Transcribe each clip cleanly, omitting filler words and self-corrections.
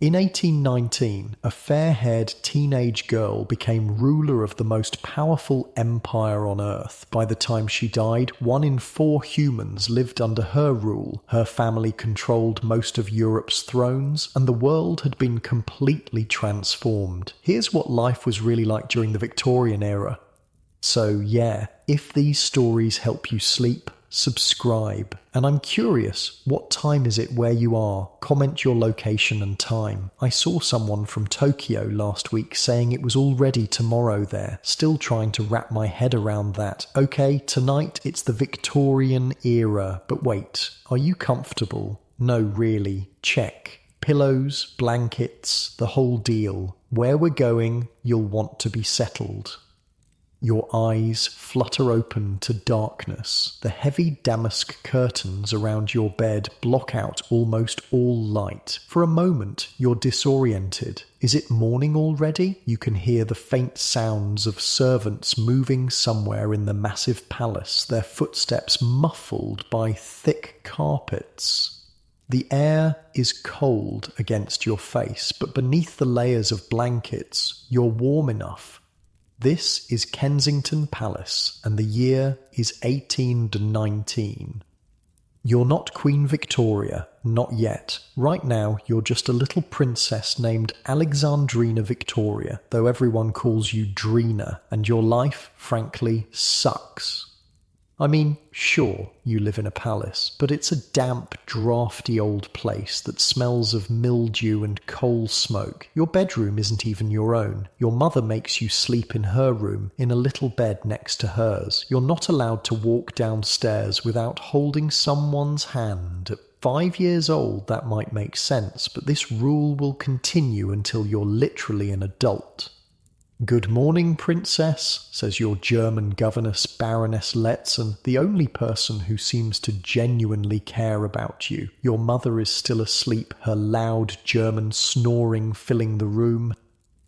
In 1819, a fair-haired teenage girl became ruler of the most powerful empire on Earth. By the time she died, 1 in 4 humans lived under her rule. Her family controlled most of Europe's thrones, and the world had been completely transformed. Here's what life was really like during the Victorian era. So yeah, if these stories help you sleep, subscribe. And I'm curious, what time is it where you are? Comment your location and time. I saw someone from Tokyo last week saying it was already tomorrow there. Still trying to wrap my head around that. Okay, tonight it's the Victorian era. But wait, are you comfortable? No, really. Check. Pillows, blankets, the whole deal. Where we're going, you'll want to be settled. Your eyes flutter open to darkness. The heavy damask curtains around your bed block out almost all light. For a moment, you're disoriented. Is it morning already? You can hear the faint sounds of servants moving somewhere in the massive palace, their footsteps muffled by thick carpets. The air is cold against your face, but beneath the layers of blankets, you're warm enough. This is Kensington Palace, and the year is 1819. You're not Queen Victoria, not yet. Right now, you're just a little princess named Alexandrina Victoria, though everyone calls you Drina, and your life, frankly, sucks. I mean, sure, you live in a palace, but it's a damp, drafty old place that smells of mildew and coal smoke. Your bedroom isn't even your own. Your mother makes you sleep in her room, in a little bed next to hers. You're not allowed to walk downstairs without holding someone's hand. At 5 years old, that might make sense, but this rule will continue until you're literally an adult. "Good morning, princess," says your German governess Baroness Letzen, the only person who seems to genuinely care about you. Your mother is still asleep, her loud German snoring filling the room.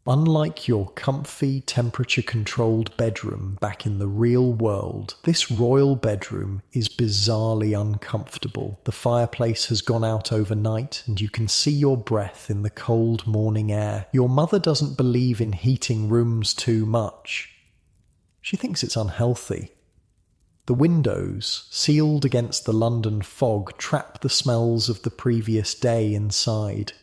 Unlike your comfy, temperature-controlled bedroom back in the real world, this royal bedroom is bizarrely uncomfortable. The fireplace has gone out overnight, and you can see your breath in the cold morning air. Your mother doesn't believe in heating rooms too much. She thinks it's unhealthy. The windows, sealed against the London fog, trap the smells of the previous day inside.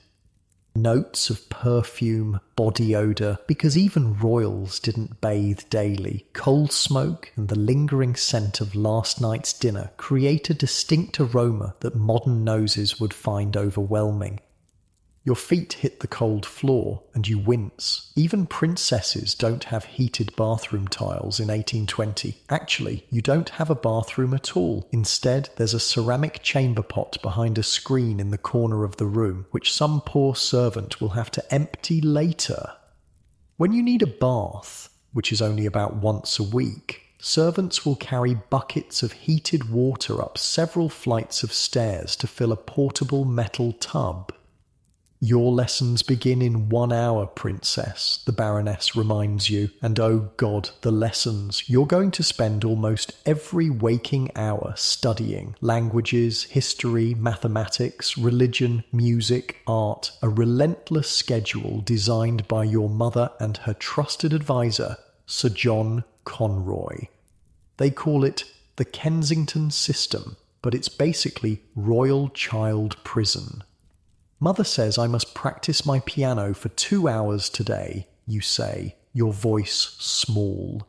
Notes of perfume, body odour, because even royals didn't bathe daily. Coal smoke and the lingering scent of last night's dinner create a distinct aroma that modern noses would find overwhelming. Your feet hit the cold floor, and you wince. Even princesses don't have heated bathroom tiles in 1820. Actually, you don't have a bathroom at all. Instead, there's a ceramic chamber pot behind a screen in the corner of the room, which some poor servant will have to empty later. When you need a bath, which is only about once a week, servants will carry buckets of heated water up several flights of stairs to fill a portable metal tub. "Your lessons begin in 1 hour, princess," the Baroness reminds you. And oh God, the lessons. You're going to spend almost every waking hour studying languages, history, mathematics, religion, music, art, a relentless schedule designed by your mother and her trusted advisor, Sir John Conroy. They call it the Kensington system, but it's basically royal child prison. "Mother says I must practice my piano for 2 hours today," you say, your voice small.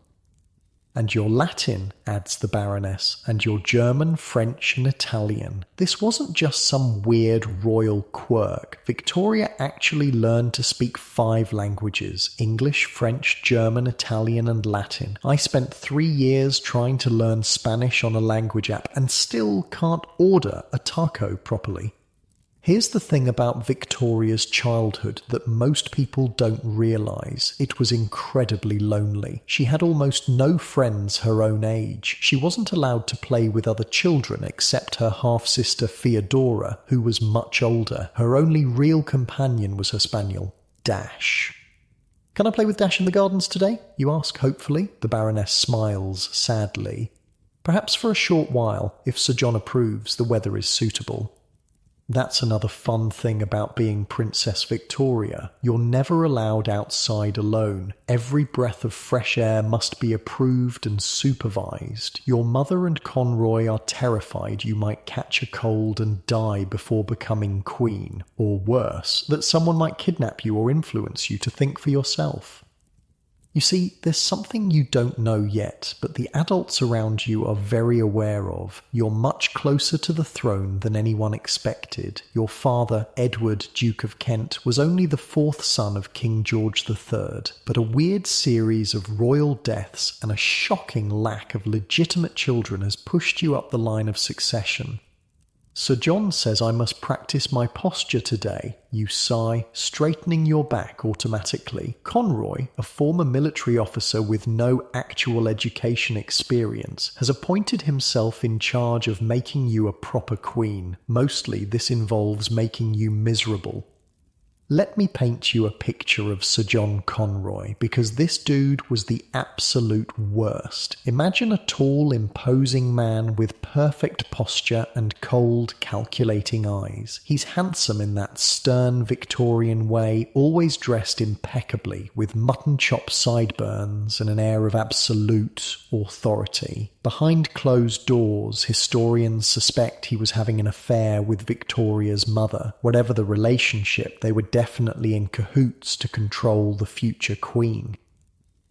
"And your Latin," adds the Baroness, "and your German, French and Italian." This wasn't just some weird royal quirk. Victoria actually learned to speak 5 languages: English, French, German, Italian and Latin. I spent 3 years trying to learn Spanish on a language app and still can't order a taco properly. Here's the thing about Victoria's childhood that most people don't realise. It was incredibly lonely. She had almost no friends her own age. She wasn't allowed to play with other children except her half-sister Theodora, who was much older. Her only real companion was her spaniel, Dash. "Can I play with Dash in the gardens today?" you ask hopefully. The Baroness smiles sadly. "Perhaps for a short while, if Sir John approves, the weather is suitable." That's another fun thing about being Princess Victoria. You're never allowed outside alone. Every breath of fresh air must be approved and supervised. Your mother and Conroy are terrified you might catch a cold and die before becoming queen, or worse, that someone might kidnap you or influence you to think for yourself. You see, there's something you don't know yet, but the adults around you are very aware of. You're much closer to the throne than anyone expected. Your father, Edward, Duke of Kent, was only the fourth son of King George III, but a weird series of royal deaths and a shocking lack of legitimate children has pushed you up the line of succession. Sir John says I must practice my posture today. You sigh, straightening your back automatically. Conroy, a former military officer with no actual education experience, has appointed himself in charge of making you a proper queen. Mostly this involves making you miserable. Let me paint you a picture of Sir John Conroy, because this dude was the absolute worst. Imagine a tall, imposing man with perfect posture and cold, calculating eyes. He's handsome in that stern Victorian way, always dressed impeccably, with mutton chop sideburns and an air of absolute authority. Behind closed doors, historians suspect he was having an affair with Victoria's mother. Whatever the relationship, they were definitely in cahoots to control the future queen.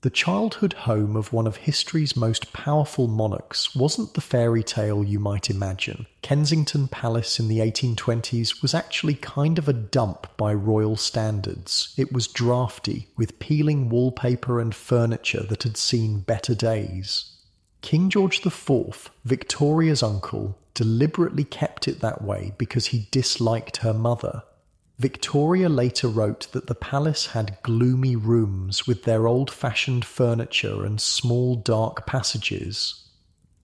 The childhood home of one of history's most powerful monarchs wasn't the fairy tale you might imagine. Kensington Palace in the 1820s was actually kind of a dump by royal standards. It was drafty, with peeling wallpaper and furniture that had seen better days. King George IV, Victoria's uncle, deliberately kept it that way because he disliked her mother. Victoria later wrote that the palace had gloomy rooms with their old-fashioned furniture and small dark passages.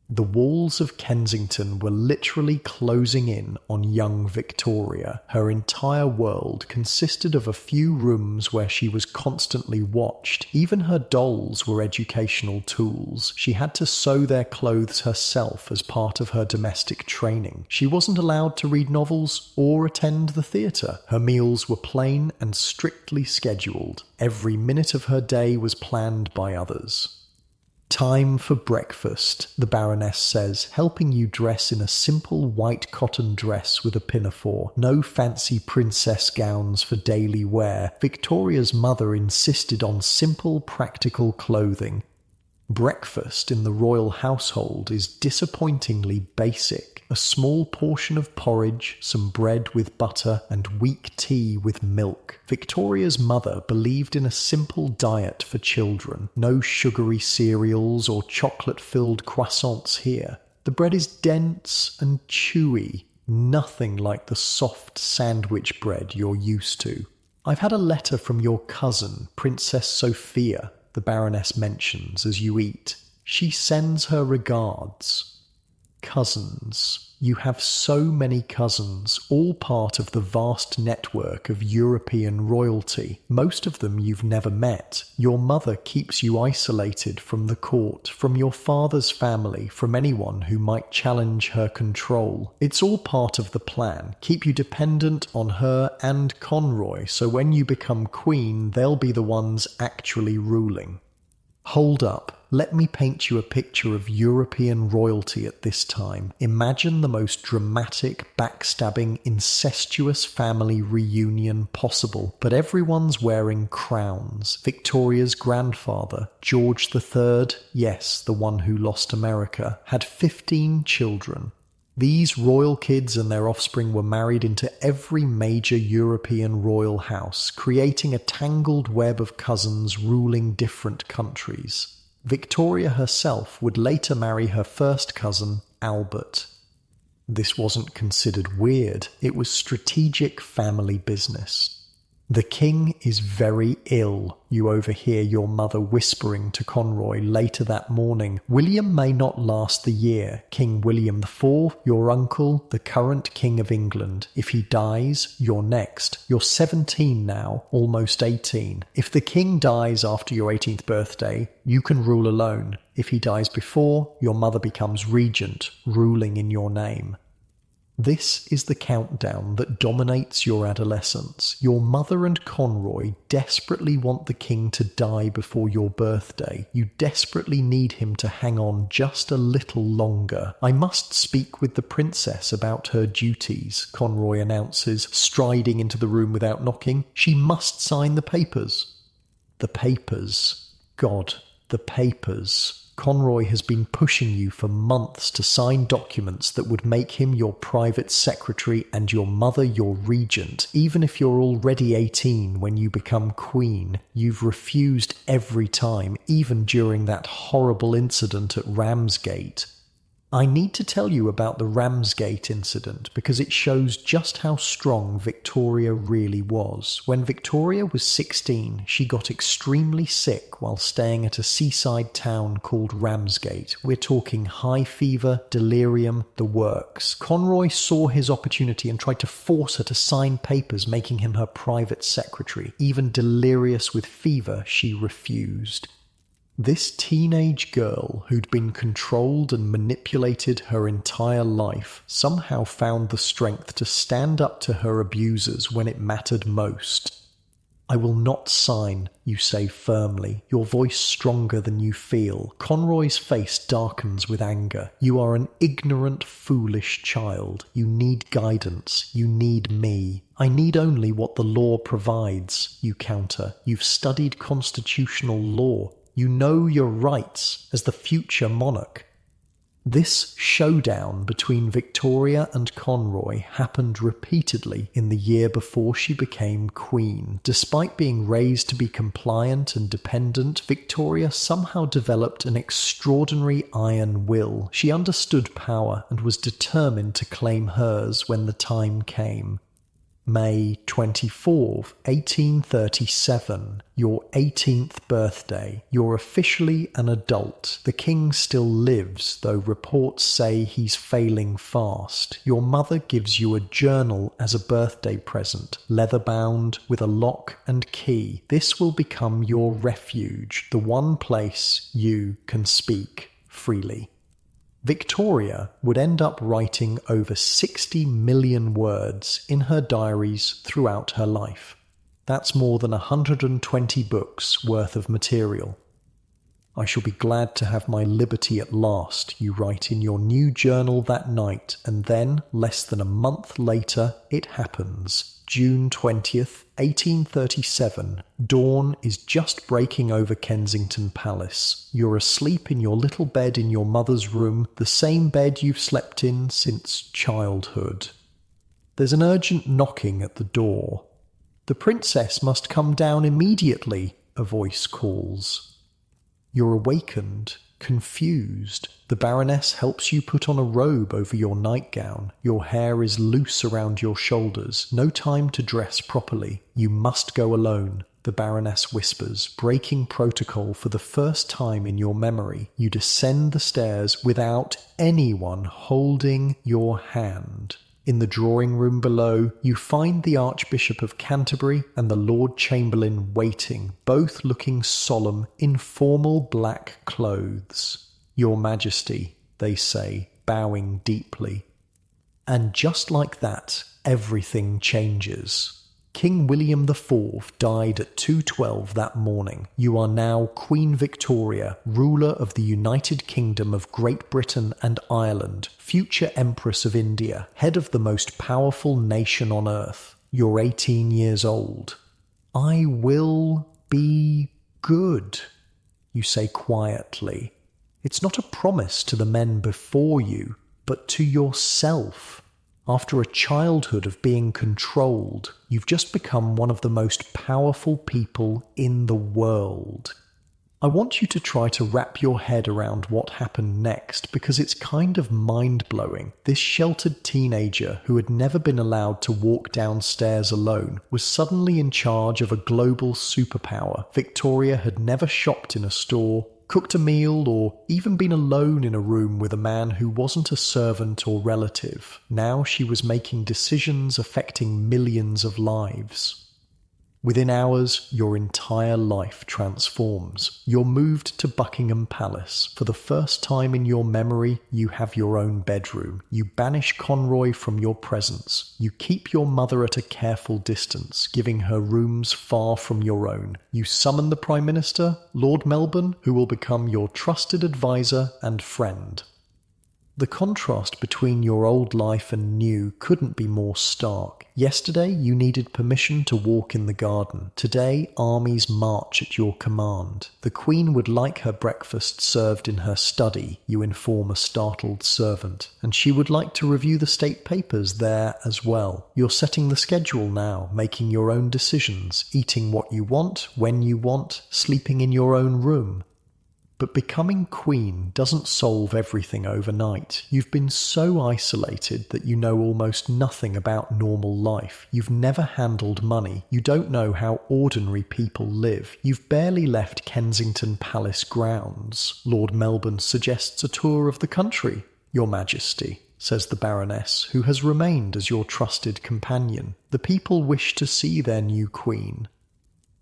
The walls of Kensington were literally closing in on young Victoria. Her entire world consisted of a few rooms where she was constantly watched. Even her dolls were educational tools. She had to sew their clothes herself as part of her domestic training. She wasn't allowed to read novels or attend the theatre. Her meals were plain and strictly scheduled. Every minute of her day was planned by others. Time for breakfast, the Baroness says, helping you dress in a simple white cotton dress with a pinafore. No fancy princess gowns for daily wear. Victoria's mother insisted on simple, practical clothing. Breakfast in the royal household is disappointingly basic. A small portion of porridge, some bread with butter, and weak tea with milk. Victoria's mother believed in a simple diet for children. No sugary cereals or chocolate-filled croissants here. The bread is dense and chewy, nothing like the soft sandwich bread you're used to. I've had a letter from your cousin, Princess Sophia, the Baroness mentions as you eat. She sends her regards. Cousins. You have so many cousins, all part of the vast network of European royalty. Most of them you've never met. Your mother keeps you isolated from the court, from your father's family, from anyone who might challenge her control. It's all part of the plan. Keep you dependent on her and Conroy, so when you become queen, they'll be the ones actually ruling. Hold up. Let me paint you a picture of European royalty at this time. Imagine the most dramatic, backstabbing, incestuous family reunion possible, but everyone's wearing crowns. Victoria's grandfather, George III, yes, the one who lost America, had 15 children. These royal kids and their offspring were married into every major European royal house, creating a tangled web of cousins ruling different countries. Victoria herself would later marry her first cousin, Albert. This wasn't considered weird, it was strategic family business. The king is very ill, you overhear your mother whispering to Conroy later that morning. William may not last the year. King William IV, your uncle, the current king of England. If he dies, you're next. You're 17 now, almost 18. If the king dies after your 18th birthday, you can rule alone. If he dies before, your mother becomes regent, ruling in your name. This is the countdown that dominates your adolescence. Your mother and Conroy desperately want the king to die before your birthday. You desperately need him to hang on just a little longer. I must speak with the princess about her duties, Conroy announces, striding into the room without knocking. She must sign the papers. The papers. God, the papers. Conroy has been pushing you for months to sign documents that would make him your private secretary and your mother your regent. Even if you're already 18 when you become queen, you've refused every time, even during that horrible incident at Ramsgate. I need to tell you about the Ramsgate incident because it shows just how strong Victoria really was. When Victoria was 16, she got extremely sick while staying at a seaside town called Ramsgate. We're talking high fever, delirium, the works. Conroy saw his opportunity and tried to force her to sign papers making him her private secretary. Even delirious with fever, she refused. This teenage girl who'd been controlled and manipulated her entire life somehow found the strength to stand up to her abusers when it mattered most. I will not sign, you say firmly, your voice stronger than you feel. Conroy's face darkens with anger. You are an ignorant, foolish child. You need guidance. You need me. I need only what the law provides, you counter. You've studied constitutional law. You know your rights as the future monarch. This showdown between Victoria and Conroy happened repeatedly in the year before she became queen. Despite being raised to be compliant and dependent, Victoria somehow developed an extraordinary iron will. She understood power and was determined to claim hers when the time came. May 24th, 1837, your 18th birthday. You're officially an adult. The king still lives, though reports say he's failing fast. Your mother gives you a journal as a birthday present, leather-bound with a lock and key. This will become your refuge, the one place you can speak freely. Victoria would end up writing over 60 million words in her diaries throughout her life. That's more than 120 books worth of material. I shall be glad to have my liberty at last, you write in your new journal that night, and then, less than a month later, it happens. June 20th, 1837. Dawn is just breaking over Kensington Palace. You're asleep in your little bed in your mother's room, the same bed you've slept in since childhood. There's an urgent knocking at the door. The princess must come down immediately, a voice calls. You're awakened, confused. The Baroness helps you put on a robe over your nightgown. Your hair is loose around your shoulders. No time to dress properly. You must go alone, the Baroness whispers, breaking protocol for the first time in your memory. You descend the stairs without anyone holding your hand. In the drawing room below, you find the Archbishop of Canterbury and the Lord Chamberlain waiting, both looking solemn in formal black clothes. Your Majesty, they say, bowing deeply. And just like that, everything changes. King William IV died at 2:12 that morning. You are now Queen Victoria, ruler of the United Kingdom of Great Britain and Ireland, future Empress of India, head of the most powerful nation on earth. You're 18 years old. I will be good, you say quietly. It's not a promise to the men before you, but to yourself. After a childhood of being controlled, you've just become one of the most powerful people in the world. I want you to try to wrap your head around what happened next because it's kind of mind-blowing. This sheltered teenager who had never been allowed to walk downstairs alone was suddenly in charge of a global superpower. Victoria had never shopped in a store, cooked a meal, or even been alone in a room with a man who wasn't a servant or relative. Now she was making decisions affecting millions of lives. Within hours, your entire life transforms. You're moved to Buckingham Palace. For the first time in your memory, you have your own bedroom. You banish Conroy from your presence. You keep your mother at a careful distance, giving her rooms far from your own. You summon the Prime Minister, Lord Melbourne, who will become your trusted advisor and friend. The contrast between your old life and new couldn't be more stark. Yesterday, you needed permission to walk in the garden. Today, armies march at your command. The Queen would like her breakfast served in her study, you inform a startled servant, and she would like to review the state papers there as well. You're setting the schedule now, making your own decisions, eating what you want, when you want, sleeping in your own room. But becoming queen doesn't solve everything overnight. You've been so isolated that you know almost nothing about normal life. You've never handled money. You don't know how ordinary people live. You've barely left Kensington Palace grounds. Lord Melbourne suggests a tour of the country. Your Majesty, says the Baroness, who has remained as your trusted companion. The people wish to see their new queen.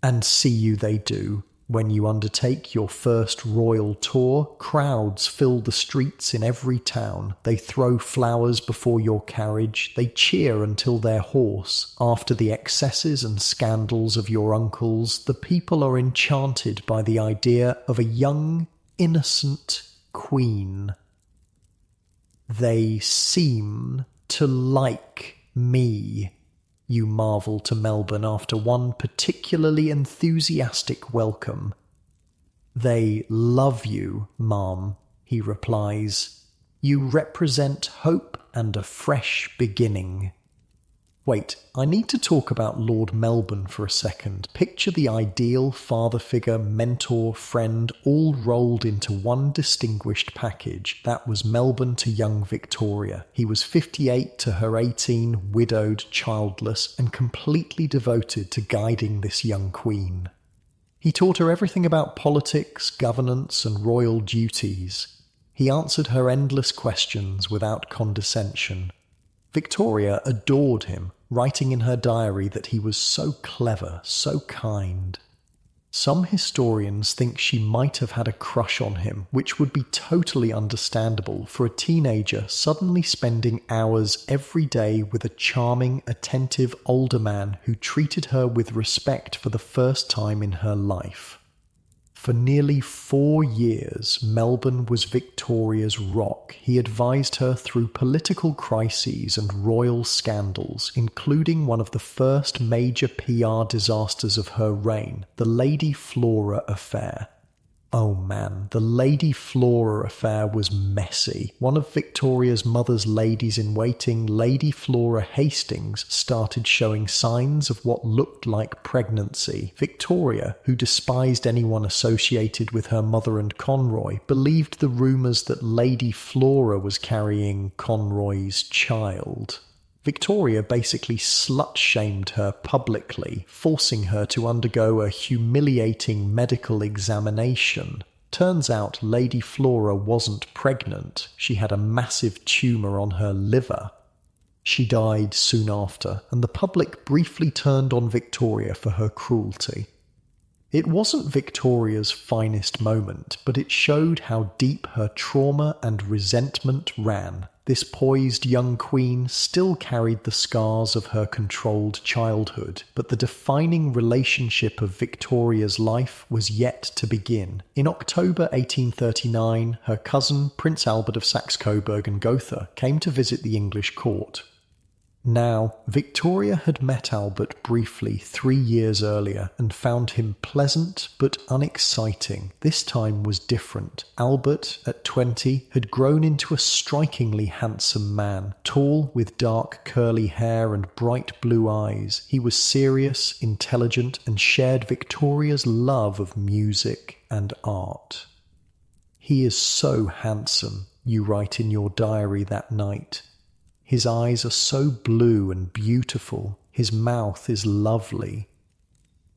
And see you they do. When you undertake your first royal tour, crowds fill the streets in every town. They throw flowers before your carriage. They cheer until they're hoarse. After the excesses and scandals of your uncles, the people are enchanted by the idea of a young, innocent queen. They seem to like me. You marvel to Melbourne after one particularly enthusiastic welcome. They love you, ma'am, he replies. You represent hope and a fresh beginning. Wait, I need to talk about Lord Melbourne for a second. Picture the ideal father figure, mentor, friend, all rolled into one distinguished package. That was Melbourne to young Victoria. He was 58 to her 18, widowed, childless, and completely devoted to guiding this young queen. He taught her everything about politics, governance, and royal duties. He answered her endless questions without condescension. Victoria adored him, writing in her diary that he was so clever, so kind. Some historians think she might have had a crush on him, which would be totally understandable for a teenager suddenly spending hours every day with a charming, attentive older man who treated her with respect for the first time in her life. For nearly 4 years, Melbourne was Victoria's rock. He advised her through political crises and royal scandals, including one of the first major PR disasters of her reign, the Lady Flora affair. Oh man, the Lady Flora affair was messy. One of Victoria's mother's ladies-in-waiting, Lady Flora Hastings, started showing signs of what looked like pregnancy. Victoria, who despised anyone associated with her mother and Conroy, believed the rumours that Lady Flora was carrying Conroy's child. Victoria basically slut-shamed her publicly, forcing her to undergo a humiliating medical examination. Turns out Lady Flora wasn't pregnant. She had a massive tumour on her liver. She died soon after, and the public briefly turned on Victoria for her cruelty. It wasn't Victoria's finest moment, but it showed how deep her trauma and resentment ran. This poised young queen still carried the scars of her controlled childhood, but the defining relationship of Victoria's life was yet to begin. In October 1839, her cousin, Prince Albert of Saxe-Coburg and Gotha, came to visit the English court. Now, Victoria had met Albert briefly 3 years earlier and found him pleasant but unexciting. This time was different. Albert, at 20, had grown into a strikingly handsome man, tall with dark curly hair and bright blue eyes. He was serious, intelligent, and shared Victoria's love of music and art. "He is so handsome," you write in your diary that night. "His eyes are so blue and beautiful. His mouth is lovely."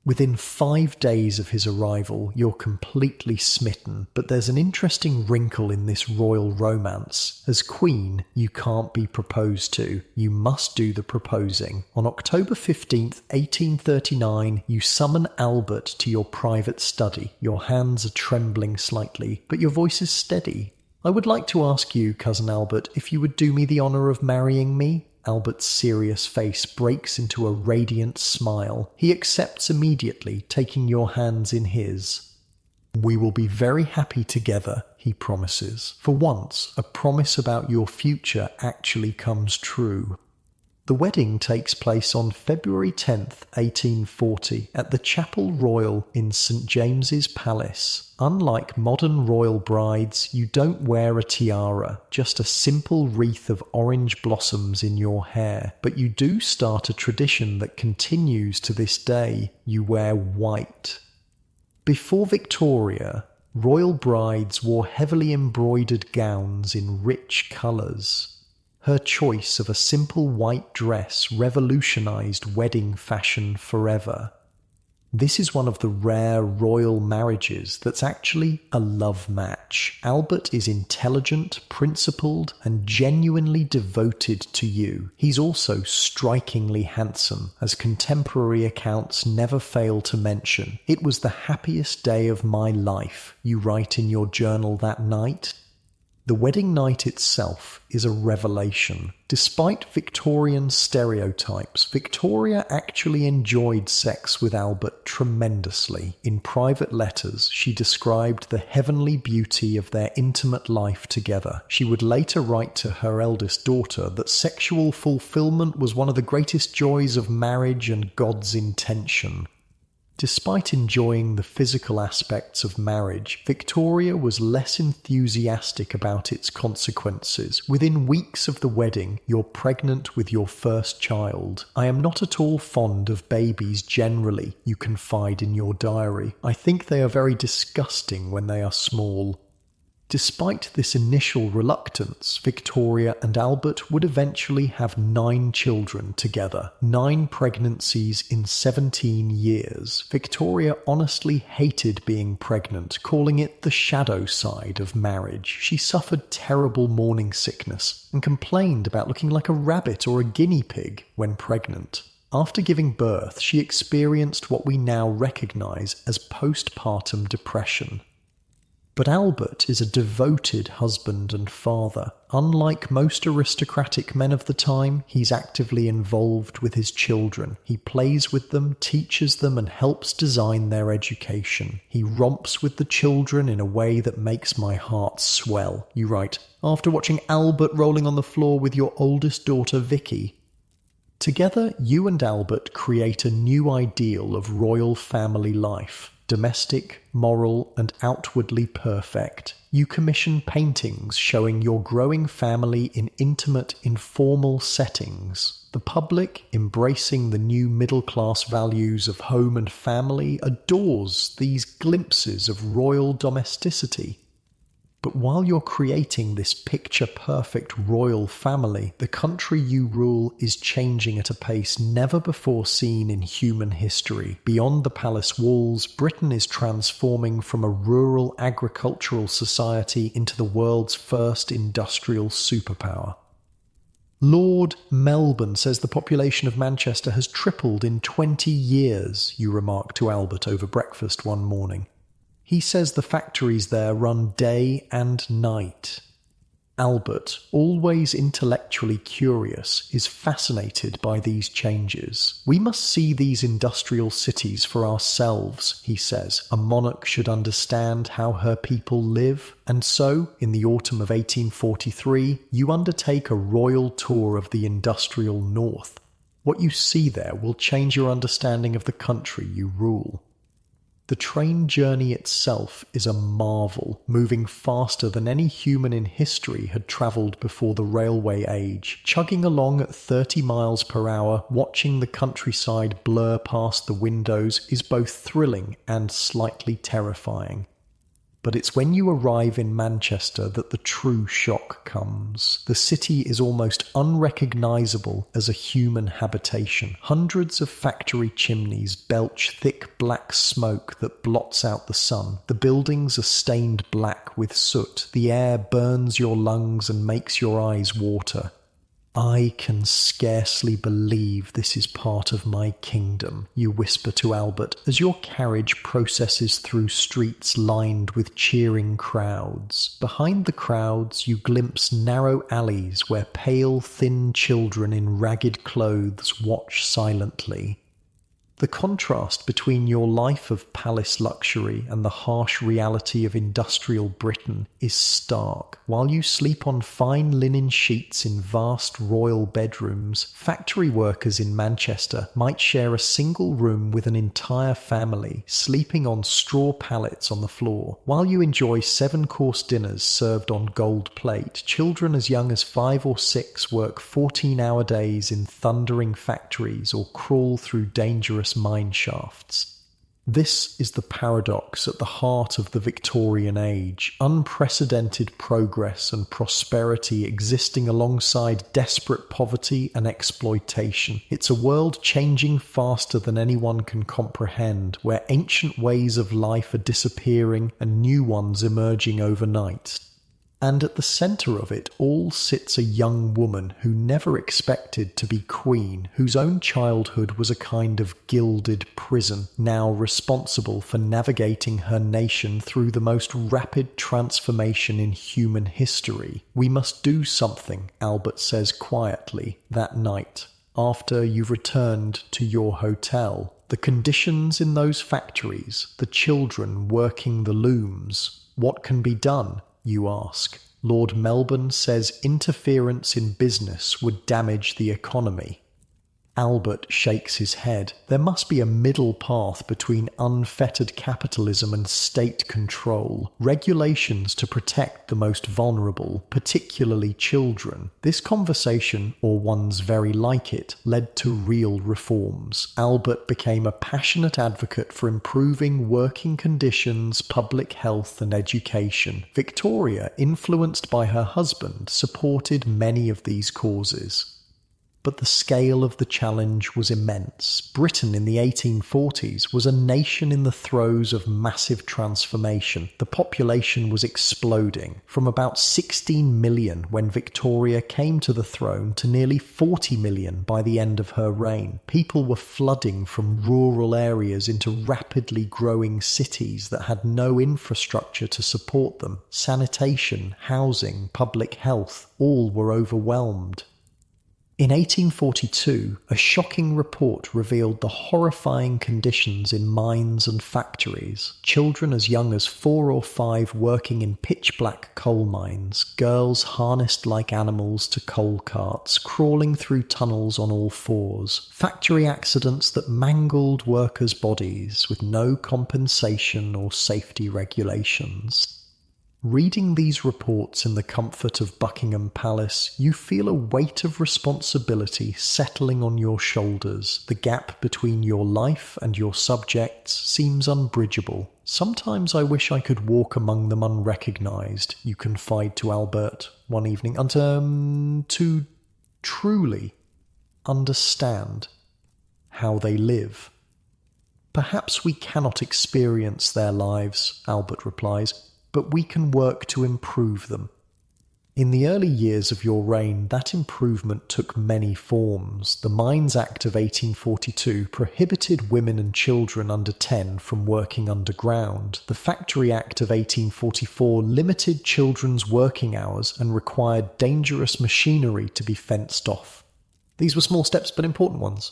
Within 5 days of his arrival, you're completely smitten, but there's an interesting wrinkle in this royal romance. As queen, you can't be proposed to. You must do the proposing. On October 15th, 1839, you summon Albert to your private study. Your hands are trembling slightly, but your voice is steady. "I would like to ask you, Cousin Albert, if you would do me the honour of marrying me?" Albert's serious face breaks into a radiant smile. He accepts immediately, taking your hands in his. "We will be very happy together," he promises. For once, a promise about your future actually comes true. The wedding takes place on February 10th, 1840, at the Chapel Royal in St James's Palace. Unlike modern royal brides, you don't wear a tiara, just a simple wreath of orange blossoms in your hair. But you do start a tradition that continues to this day. You wear white. Before Victoria, royal brides wore heavily embroidered gowns in rich colours. Her choice of a simple white dress revolutionized wedding fashion forever. This is one of the rare royal marriages that's actually a love match. Albert is intelligent, principled, and genuinely devoted to you. He's also strikingly handsome, as contemporary accounts never fail to mention. "It was the happiest day of my life," you write in your journal that night. The wedding night itself is a revelation. Despite Victorian stereotypes, Victoria actually enjoyed sex with Albert tremendously. In private letters, she described the heavenly beauty of their intimate life together. She would later write to her eldest daughter that sexual fulfillment was one of the greatest joys of marriage and God's intention. Despite enjoying the physical aspects of marriage, Victoria was less enthusiastic about its consequences. Within weeks of the wedding, you're pregnant with your first child. "I am not at all fond of babies generally," you confide in your diary. "I think they are very disgusting when they are small." Despite this initial reluctance, Victoria and Albert would eventually have 9 children together, 9 pregnancies in 17 years. Victoria honestly hated being pregnant, calling it the shadow side of marriage. She suffered terrible morning sickness and complained about looking like a rabbit or a guinea pig when pregnant. After giving birth, she experienced what we now recognize as postpartum depression. But Albert is a devoted husband and father. Unlike most aristocratic men of the time, he's actively involved with his children. He plays with them, teaches them, and helps design their education. He romps with the children in a way that makes my heart swell. You write, "After watching Albert rolling on the floor with your oldest daughter Vicky." Together, you and Albert create a new ideal of royal family life. Domestic, moral, and outwardly perfect. You commission paintings showing your growing family in intimate, informal settings. The public, embracing the new middle-class values of home and family, adores these glimpses of royal domesticity. But while you're creating this picture-perfect royal family, the country you rule is changing at a pace never before seen in human history. Beyond the palace walls, Britain is transforming from a rural agricultural society into the world's first industrial superpower. Lord Melbourne says the population of Manchester has tripled in 20 years, you remark to Albert over breakfast one morning. He says the factories there run day and night. Albert, always intellectually curious, is fascinated by these changes. "We must see these industrial cities for ourselves," he says. "A monarch should understand how her people live." And so, in the autumn of 1843, you undertake a royal tour of the industrial north. What you see there will change your understanding of the country you rule. The train journey itself is a marvel, moving faster than any human in history had travelled before the railway age. Chugging along at 30 miles per hour, watching the countryside blur past the windows is both thrilling and slightly terrifying. But it's when you arrive in Manchester that the true shock comes. The city is almost unrecognisable as a human habitation. Hundreds of factory chimneys belch thick black smoke that blots out the sun. The buildings are stained black with soot. The air burns your lungs and makes your eyes water. I can scarcely believe this is part of my kingdom, you whisper to Albert as your carriage processes through streets lined with cheering crowds. Behind the crowds, you glimpse narrow alleys where pale, thin children in ragged clothes watch silently. The contrast between your life of palace luxury and the harsh reality of industrial Britain is stark. While you sleep on fine linen sheets in vast royal bedrooms, factory workers in Manchester might share a single room with an entire family, sleeping on straw pallets on the floor. While you enjoy 7-course dinners served on gold plate, children as young as 5 or 6 work 14-hour days in thundering factories or crawl through dangerous mine shafts. This is the paradox at the heart of the Victorian age, unprecedented progress and prosperity existing alongside desperate poverty and exploitation. It's a world changing faster than anyone can comprehend, where ancient ways of life are disappearing and new ones emerging overnight. And at the centre of it all sits a young woman who never expected to be queen, whose own childhood was a kind of gilded prison, now responsible for navigating her nation through the most rapid transformation in human history. We must do something, Albert says quietly, that night, after you've returned to your hotel. The conditions in those factories, the children working the looms, what can be done? You ask. Lord Melbourne says interference in business would damage the economy. Albert shakes his head. There must be a middle path between unfettered capitalism and state control, regulations to protect the most vulnerable, particularly children. This conversation, or ones very like it, led to real reforms. Albert became a passionate advocate for improving working conditions, public health and education. Victoria, influenced by her husband, supported many of these causes. But the scale of the challenge was immense. Britain in the 1840s was a nation in the throes of massive transformation. The population was exploding, from about 16 million when Victoria came to the throne to nearly 40 million by the end of her reign. People were flooding from rural areas into rapidly growing cities that had no infrastructure to support them. Sanitation, housing, public health, all were overwhelmed. In 1842, a shocking report revealed the horrifying conditions in mines and factories. Children as young as 4 or 5 working in pitch-black coal mines, girls harnessed like animals to coal carts, crawling through tunnels on all fours, factory accidents that mangled workers' bodies with no compensation or safety regulations. Reading these reports in the comfort of Buckingham Palace, you feel a weight of responsibility settling on your shoulders. The gap between your life and your subjects seems unbridgeable. Sometimes I wish I could walk among them unrecognised, you confide to Albert one evening, to truly understand how they live. Perhaps we cannot experience their lives, Albert replies, but we can work to improve them. In the early years of your reign, that improvement took many forms. The Mines Act of 1842 prohibited women and children under 10 from working underground. The Factory Act of 1844 limited children's working hours and required dangerous machinery to be fenced off. These were small steps, but important ones.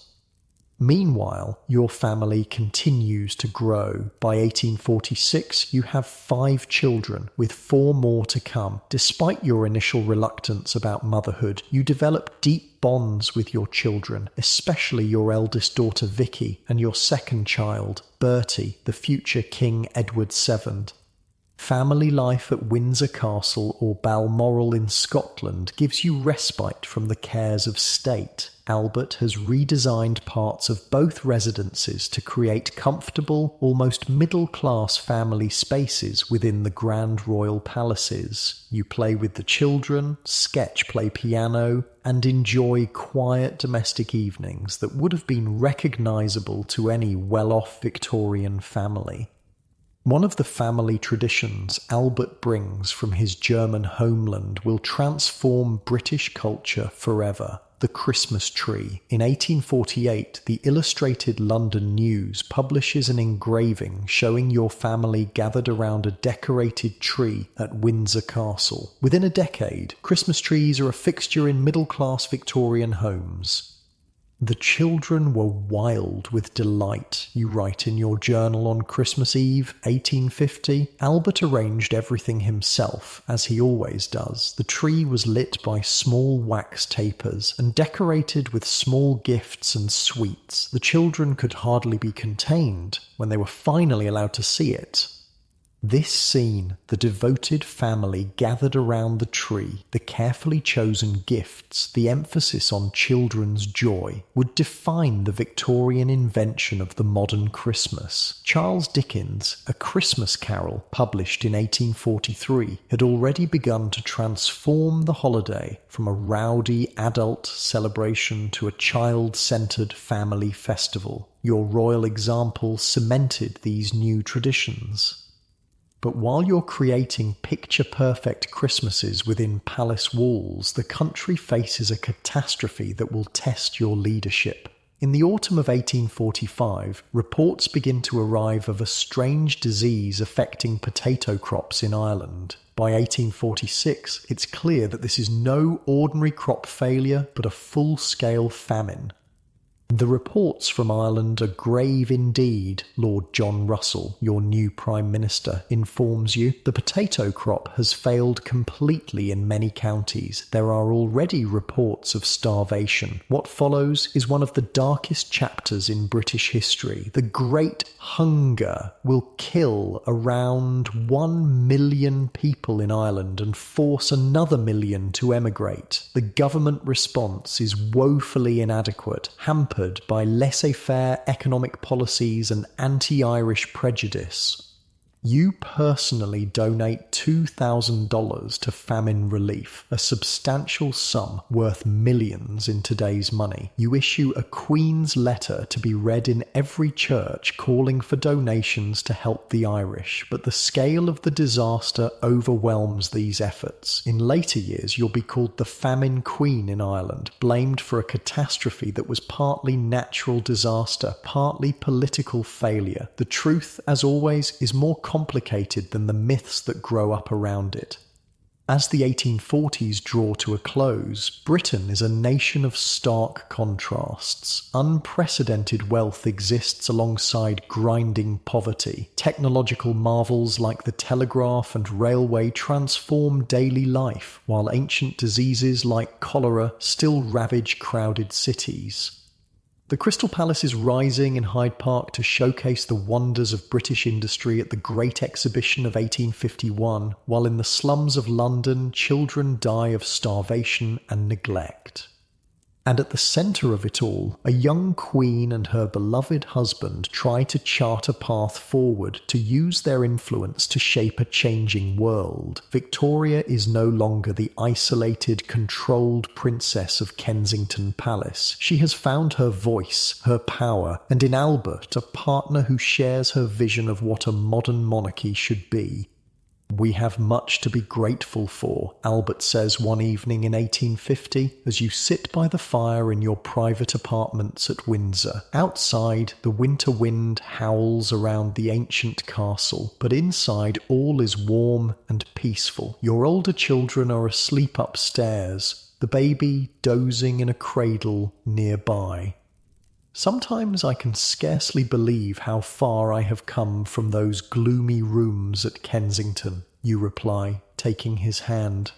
Meanwhile, your family continues to grow. By 1846, you have 5 children, with 4 more to come. Despite your initial reluctance about motherhood, you develop deep bonds with your children, especially your eldest daughter Vicky and your second child, Bertie, the future King Edward VII. Family life at Windsor Castle or Balmoral in Scotland gives you respite from the cares of state. Albert has redesigned parts of both residences to create comfortable, almost middle-class family spaces within the grand royal palaces. You play with the children, sketch play piano, and enjoy quiet domestic evenings that would have been recognisable to any well-off Victorian family. One of the family traditions Albert brings from his German homeland will transform British culture forever: the Christmas tree. In 1848, the Illustrated London News publishes an engraving showing your family gathered around a decorated tree at Windsor Castle. Within a decade, Christmas trees are a fixture in middle-class Victorian homes. The children were wild with delight, you write in your journal on Christmas Eve, 1850. Albert arranged everything himself, as he always does. The tree was lit by small wax tapers and decorated with small gifts and sweets. The children could hardly be contained when they were finally allowed to see it. This scene, the devoted family gathered around the tree, the carefully chosen gifts, the emphasis on children's joy, would define the Victorian invention of the modern Christmas. Charles Dickens' A Christmas Carol, published in 1843, had already begun to transform the holiday from a rowdy adult celebration to a child-centred family festival. Your royal example cemented these new traditions. But while you're creating picture-perfect Christmases within palace walls, the country faces a catastrophe that will test your leadership. In the autumn of 1845, reports begin to arrive of a strange disease affecting potato crops in Ireland. By 1846, it's clear that this is no ordinary crop failure, but a full-scale famine. The reports from Ireland are grave indeed, Lord John Russell, your new Prime Minister, informs you. The potato crop has failed completely in many counties. There are already reports of starvation. What follows is one of the darkest chapters in British history. The Great Hunger will kill around 1 million people in Ireland and force another million to emigrate. The government response is woefully inadequate, hampered by laissez-faire economic policies and anti-Irish prejudice. You personally donate $2,000 to famine relief, a substantial sum worth millions in today's money. You issue a Queen's letter to be read in every church calling for donations to help the Irish, but the scale of the disaster overwhelms these efforts. In later years, you'll be called the Famine Queen in Ireland, blamed for a catastrophe that was partly natural disaster, partly political failure. The truth, as always, is more complicated than the myths that grow up around it. As the 1840s draw to a close, Britain is a nation of stark contrasts. Unprecedented wealth exists alongside grinding poverty. Technological marvels like the telegraph and railway transform daily life, while ancient diseases like cholera still ravage crowded cities. The Crystal Palace is rising in Hyde Park to showcase the wonders of British industry at the Great Exhibition of 1851, while in the slums of London, children die of starvation and neglect. And at the centre of it all, a young queen and her beloved husband try to chart a path forward, to use their influence to shape a changing world. Victoria is no longer the isolated, controlled princess of Kensington Palace. She has found her voice, her power, and in Albert, a partner who shares her vision of what a modern monarchy should be. "We have much to be grateful for," Albert says one evening in 1850, as you sit by the fire in your private apartments at Windsor. Outside, the winter wind howls around the ancient castle, but inside all is warm and peaceful. Your older children are asleep upstairs, the baby dozing in a cradle nearby. "Sometimes I can scarcely believe how far I have come from those gloomy rooms at Kensington," you reply, taking his hand.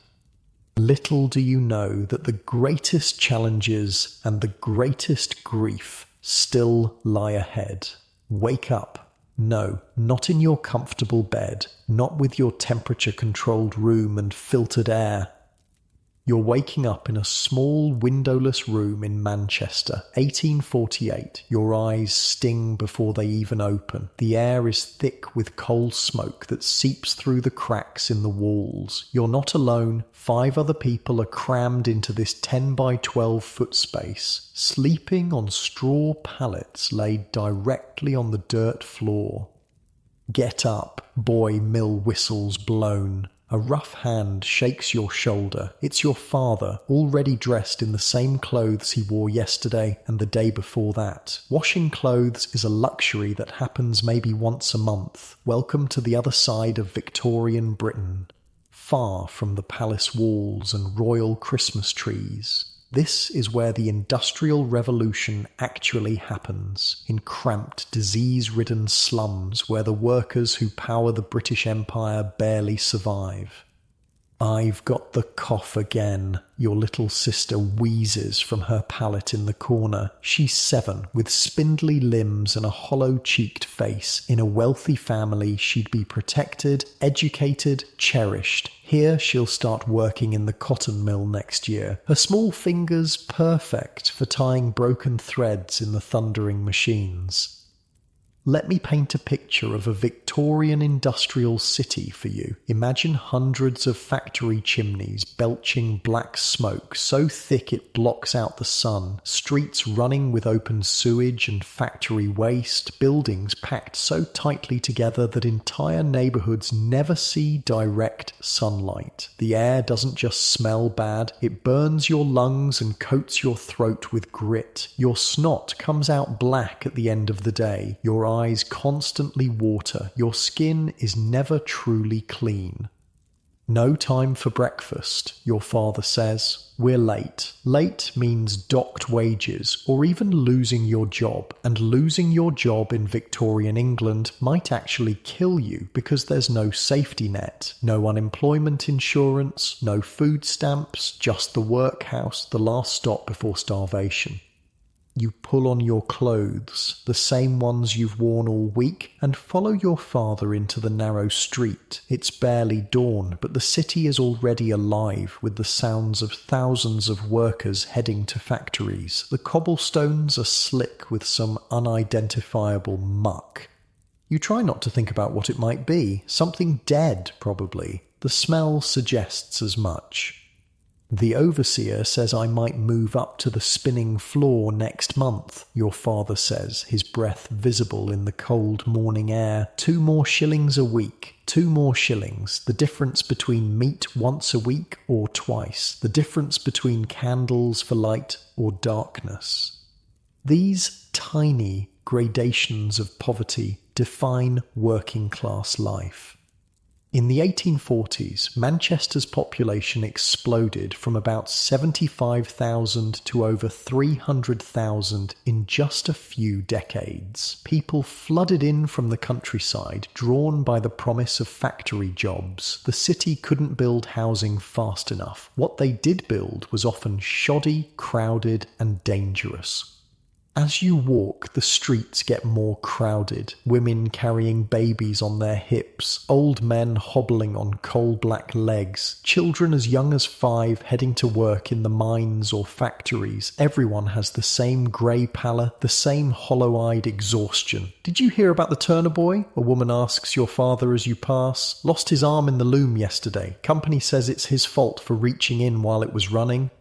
"Little do you know that the greatest challenges and the greatest grief still lie ahead. Wake up. No, not in your comfortable bed, not with your temperature-controlled room and filtered air. You're waking up in a small windowless room in Manchester, 1848. Your eyes sting before they even open. The air is thick with coal smoke that seeps through the cracks in the walls. You're not alone. 5 other people are crammed into this 10 by 12 foot space, sleeping on straw pallets laid directly on the dirt floor. Get up, boy, mill whistles blown. A rough hand shakes your shoulder. It's your father, already dressed in the same clothes he wore yesterday and the day before that. Washing clothes is a luxury that happens maybe once a month. Welcome to the other side of Victorian Britain, far from the palace walls and royal Christmas trees. This is where the Industrial Revolution actually happens, in cramped, disease-ridden slums where the workers who power the British Empire barely survive. "I've got the cough again," your little sister wheezes from her pallet in the corner. She's 7, with spindly limbs and a hollow-cheeked face. In a wealthy family, she'd be protected, educated, cherished. Here she'll start working in the cotton mill next year. Her small fingers perfect for tying broken threads in the thundering machines. Let me paint a picture of a Victorian industrial city for you. Imagine hundreds of factory chimneys belching black smoke so thick it blocks out the sun, streets running with open sewage and factory waste, buildings packed so tightly together that entire neighbourhoods never see direct sunlight. The air doesn't just smell bad, it burns your lungs and coats your throat with grit. Your snot comes out black at the end of the day. Your eyes constantly water. Your skin is never truly clean. No time for breakfast, your father says. We're late. Late means docked wages, or even losing your job. And losing your job in Victorian England might actually kill you because there's no safety net, no unemployment insurance, no food stamps, just the workhouse, the last stop before starvation. You pull on your clothes, the same ones you've worn all week, and follow your father into the narrow street. It's barely dawn, but the city is already alive with the sounds of thousands of workers heading to factories. The cobblestones are slick with some unidentifiable muck. You try not to think about what it might be. Something dead, probably. The smell suggests as much. The overseer says I might move up to the spinning floor next month, your father says, his breath visible in the cold morning air. 2 more shillings a week. 2 more shillings. The difference between meat once a week or twice. The difference between candles for light or darkness. These tiny gradations of poverty define working class life. In the 1840s, Manchester's population exploded from about 75,000 to over 300,000 in just a few decades. People flooded in from the countryside, drawn by the promise of factory jobs. The city couldn't build housing fast enough. What they did build was often shoddy, crowded, and dangerous. As you walk, the streets get more crowded. Women carrying babies on their hips, old men hobbling on coal-black legs, children as young as 5 heading to work in the mines or factories. Everyone has the same grey pallor, the same hollow-eyed exhaustion. "Did you hear about the Turner boy?" a woman asks your father as you pass. "Lost his arm in the loom yesterday. Company says it's his fault for reaching in while it was running."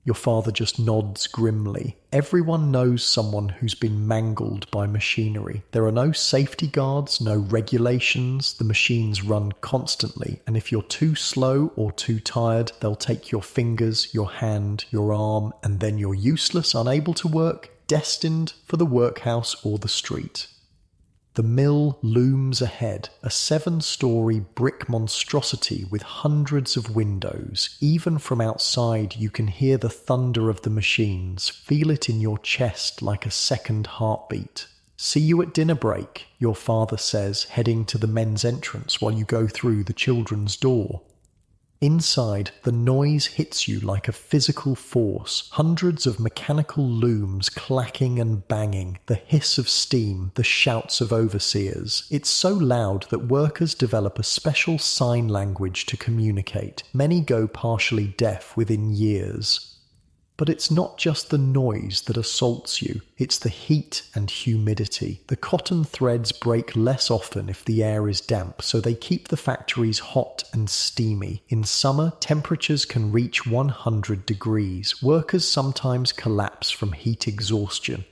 Your father just nods grimly. Everyone knows someone who's been mangled by machinery. There are no safety guards, no regulations. The machines run constantly, and if you're too slow or too tired, they'll take your fingers, your hand, your arm, and then you're useless, unable to work, destined for the workhouse or the street. The mill looms ahead, a 7-story brick monstrosity with hundreds of windows. Even from outside you can hear the thunder of the machines, feel it in your chest like a second heartbeat. "See you at dinner break," your father says, heading to the men's entrance while you go through the children's door. Inside, the noise hits you like a physical force, hundreds of mechanical looms clacking and banging, the hiss of steam, the shouts of overseers. It's so loud that workers develop a special sign language to communicate. Many go partially deaf within years. But it's not just the noise that assaults you, it's the heat and humidity. The cotton threads break less often if the air is damp, so they keep the factories hot and steamy. In summer, temperatures can reach 100 degrees. Workers sometimes collapse from heat exhaustion.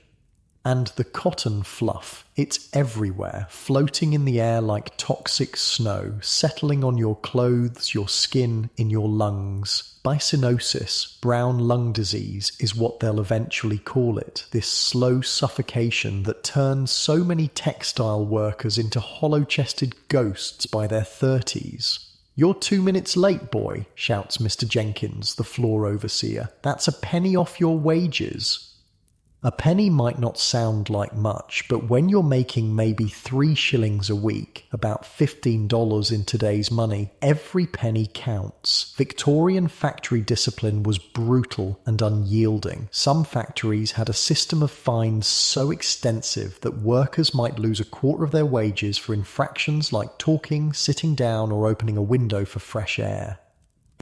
And the cotton fluff, it's everywhere, floating in the air like toxic snow, settling on your clothes, your skin, in your lungs. Byssinosis, brown lung disease, is what they'll eventually call it, this slow suffocation that turns so many textile workers into hollow-chested ghosts by their 30s. "You're 2 minutes late, boy," shouts Mr. Jenkins, the floor overseer. "That's a penny off your wages." A penny might not sound like much, but when you're making maybe 3 shillings a week, about $15 in today's money, every penny counts. Victorian factory discipline was brutal and unyielding. Some factories had a system of fines so extensive that workers might lose a quarter of their wages for infractions like talking, sitting down, or opening a window for fresh air.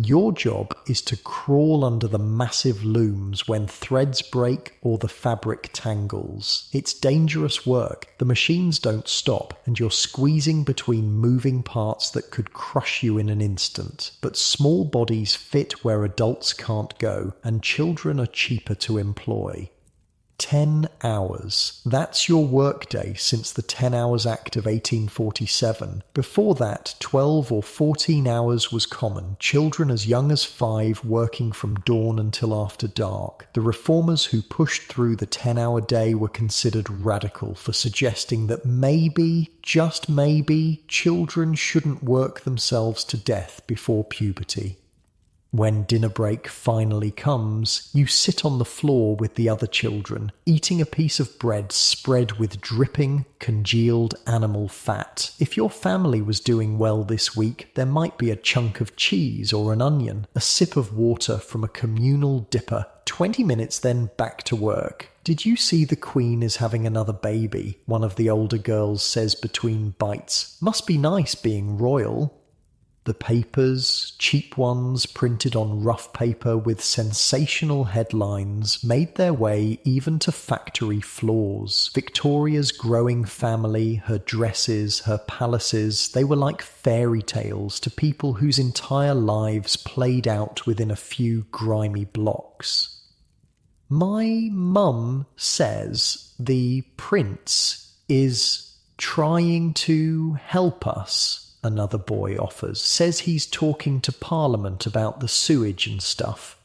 Your job is to crawl under the massive looms when threads break or the fabric tangles. It's dangerous work. The machines don't stop, and you're squeezing between moving parts that could crush you in an instant. But small bodies fit where adults can't go, and children are cheaper to employ. 10 hours. That's your workday since the 10 Hours Act of 1847. Before that, 12 or 14 hours was common, children as young as 5 working from dawn until after dark. The reformers who pushed through the 10-hour day were considered radical for suggesting that maybe, just maybe, children shouldn't work themselves to death before puberty. When dinner break finally comes, you sit on the floor with the other children, eating a piece of bread spread with dripping, congealed animal fat. If your family was doing well this week, there might be a chunk of cheese or an onion, a sip of water from a communal dipper. 20 minutes, then back to work. "Did you see the Queen is having another baby?" one of the older girls says between bites. "Must be nice being royal." The papers, cheap ones printed on rough paper with sensational headlines, made their way even to factory floors. Victoria's growing family, her dresses, her palaces, they were like fairy tales to people whose entire lives played out within a few grimy blocks. "My mum says the prince is trying to help us," another boy offers. "Says he's talking to Parliament about the sewage and stuff."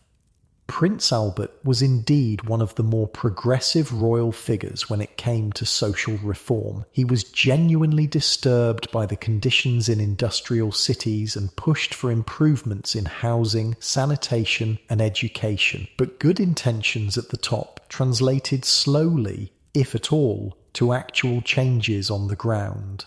Prince Albert was indeed one of the more progressive royal figures when it came to social reform. He was genuinely disturbed by the conditions in industrial cities and pushed for improvements in housing, sanitation, and education. But good intentions at the top translated slowly, if at all, to actual changes on the ground.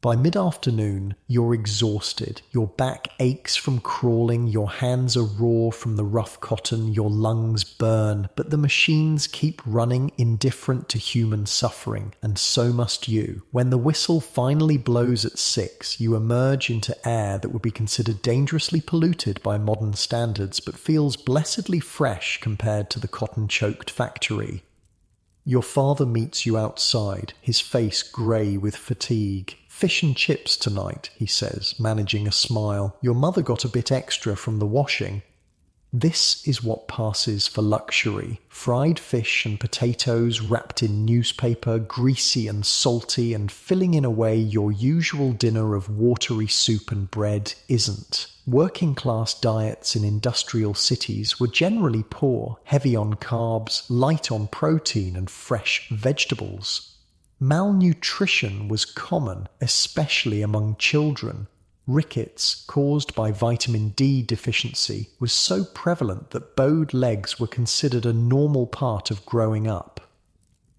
By mid-afternoon, you're exhausted, your back aches from crawling, your hands are raw from the rough cotton, your lungs burn, but the machines keep running indifferent to human suffering, and so must you. When the whistle finally blows at 6, you emerge into air that would be considered dangerously polluted by modern standards, but feels blessedly fresh compared to the cotton-choked factory. Your father meets you outside, his face grey with fatigue. "Fish and chips tonight," he says, managing a smile. "Your mother got a bit extra from the washing." This is what passes for luxury. Fried fish and potatoes wrapped in newspaper, greasy and salty, and filling in a way your usual dinner of watery soup and bread isn't. Working-class diets in industrial cities were generally poor, heavy on carbs, light on protein and fresh vegetables. Malnutrition was common, especially among children. Rickets, caused by vitamin D deficiency, was so prevalent that bowed legs were considered a normal part of growing up.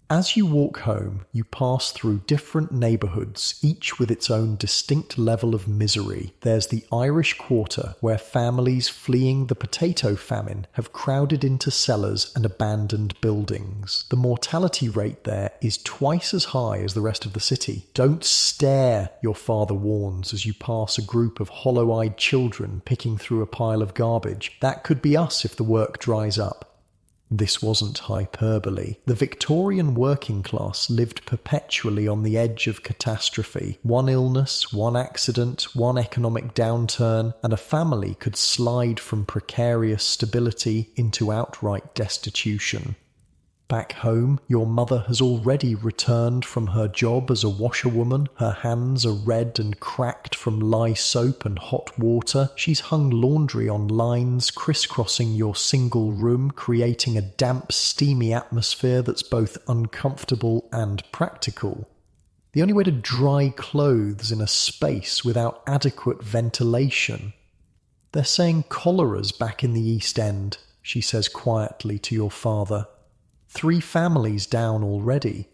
As you walk home, you pass through different neighbourhoods, each with its own distinct level of misery. There's the Irish Quarter, where families fleeing the potato famine have crowded into cellars and abandoned buildings. The mortality rate there is twice as high as the rest of the city. Don't stare, your father warns as you pass a group of hollow-eyed children picking through a pile of garbage. That could be us if the work dries up. This wasn't hyperbole. The Victorian working class lived perpetually on the edge of catastrophe. One illness, one accident, one economic downturn, and a family could slide from precarious stability into outright destitution. Back home, your mother has already returned from her job as a washerwoman. Her hands are red and cracked from lye soap and hot water. She's hung laundry on lines, crisscrossing your single room, creating a damp, steamy atmosphere that's both uncomfortable and practical. The only way to dry clothes in a space without adequate ventilation. They're saying cholera's back in the East End, she says quietly to your father. 3 families down already.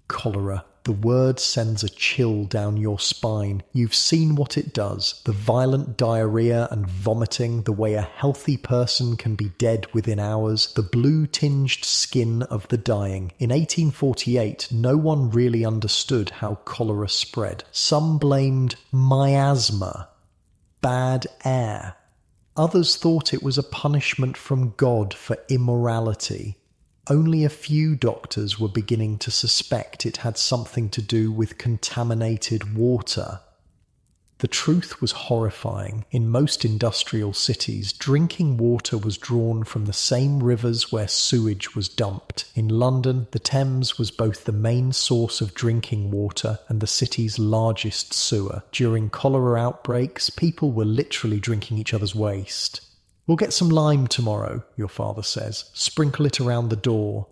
Cholera. The word sends a chill down your spine. You've seen what it does. The violent diarrhea and vomiting, the way a healthy person can be dead within hours, the blue-tinged skin of the dying. In 1848, no one really understood how cholera spread. Some blamed miasma, bad air. Others thought it was a punishment from God for immorality. Only a few doctors were beginning to suspect it had something to do with contaminated water. The truth was horrifying. In most industrial cities, drinking water was drawn from the same rivers where sewage was dumped. In London, the Thames was both the main source of drinking water and the city's largest sewer. During cholera outbreaks, people were literally drinking each other's waste. We'll get some lime tomorrow, your father says. Sprinkle it around the door.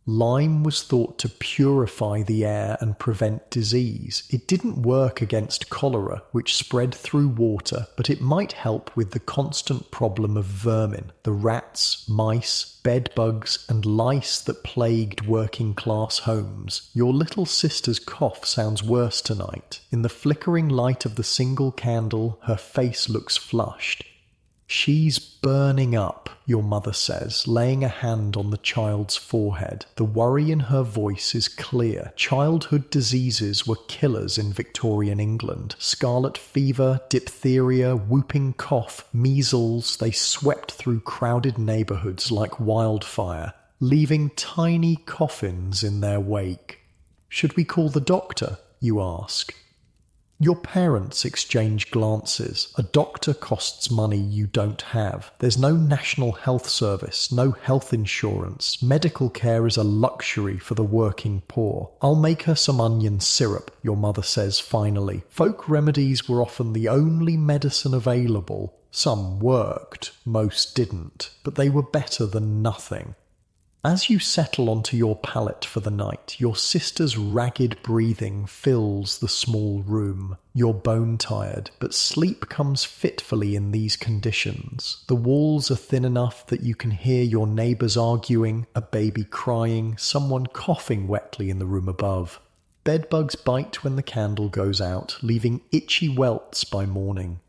Lime was thought to purify the air and prevent disease. It didn't work against cholera, which spread through water, but it might help with the constant problem of vermin, the rats, mice, bedbugs, and lice that plagued working-class homes. Your little sister's cough sounds worse tonight. In the flickering light of the single candle, her face looks flushed. She's burning up, your mother says, laying a hand on the child's forehead. The worry in her voice is clear. Childhood diseases were killers in Victorian England. Scarlet fever, diphtheria, whooping cough, measles, they swept through crowded neighbourhoods like wildfire, leaving tiny coffins in their wake. Should we call the doctor? You ask. Your parents exchange glances. A doctor costs money you don't have. There's no national health service, no health insurance. Medical care is a luxury for the working poor. I'll make her some onion syrup, your mother says finally. Folk remedies were often the only medicine available. Some worked, most didn't, but they were better than nothing. As you settle onto your pallet for the night, your sister's ragged breathing fills the small room. You're bone-tired, but sleep comes fitfully in these conditions. The walls are thin enough that you can hear your neighbours arguing, a baby crying, someone coughing wetly in the room above. Bedbugs bite when the candle goes out, leaving itchy welts by morning.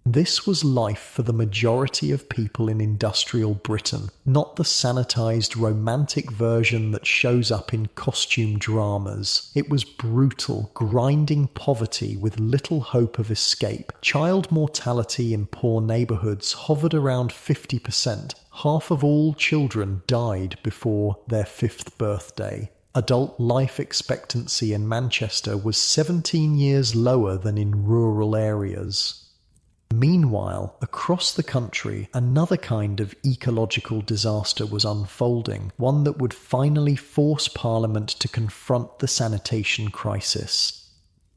This was life for the majority of people in industrial Britain, not the sanitised romantic version that shows up in costume dramas. It was brutal, grinding poverty with little hope of escape. Child mortality in poor neighbourhoods hovered around 50%. Half of all children died before their 5th birthday. Adult life expectancy in Manchester was 17 years lower than in rural areas. Meanwhile, across the country, another kind of ecological disaster was unfolding, one that would finally force Parliament to confront the sanitation crisis.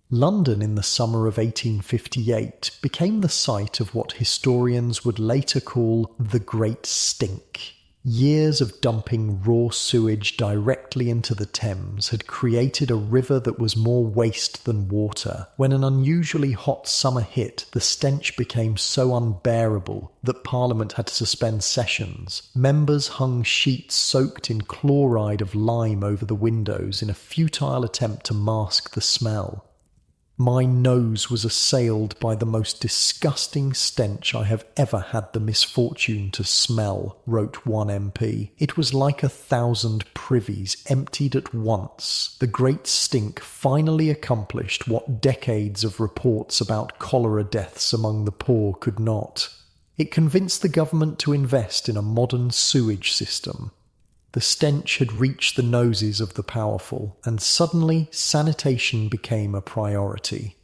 London in the summer of 1858 became the site of what historians would later call the Great Stink. Years of dumping raw sewage directly into the Thames had created a river that was more waste than water. When an unusually hot summer hit, the stench became so unbearable that Parliament had to suspend sessions. Members hung sheets soaked in chloride of lime over the windows in a futile attempt to mask the smell. My nose was assailed by the most disgusting stench I have ever had the misfortune to smell, wrote one MP. It was like 1,000 privies emptied at once. The great stink finally accomplished what decades of reports about cholera deaths among the poor could not. It convinced the government to invest in a modern sewage system. The stench had reached the noses of the powerful, and suddenly sanitation became a priority.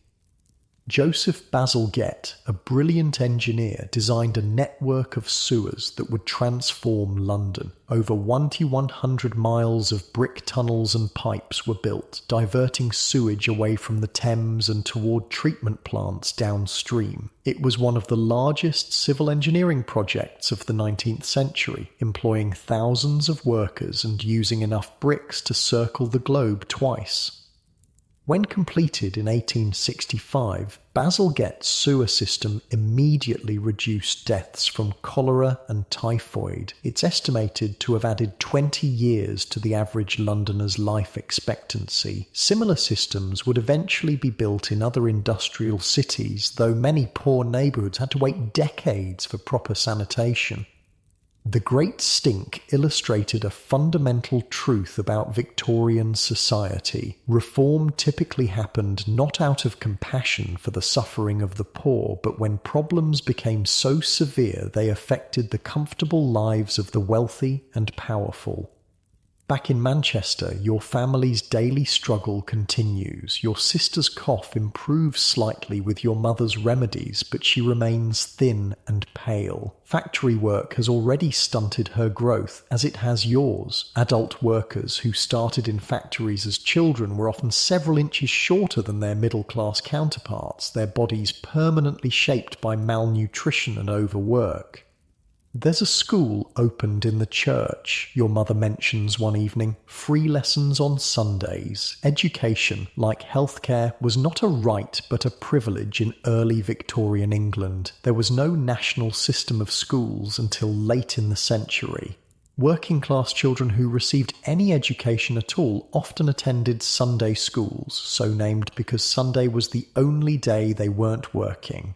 Joseph Bazalgette, a brilliant engineer, designed a network of sewers that would transform London. Over 2,100 miles of brick tunnels and pipes were built, diverting sewage away from the Thames and toward treatment plants downstream. It was one of the largest civil engineering projects of the 19th century, employing thousands of workers and using enough bricks to circle the globe twice. When completed in 1865, Bazalgette's sewer system immediately reduced deaths from cholera and typhoid. It's estimated to have added 20 years to the average Londoner's life expectancy. Similar systems would eventually be built in other industrial cities, though many poor neighbourhoods had to wait decades for proper sanitation. The Great Stink illustrated a fundamental truth about Victorian society. Reform typically happened not out of compassion for the suffering of the poor, but when problems became so severe they affected the comfortable lives of the wealthy and powerful. Back in Manchester, your family's daily struggle continues. Your sister's cough improves slightly with your mother's remedies, but she remains thin and pale. Factory work has already stunted her growth, as it has yours. Adult workers who started in factories as children were often several inches shorter than their middle-class counterparts, their bodies permanently shaped by malnutrition and overwork. There's a school opened in the church, your mother mentions one evening. Free lessons on Sundays. Education, like healthcare, was not a right but a privilege in early Victorian England. There was no national system of schools until late in the century. Working-class children who received any education at all often attended Sunday schools, so named because Sunday was the only day they weren't working.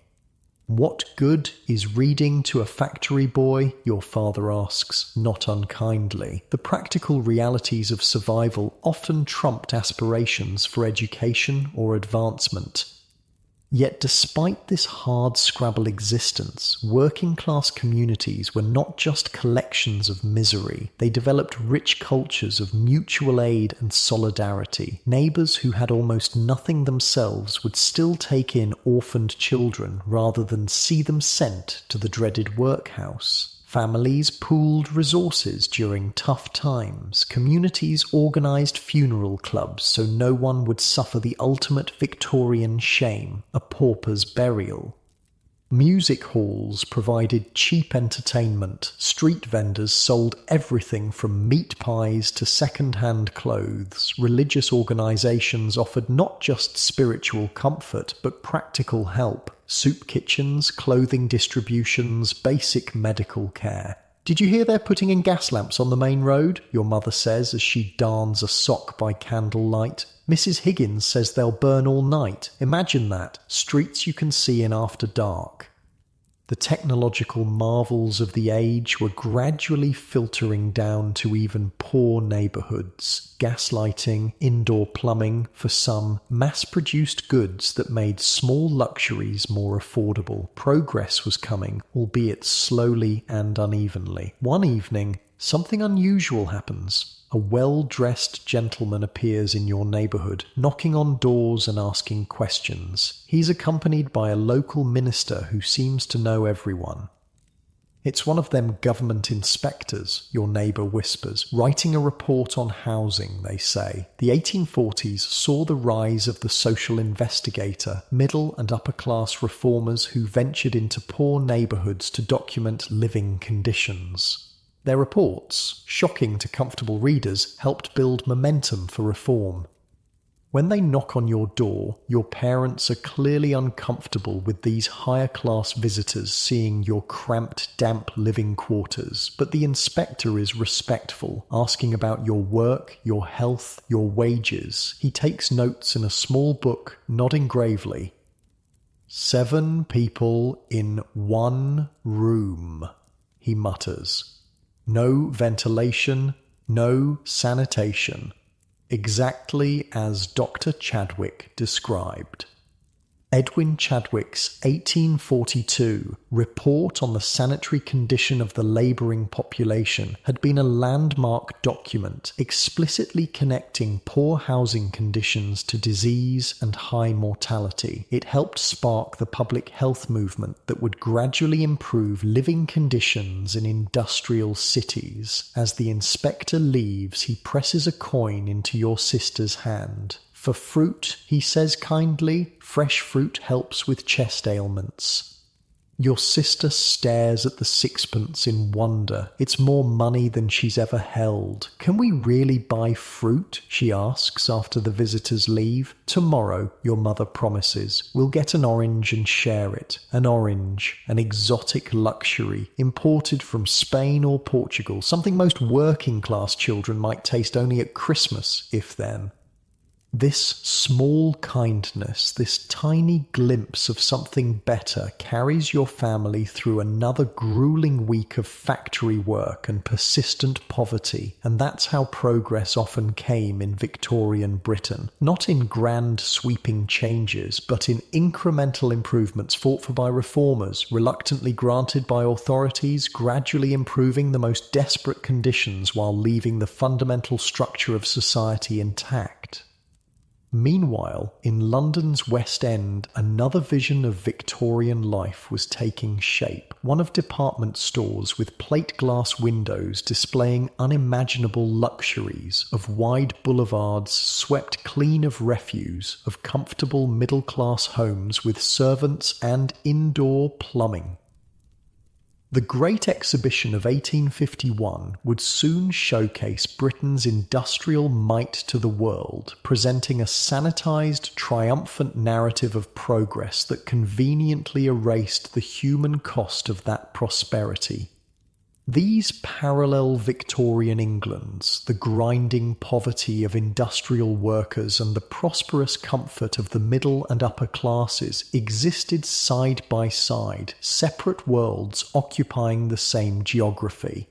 What good is reading to a factory boy? Your father asks, not unkindly. The practical realities of survival often trumped aspirations for education or advancement. Yet despite this hard-scrabble existence, working-class communities were not just collections of misery. They developed rich cultures of mutual aid and solidarity. Neighbours who had almost nothing themselves would still take in orphaned children rather than see them sent to the dreaded workhouse. Families pooled resources during tough times. Communities organised funeral clubs so no one would suffer the ultimate Victorian shame, a pauper's burial. Music halls provided cheap entertainment. Street vendors sold everything from meat pies to second-hand clothes. Religious organisations offered not just spiritual comfort, but practical help. Soup kitchens, clothing distributions, basic medical care. Did you hear they're putting in gas lamps on the main road? Your mother says as she darns a sock by candlelight. Mrs. Higgins says they'll burn all night. Imagine that. Streets you can see in after dark. The technological marvels of the age were gradually filtering down to even poor neighbourhoods. Gaslighting, indoor plumbing, for some, mass-produced goods that made small luxuries more affordable. Progress was coming, albeit slowly and unevenly. One evening, something unusual happens. A well-dressed gentleman appears in your neighbourhood, knocking on doors and asking questions. He's accompanied by a local minister who seems to know everyone. It's one of them government inspectors, your neighbour whispers, writing a report on housing, they say. The 1840s saw the rise of the social investigator, middle and upper-class reformers who ventured into poor neighbourhoods to document living conditions. Their reports, shocking to comfortable readers, helped build momentum for reform. When they knock on your door, your parents are clearly uncomfortable with these higher-class visitors seeing your cramped, damp living quarters, but the inspector is respectful, asking about your work, your health, your wages. He takes notes in a small book, nodding gravely. 7 people in 1 room, he mutters. No ventilation, no sanitation. Exactly as Dr. Chadwick described. Edwin Chadwick's 1842 Report on the Sanitary Condition of the Labouring Population had been a landmark document explicitly connecting poor housing conditions to disease and high mortality. It helped spark the public health movement that would gradually improve living conditions in industrial cities. As the inspector leaves, he presses a coin into your sister's hand. For fruit, he says kindly, fresh fruit helps with chest ailments. Your sister stares at the sixpence in wonder. It's more money than she's ever held. Can we really buy fruit? She asks after the visitors leave. Tomorrow, your mother promises. We'll get an orange and share it. An orange, an exotic luxury, imported from Spain or Portugal, something most working-class children might taste only at Christmas, if then. This small kindness, this tiny glimpse of something better carries your family through another grueling week of factory work and persistent poverty, and that's how progress often came in Victorian Britain. Not in grand sweeping changes, but in incremental improvements fought for by reformers, reluctantly granted by authorities, gradually improving the most desperate conditions while leaving the fundamental structure of society intact. Meanwhile, in London's West End, another vision of Victorian life was taking shape. One of department stores with plate glass windows displaying unimaginable luxuries of wide boulevards swept clean of refuse, of comfortable middle-class homes with servants and indoor plumbing. The Great Exhibition of 1851 would soon showcase Britain's industrial might to the world, presenting a sanitized, triumphant narrative of progress that conveniently erased the human cost of that prosperity. These parallel Victorian Englands, the grinding poverty of industrial workers and the prosperous comfort of the middle and upper classes, existed side by side, separate worlds occupying the same geography.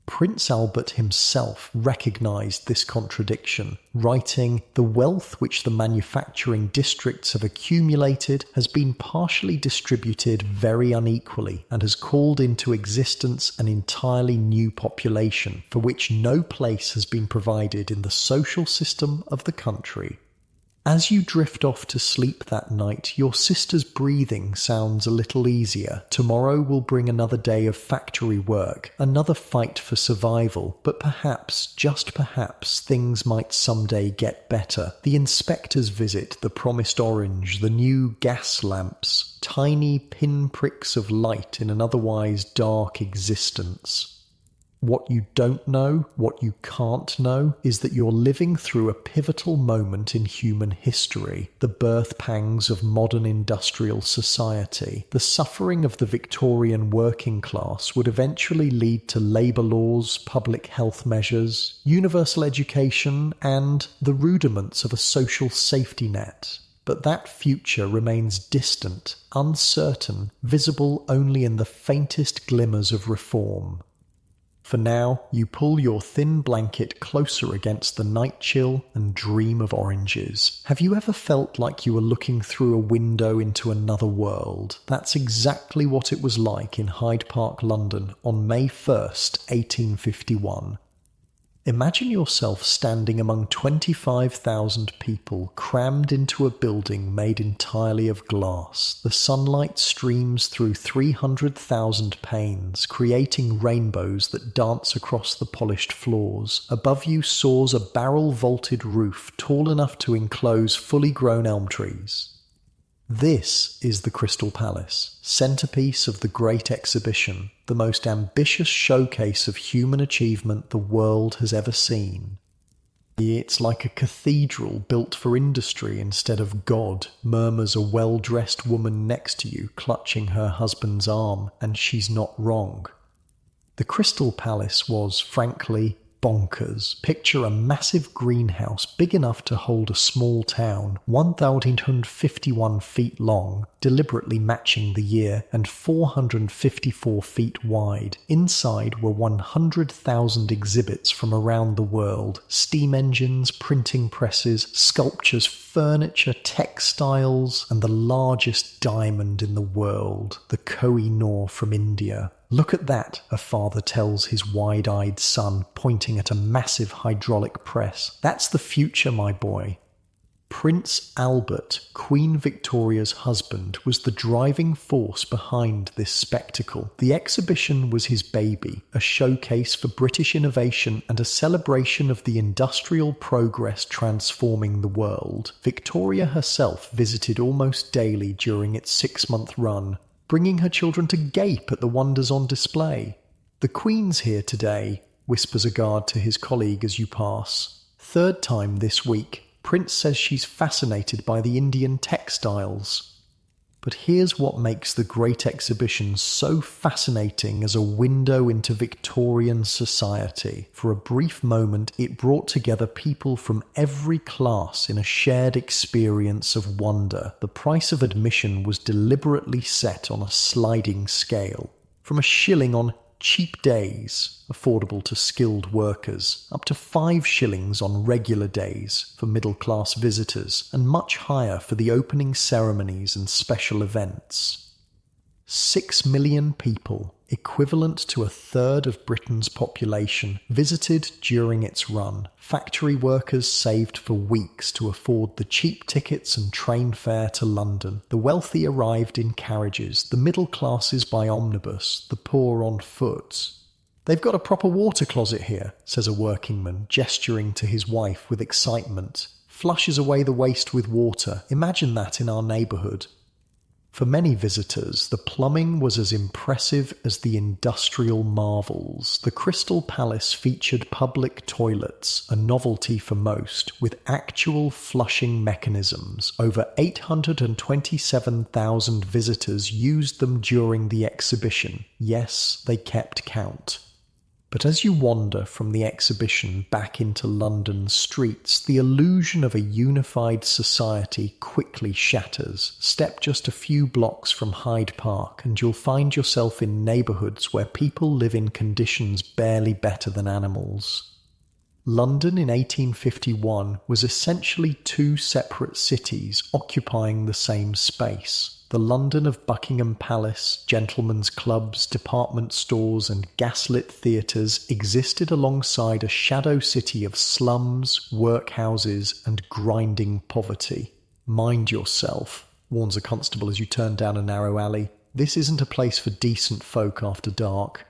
Prince Albert himself recognised this contradiction, writing, "The wealth which the manufacturing districts have accumulated has been partially distributed very unequally and has called into existence an entirely new population for which no place has been provided in the social system of the country." As you drift off to sleep that night, your sister's breathing sounds a little easier. Tomorrow will bring another day of factory work, another fight for survival, but perhaps, just perhaps, things might someday get better. The inspector's visit, the promised orange, the new gas lamps, tiny pinpricks of light in an otherwise dark existence. What you don't know, what you can't know, is that you're living through a pivotal moment in human history, the birth pangs of modern industrial society. The suffering of the Victorian working class would eventually lead to labour laws, public health measures, universal education, and the rudiments of a social safety net. But that future remains distant, uncertain, visible only in the faintest glimmers of reform. For now, you pull your thin blanket closer against the night chill and dream of oranges. Have you ever felt like you were looking through a window into another world? That's exactly what it was like in Hyde Park, London, on May 1st, 1851. Imagine yourself standing among 25,000 people crammed into a building made entirely of glass. The sunlight streams through 300,000 panes, creating rainbows that dance across the polished floors. Above you soars a barrel-vaulted roof tall enough to enclose fully grown elm trees. This is the Crystal Palace, centerpiece of the Great Exhibition, the most ambitious showcase of human achievement the world has ever seen. It's like a cathedral built for industry instead of God, murmurs a well-dressed woman next to you, clutching her husband's arm, and she's not wrong. The Crystal Palace was, frankly, bonkers. Picture a massive greenhouse big enough to hold a small town, 1,851 feet long, deliberately matching the year, and 454 feet wide. Inside were 100,000 exhibits from around the world: steam engines, printing presses, sculptures, furniture, textiles, and the largest diamond in the world, the Koh-i-Noor from India. "Look at that," a father tells his wide-eyed son, pointing at a massive hydraulic press. "That's the future, my boy." Prince Albert, Queen Victoria's husband, was the driving force behind this spectacle. The exhibition was his baby, a showcase for British innovation and a celebration of the industrial progress transforming the world. Victoria herself visited almost daily during its 6-month run, bringing her children to gape at the wonders on display. "The Queen's here today," whispers a guard to his colleague as you pass. Third time this week, Prince says she's fascinated by the Indian textiles. But here's what makes the Great Exhibition so fascinating as a window into Victorian society. For a brief moment, it brought together people from every class in a shared experience of wonder. The price of admission was deliberately set on a sliding scale. From a shilling on cheap days, affordable to skilled workers, up to 5 shillings on regular days for middle-class visitors, and much higher for the opening ceremonies and special events. 6 million people, equivalent to a third of Britain's population, visited during its run. Factory workers saved for weeks to afford the cheap tickets and train fare to London. The wealthy arrived in carriages, the middle classes by omnibus, the poor on foot. "They've got a proper water closet here," says a workingman, gesturing to his wife with excitement. "Flushes away the waste with water. Imagine that in our neighbourhood." For many visitors, the plumbing was as impressive as the industrial marvels. The Crystal Palace featured public toilets, a novelty for most, with actual flushing mechanisms. Over 827,000 visitors used them during the exhibition. Yes, they kept count. But as you wander from the exhibition back into London's streets, the illusion of a unified society quickly shatters. Step just a few blocks from Hyde Park and you'll find yourself in neighbourhoods where people live in conditions barely better than animals. London in 1851 was essentially 2 separate cities occupying the same space. The London of Buckingham Palace, gentlemen's clubs, department stores and gaslit theatres existed alongside a shadow city of slums, workhouses and grinding poverty. "Mind yourself," warns a constable as you turn down a narrow alley. "This isn't a place for decent folk after dark."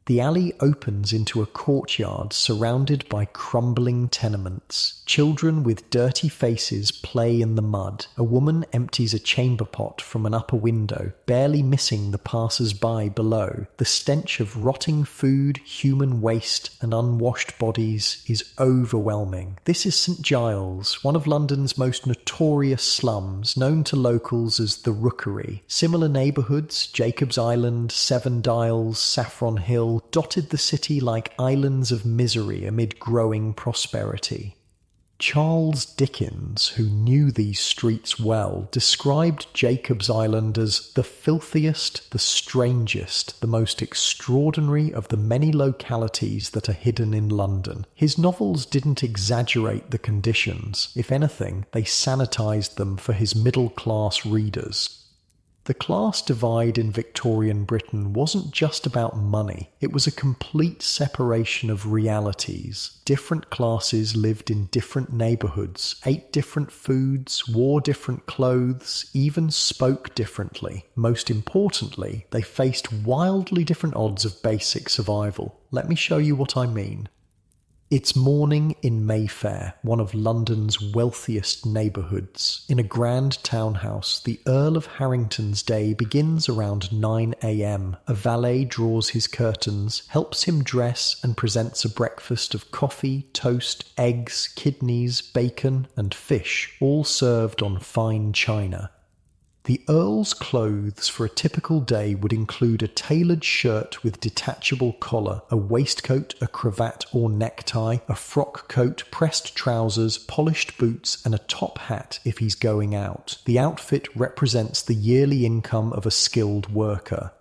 The alley opens into a courtyard surrounded by crumbling tenements. Children with dirty faces play in the mud. A woman empties a chamber pot from an upper window, barely missing the passers-by below. The stench of rotting food, human waste, and unwashed bodies is overwhelming. This is St Giles, one of London's most notorious slums, known to locals as the Rookery. Similar neighbourhoods, Jacob's Island, Seven Dials, Saffron Hill, dotted the city like islands of misery amid growing prosperity. Charles Dickens, who knew these streets well, described Jacob's Island as the filthiest, the strangest, the most extraordinary of the many localities that are hidden in London. His novels didn't exaggerate the conditions. If anything, they sanitized them for his middle-class readers. The class divide in Victorian Britain wasn't just about money. It was a complete separation of realities. Different classes lived in different neighbourhoods, ate different foods, wore different clothes, even spoke differently. Most importantly, they faced wildly different odds of basic survival. Let me show you what I mean. It's morning in Mayfair, one of London's wealthiest neighbourhoods. In a grand townhouse, the Earl of Harrington's day begins around 9 a.m. A valet draws his curtains, helps him dress, and presents a breakfast of coffee, toast, eggs, kidneys, bacon, and fish, all served on fine china. The Earl's clothes for a typical day would include a tailored shirt with detachable collar, a waistcoat, a cravat or necktie, a frock coat, pressed trousers, polished boots, and a top hat if he's going out. The outfit represents the yearly income of a skilled worker.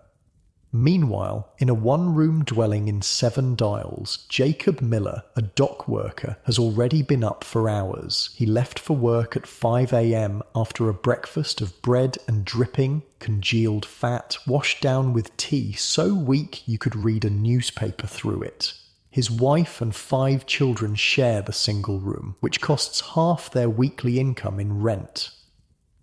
Meanwhile, in a one-room dwelling in Seven Dials, Jacob Miller, a dock worker, has already been up for hours. He left for work at 5 a.m. after a breakfast of bread and dripping, congealed fat, washed down with tea so weak you could read a newspaper through it. His wife and 5 children share the single room, which costs half their weekly income in rent.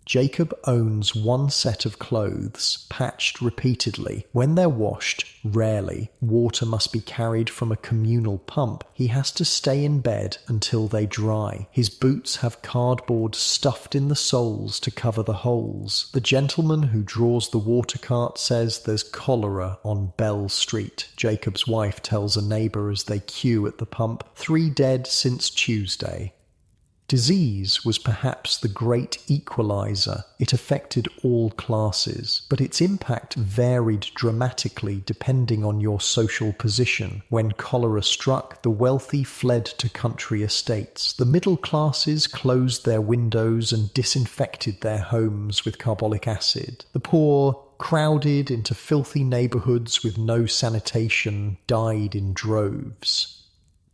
Jacob owns one set of clothes, patched repeatedly. When they're washed, rarely, water must be carried from a communal pump. He has to stay in bed until they dry. His boots have cardboard stuffed in the soles to cover the holes. The gentleman who draws the water cart says there's cholera on Bell Street. Jacob's wife tells a neighbour as they queue at the pump, 3 dead since Tuesday. Disease was perhaps the great equalizer. It affected all classes, but its impact varied dramatically depending on your social position. When cholera struck, the wealthy fled to country estates. The middle classes closed their windows and disinfected their homes with carbolic acid. The poor, crowded into filthy neighbourhoods with no sanitation, died in droves.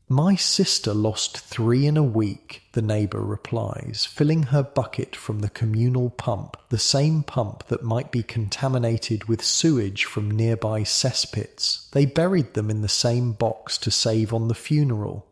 "My sister lost 3 in a week," the neighbour replies, filling her bucket from the communal pump, the same pump that might be contaminated with sewage from nearby cesspits. They buried them in the same box to save on the funeral.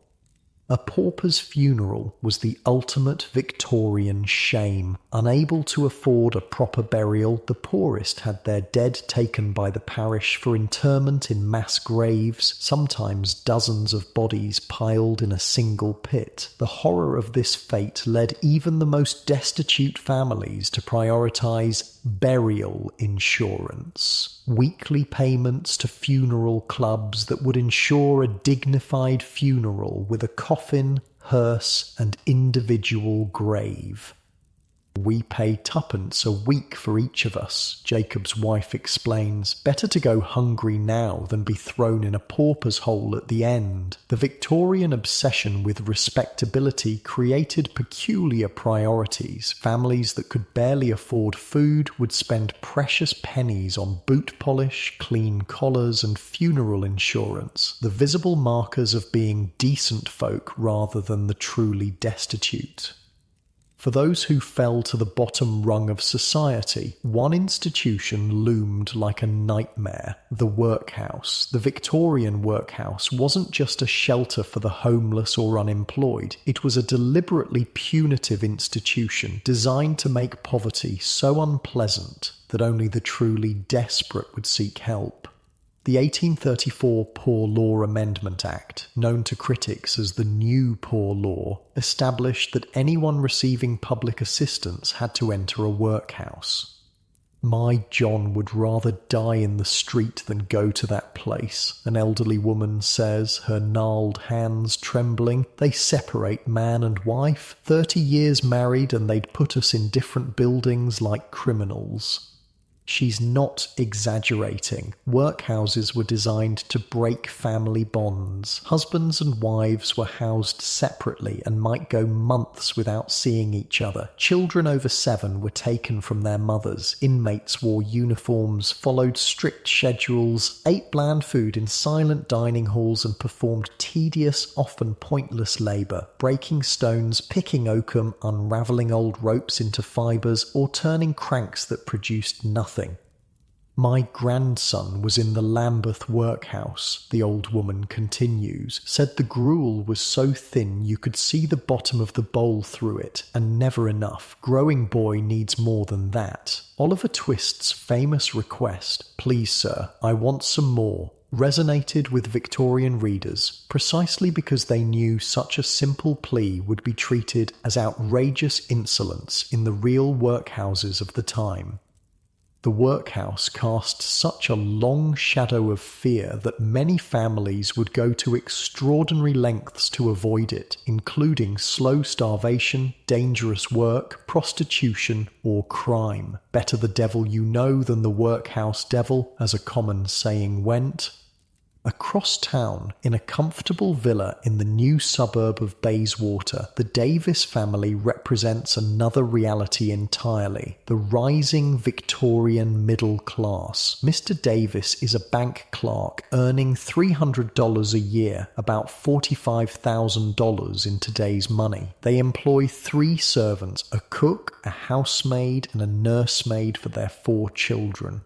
A pauper's funeral was the ultimate Victorian shame. Unable to afford a proper burial, the poorest had their dead taken by the parish for interment in mass graves, sometimes dozens of bodies piled in a single pit. The horror of this fate led even the most destitute families to prioritise burial insurance, weekly payments to funeral clubs that would ensure a dignified funeral with a coffin, hearse, and individual grave. "We pay 2pence a week for each of us," Jacob's wife explains. "Better to go hungry now than be thrown in a pauper's hole at the end." The Victorian obsession with respectability created peculiar priorities. Families that could barely afford food would spend precious pennies on boot polish, clean collars, and funeral insurance, the visible markers of being decent folk rather than the truly destitute. For those who fell to the bottom rung of society, one institution loomed like a nightmare: the workhouse. The Victorian workhouse wasn't just a shelter for the homeless or unemployed. It was a deliberately punitive institution designed to make poverty so unpleasant that only the truly desperate would seek help. The 1834 Poor Law Amendment Act, known to critics as the New Poor Law, established that anyone receiving public assistance had to enter a workhouse. "My John would rather die in the street than go to that place," an elderly woman says, her gnarled hands trembling. "They separate man and wife, 30 years married, and they'd put us in different buildings like criminals." She's not exaggerating. Workhouses were designed to break family bonds. Husbands and wives were housed separately and might go months without seeing each other. Children over 7 were taken from their mothers. Inmates wore uniforms, followed strict schedules, ate bland food in silent dining halls, and performed tedious, often pointless labour, breaking stones, picking oakum, unravelling old ropes into fibres, or turning cranks that produced nothing. "My grandson was in the Lambeth workhouse," the old woman continues, "said the gruel was so thin you could see the bottom of the bowl through it, and never enough. Growing boy needs more than that. Oliver Twist's famous request, 'Please, sir, I want some more.' resonated with Victorian readers precisely because they knew such a simple plea would be treated as outrageous insolence in the real workhouses of the time. The workhouse cast such a long shadow of fear that many families would go to extraordinary lengths to avoid it, including slow starvation, dangerous work, prostitution, or crime. Better the devil you know than the workhouse devil, as a common saying went. Across town, in a comfortable villa in the new suburb of Bayswater, the Davis family represents another reality entirely, the rising Victorian middle class. Mr. Davis is a bank clerk earning $300 a year, about $45,000 in today's money. They employ 3 servants, a cook, a housemaid, and a nursemaid for their 4 children.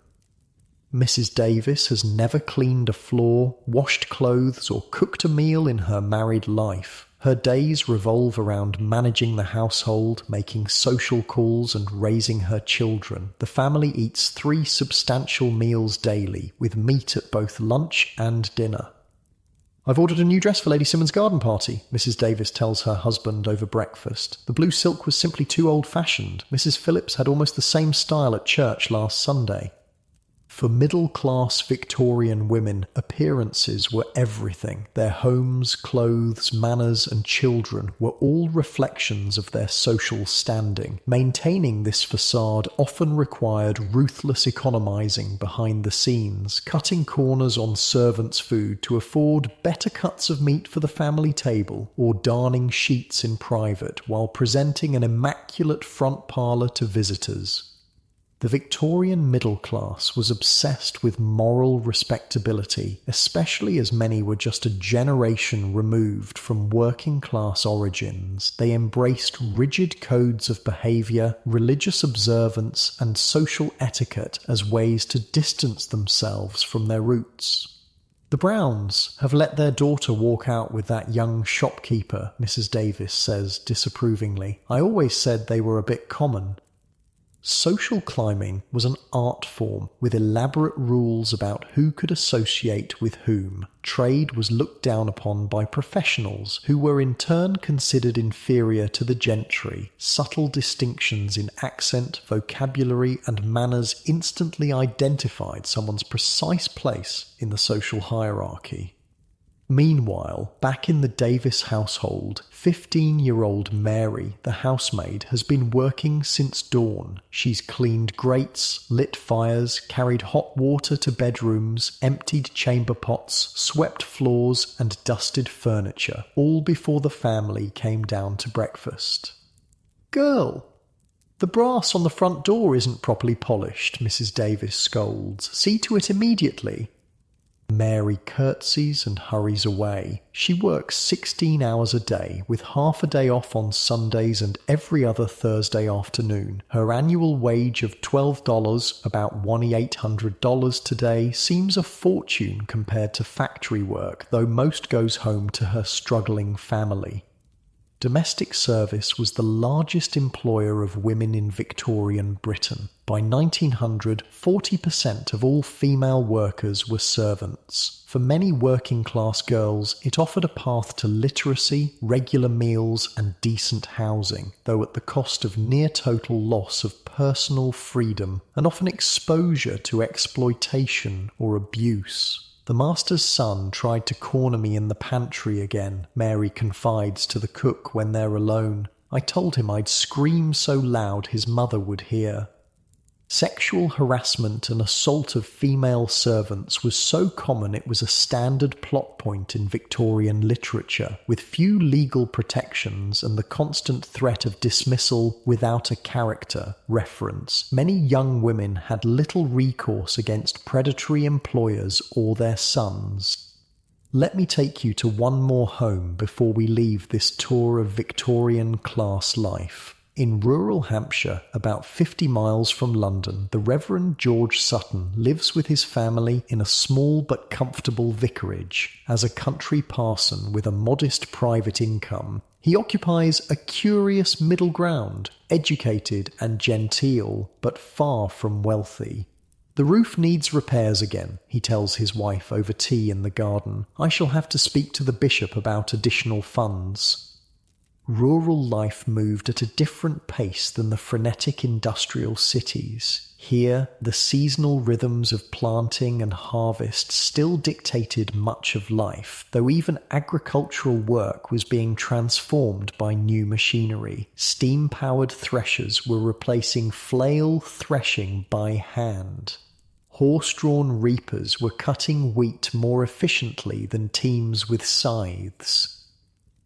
Mrs. Davis has never cleaned a floor, washed clothes, or cooked a meal in her married life. Her days revolve around managing the household, making social calls, and raising her children. The family eats 3 substantial meals daily, with meat at both lunch and dinner. "I've ordered a new dress for Lady Simmons' garden party," Mrs. Davis tells her husband over breakfast. "The blue silk was simply too old-fashioned. Mrs. Phillips had almost the same style at church last Sunday." For middle-class Victorian women, appearances were everything. Their homes, clothes, manners, and children were all reflections of their social standing. Maintaining this facade often required ruthless economizing behind the scenes, cutting corners on servants' food to afford better cuts of meat for the family table, or darning sheets in private while presenting an immaculate front parlour to visitors. The Victorian middle class was obsessed with moral respectability, especially as many were just a generation removed from working class origins. They embraced rigid codes of behaviour, religious observance, and social etiquette as ways to distance themselves from their roots. "The Browns have let their daughter walk out with that young shopkeeper," Mrs. Davis says disapprovingly. "I always said they were a bit common." Social climbing was an art form with elaborate rules about who could associate with whom. Trade was looked down upon by professionals, who were in turn considered inferior to the gentry. Subtle distinctions in accent, vocabulary, and manners instantly identified someone's precise place in the social hierarchy. Meanwhile, back in the Davis household, 15-year-old Mary, the housemaid, has been working since dawn. She's cleaned grates, lit fires, carried hot water to bedrooms, emptied chamber pots, swept floors, and dusted furniture, all before the family came down to breakfast. "Girl, the brass on the front door isn't properly polished," Mrs. Davis scolds. "See to it immediately." Mary curtsies and hurries away. She works 16 hours a day, with half a day off on Sundays and every other Thursday afternoon. Her annual wage of $12, about $1,800 today, seems a fortune compared to factory work, though most goes home to her struggling family. Domestic service was the largest employer of women in Victorian Britain. By 1900, 40% of all female workers were servants. For many working-class girls, it offered a path to literacy, regular meals, and decent housing, though at the cost of near-total loss of personal freedom and often exposure to exploitation or abuse. "The master's son tried to corner me in the pantry again," Mary confides to the cook when they're alone. "I told him I'd scream so loud his mother would hear." Sexual harassment and assault of female servants was so common it was a standard plot point in Victorian literature, with few legal protections and the constant threat of dismissal without a character reference. Many young women had little recourse against predatory employers or their sons. Let me take you to one more home before we leave this tour of Victorian class life. In rural Hampshire, about 50 miles from London, the Reverend George Sutton lives with his family in a small but comfortable vicarage. As a country parson with a modest private income, he occupies a curious middle ground, educated and genteel, but far from wealthy. "The roof needs repairs again," he tells his wife over tea in the garden. "I shall have to speak to the bishop about additional funds." Rural life moved at a different pace than the frenetic industrial cities. Here, the seasonal rhythms of planting and harvest still dictated much of life, though even agricultural work was being transformed by new machinery. Steam-powered threshers were replacing flail threshing by hand. Horse-drawn reapers were cutting wheat more efficiently than teams with scythes.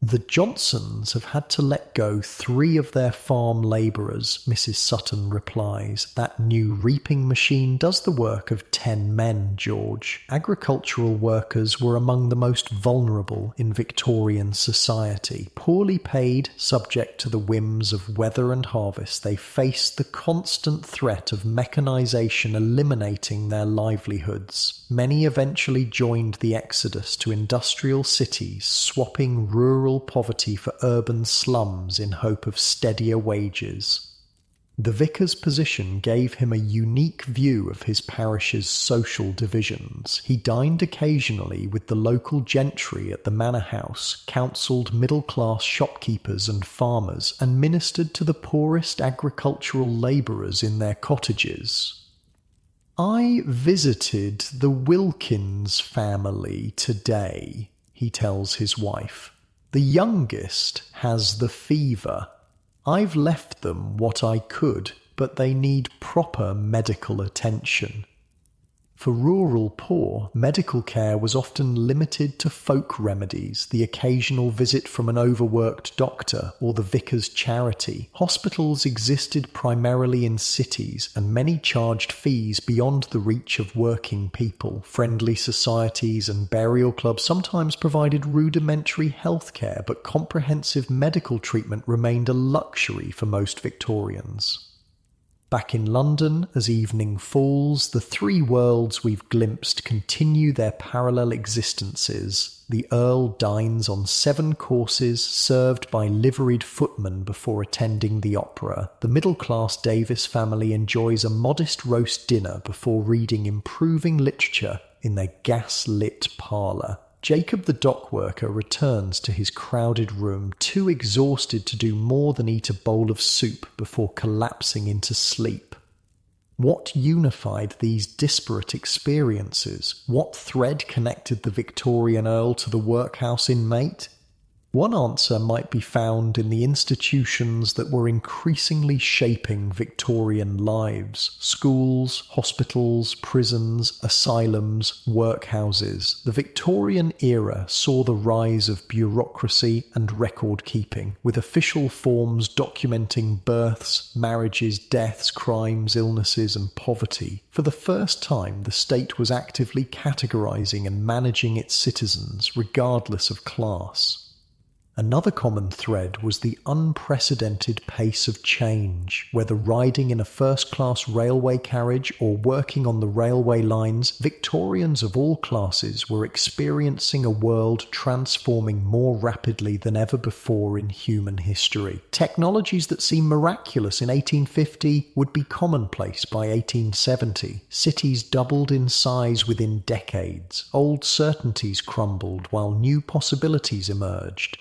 "The Johnsons have had to let go 3 of their farm labourers," Mrs. Sutton replies. "That new reaping machine does the work of 10 men, George." Agricultural workers were among the most vulnerable in Victorian society. Poorly paid, subject to the whims of weather and harvest, they faced the constant threat of mechanisation eliminating their livelihoods. Many eventually joined the exodus to industrial cities, swapping rural poverty for urban slums in hope of steadier wages. The vicar's position gave him a unique view of his parish's social divisions. He dined occasionally with the local gentry at the manor house, counselled middle-class shopkeepers and farmers, and ministered to the poorest agricultural labourers in their cottages. "I visited the Wilkins family today," he tells his wife. "The youngest has the fever. I've left them what I could, but they need proper medical attention." For rural poor, medical care was often limited to folk remedies, the occasional visit from an overworked doctor, or the vicar's charity. Hospitals existed primarily in cities, and many charged fees beyond the reach of working people. Friendly societies and burial clubs sometimes provided rudimentary health care, but comprehensive medical treatment remained a luxury for most Victorians. Back in London, as evening falls, the 3 worlds we've glimpsed continue their parallel existences. The Earl dines on 7 courses served by liveried footmen before attending the opera. The middle-class Davis family enjoys a modest roast dinner before reading improving literature in their gas-lit parlour. Jacob the dock worker returns to his crowded room, too exhausted to do more than eat a bowl of soup before collapsing into sleep. What unified these disparate experiences? What thread connected the Victorian Earl to the workhouse inmate? One answer might be found in the institutions that were increasingly shaping Victorian lives: schools, hospitals, prisons, asylums, workhouses. The Victorian era saw the rise of bureaucracy and record-keeping, with official forms documenting births, marriages, deaths, crimes, illnesses, and poverty. For the first time, the state was actively categorising and managing its citizens, regardless of class. Another common thread was the unprecedented pace of change. Whether riding in a first-class railway carriage or working on the railway lines, Victorians of all classes were experiencing a world transforming more rapidly than ever before in human history. Technologies that seemed miraculous in 1850 would be commonplace by 1870. Cities doubled in size within decades. Old certainties crumbled while new possibilities emerged.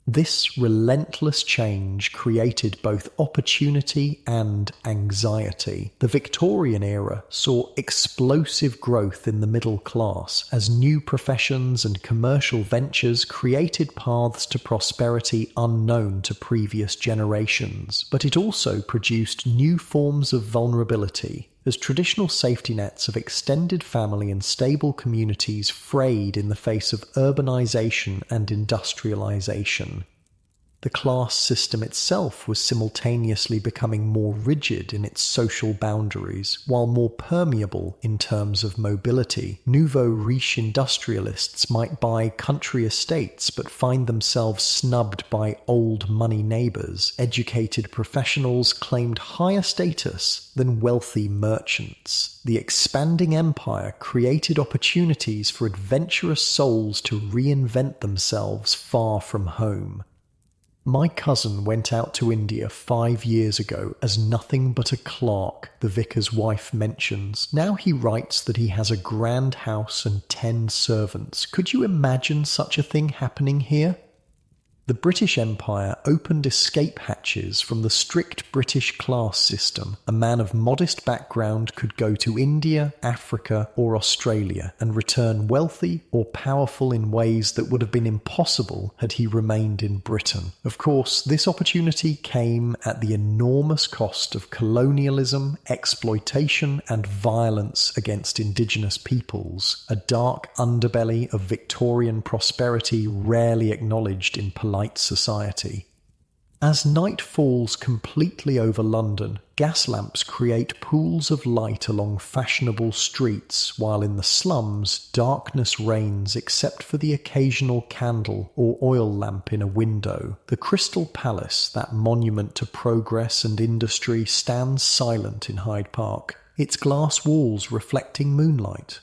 This relentless change created both opportunity and anxiety. The Victorian era saw explosive growth in the middle class as new professions and commercial ventures created paths to prosperity unknown to previous generations. But it also produced new forms of vulnerability, as traditional safety nets of extended family and stable communities frayed in the face of urbanisation and industrialisation. The class system itself was simultaneously becoming more rigid in its social boundaries, while more permeable in terms of mobility. Nouveau riche industrialists might buy country estates but find themselves snubbed by old money neighbours. Educated professionals claimed higher status than wealthy merchants. The expanding empire created opportunities for adventurous souls to reinvent themselves far from home. My cousin went out to India 5 years ago as nothing but a clerk, the vicar's wife mentions. Now he writes that he has a grand house and 10 servants. Could you imagine such a thing happening here? The British Empire opened escape hatches from the strict British class system. A man of modest background could go to India, Africa, or Australia and return wealthy or powerful in ways that would have been impossible had he remained in Britain. Of course, this opportunity came at the enormous cost of colonialism, exploitation, and violence against indigenous peoples, a dark underbelly of Victorian prosperity rarely acknowledged in polite society. As night falls completely over London, gas lamps create pools of light along fashionable streets, while in the slums, darkness reigns except for the occasional candle or oil lamp in a window. The Crystal Palace, that monument to progress and industry, stands silent in Hyde Park, its glass walls reflecting moonlight.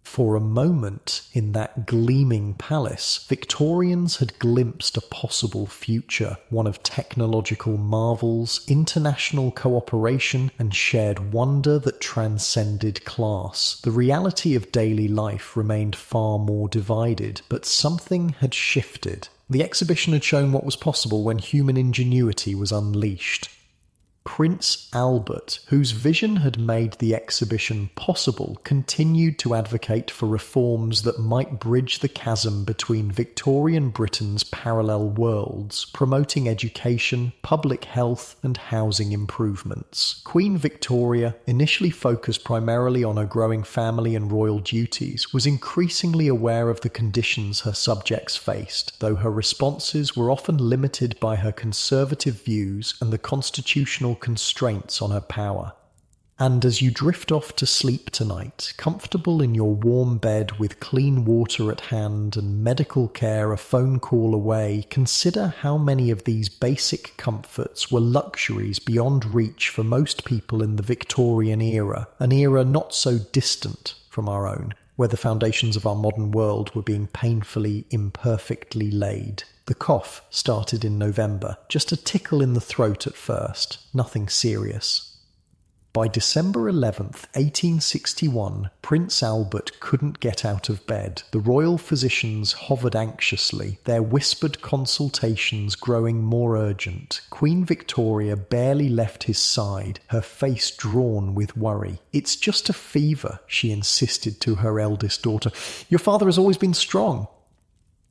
For a moment, in that gleaming palace, Victorians had glimpsed a possible future, one of technological marvels, international cooperation, and shared wonder that transcended class. The reality of daily life remained far more divided, but something had shifted. The exhibition had shown what was possible when human ingenuity was unleashed. Prince Albert, whose vision had made the exhibition possible, continued to advocate for reforms that might bridge the chasm between Victorian Britain's parallel worlds, promoting education, public health, and housing improvements. Queen Victoria, initially focused primarily on her growing family and royal duties, was increasingly aware of the conditions her subjects faced, though her responses were often limited by her conservative views and the constitutional constraints on her power. And as you drift off to sleep tonight, comfortable in your warm bed with clean water at hand and medical care a phone call away, consider how many of these basic comforts were luxuries beyond reach for most people in the Victorian era, an era not so distant from our own, where the foundations of our modern world were being painfully, imperfectly laid. The cough started in November, just a tickle in the throat at first, nothing serious. By December 11th, 1861, Prince Albert couldn't get out of bed. The royal physicians hovered anxiously, their whispered consultations growing more urgent. Queen Victoria barely left his side, her face drawn with worry. "It's just a fever," she insisted to her eldest daughter. "Your father has always been strong."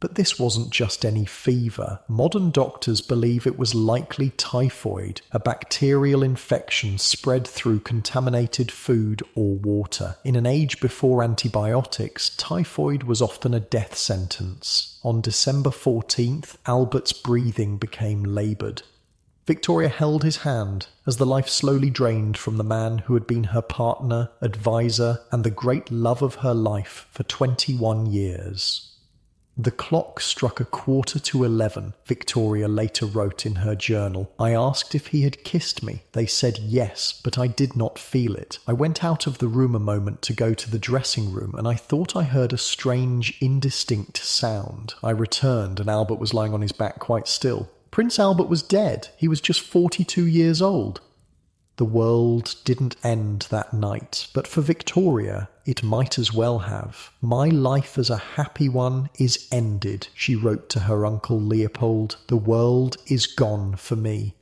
But this wasn't just any fever. Modern doctors believe it was likely typhoid, a bacterial infection spread through contaminated food or water. In an age before antibiotics, typhoid was often a death sentence. On December 14th, Albert's breathing became laboured. Victoria held his hand as the life slowly drained from the man who had been her partner, advisor, and the great love of her life for 21 years. The clock struck 11:15, Victoria later wrote in her journal. "I asked if he had kissed me. They said yes, but I did not feel it. I went out of the room a moment to go to the dressing room, and I thought I heard a strange, indistinct sound. I returned, and Albert was lying on his back quite still. Prince Albert was dead. He was just 42 years old." The world didn't end that night, but for Victoria, it might as well have. "My life as a happy one is ended," she wrote to her uncle Leopold. "The world is gone for me."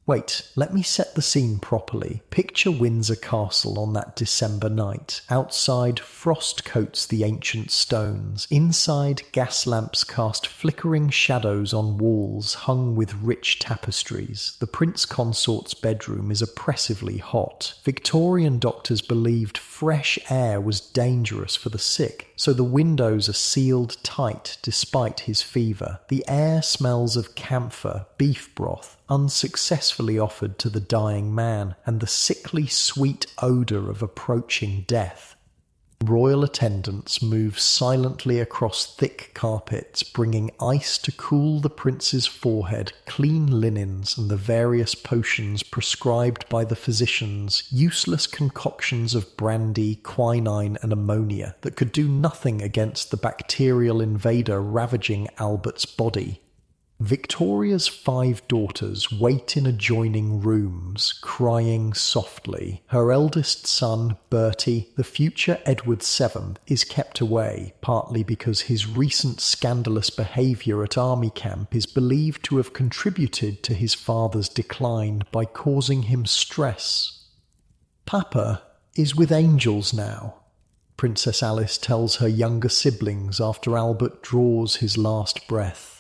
Wait, let me set the scene properly. Picture Windsor Castle on that December night. Outside, frost coats the ancient stones. Inside, gas lamps cast flickering shadows on walls hung with rich tapestries. The Prince Consort's bedroom is oppressively hot. Victorian doctors believed fresh air was dangerous for the sick, so the windows are sealed tight despite his fever. The air smells of camphor, beef broth, unsuccessfully offered to the dying man, and the sickly sweet odour of approaching death. Royal attendants move silently across thick carpets, bringing ice to cool the prince's forehead, clean linens, and the various potions prescribed by the physicians, useless concoctions of brandy, quinine, and ammonia that could do nothing against the bacterial invader ravaging Albert's body. Victoria's 5 daughters wait in adjoining rooms, crying softly. Her eldest son, Bertie, the future Edward VII, is kept away, partly because his recent scandalous behaviour at army camp is believed to have contributed to his father's decline by causing him stress. Papa is with angels now, Princess Alice tells her younger siblings after Albert draws his last breath.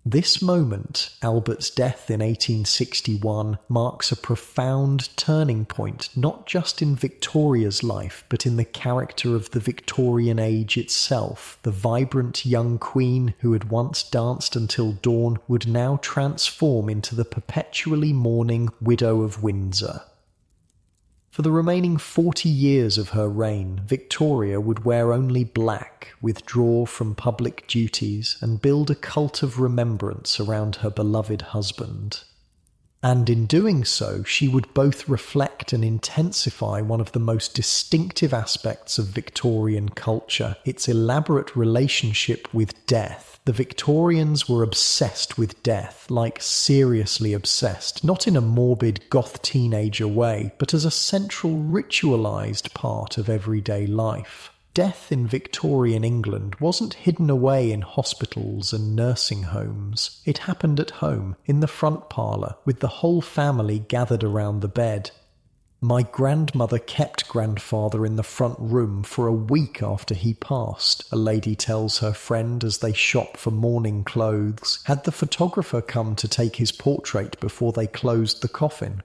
This moment, Albert's death in 1861, marks a profound turning point not just in Victoria's life but in the character of the Victorian age itself. The vibrant young queen who had once danced until dawn would now transform into the perpetually mourning widow of Windsor. For the remaining 40 years of her reign, Victoria would wear only black, withdraw from public duties, and build a cult of remembrance around her beloved husband. And in doing so, she would both reflect and intensify one of the most distinctive aspects of Victorian culture, its elaborate relationship with death. The Victorians were obsessed with death, like seriously obsessed, not in a morbid goth teenager way, but as a central ritualized part of everyday life. Death in Victorian England wasn't hidden away in hospitals and nursing homes. It happened at home, in the front parlour, with the whole family gathered around the bed. My grandmother kept grandfather in the front room for a week after he passed, a lady tells her friend as they shop for mourning clothes. Had the photographer come to take his portrait before they closed the coffin?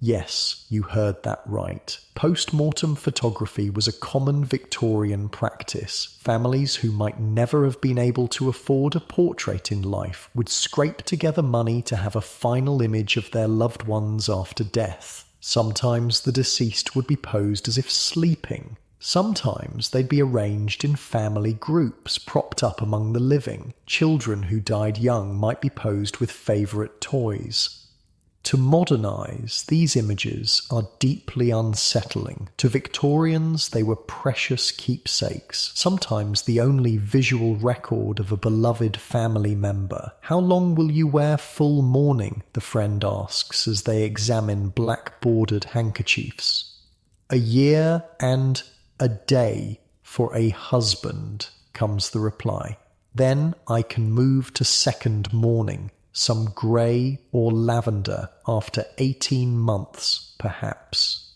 Yes, you heard that right. Post-mortem photography was a common Victorian practice. Families who might never have been able to afford a portrait in life would scrape together money to have a final image of their loved ones after death. Sometimes the deceased would be posed as if sleeping. Sometimes they'd be arranged in family groups, propped up among the living. Children who died young might be posed with favourite toys. To modernise, these images are deeply unsettling. To Victorians, they were precious keepsakes, sometimes the only visual record of a beloved family member. How long will you wear full mourning? The friend asks as they examine black-bordered handkerchiefs. A year and a day for a husband, comes the reply. Then I can move to second mourning. Some grey or lavender after 18 months, perhaps.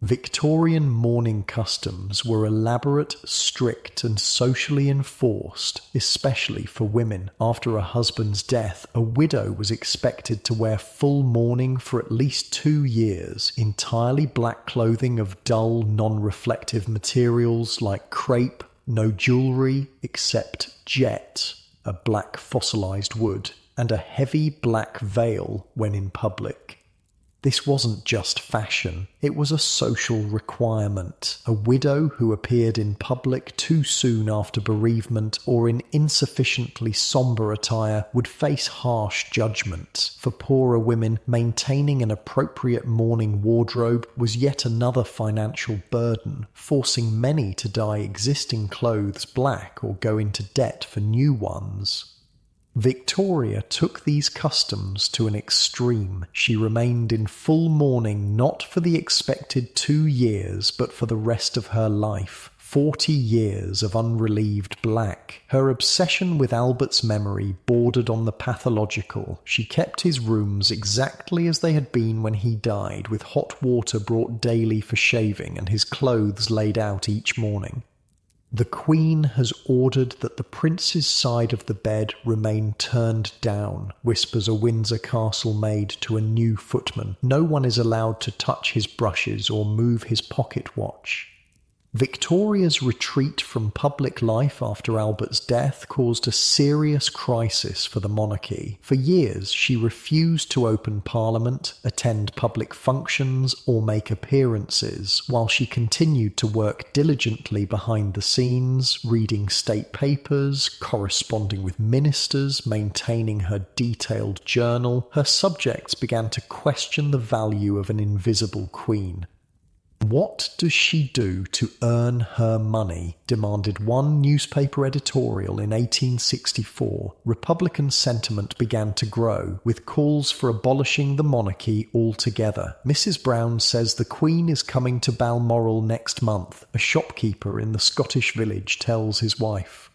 Victorian mourning customs were elaborate, strict, and socially enforced, especially for women. After a husband's death, a widow was expected to wear full mourning for at least 2 years, entirely black clothing of dull, non-reflective materials like crepe, no jewellery except jet, a black fossilised wood, and a heavy black veil when in public. This wasn't just fashion, it was a social requirement. A widow who appeared in public too soon after bereavement or in insufficiently sombre attire would face harsh judgment. For poorer women, maintaining an appropriate mourning wardrobe was yet another financial burden, forcing many to dye existing clothes black or go into debt for new ones. Victoria took these customs to an extreme. She remained in full mourning not for the expected 2 years, but for the rest of her life. 40 years of unrelieved black. Her obsession with Albert's memory bordered on the pathological. She kept his rooms exactly as they had been when he died, with hot water brought daily for shaving and his clothes laid out each morning. The Queen has ordered that the Prince's side of the bed remain turned down, whispers a Windsor castle maid to a new footman. No one is allowed to touch his brushes or move his pocket watch. Victoria's retreat from public life after Albert's death caused a serious crisis for the monarchy. For years, she refused to open Parliament, attend public functions, or make appearances, while she continued to work diligently behind the scenes, reading state papers, corresponding with ministers, maintaining her detailed journal. Her subjects began to question the value of an invisible queen. What does she do to earn her money? Demanded one newspaper editorial in 1864. Republican sentiment began to grow, with calls for abolishing the monarchy altogether. Mrs. Brown says the Queen is coming to Balmoral next month, a shopkeeper in the Scottish village tells his wife.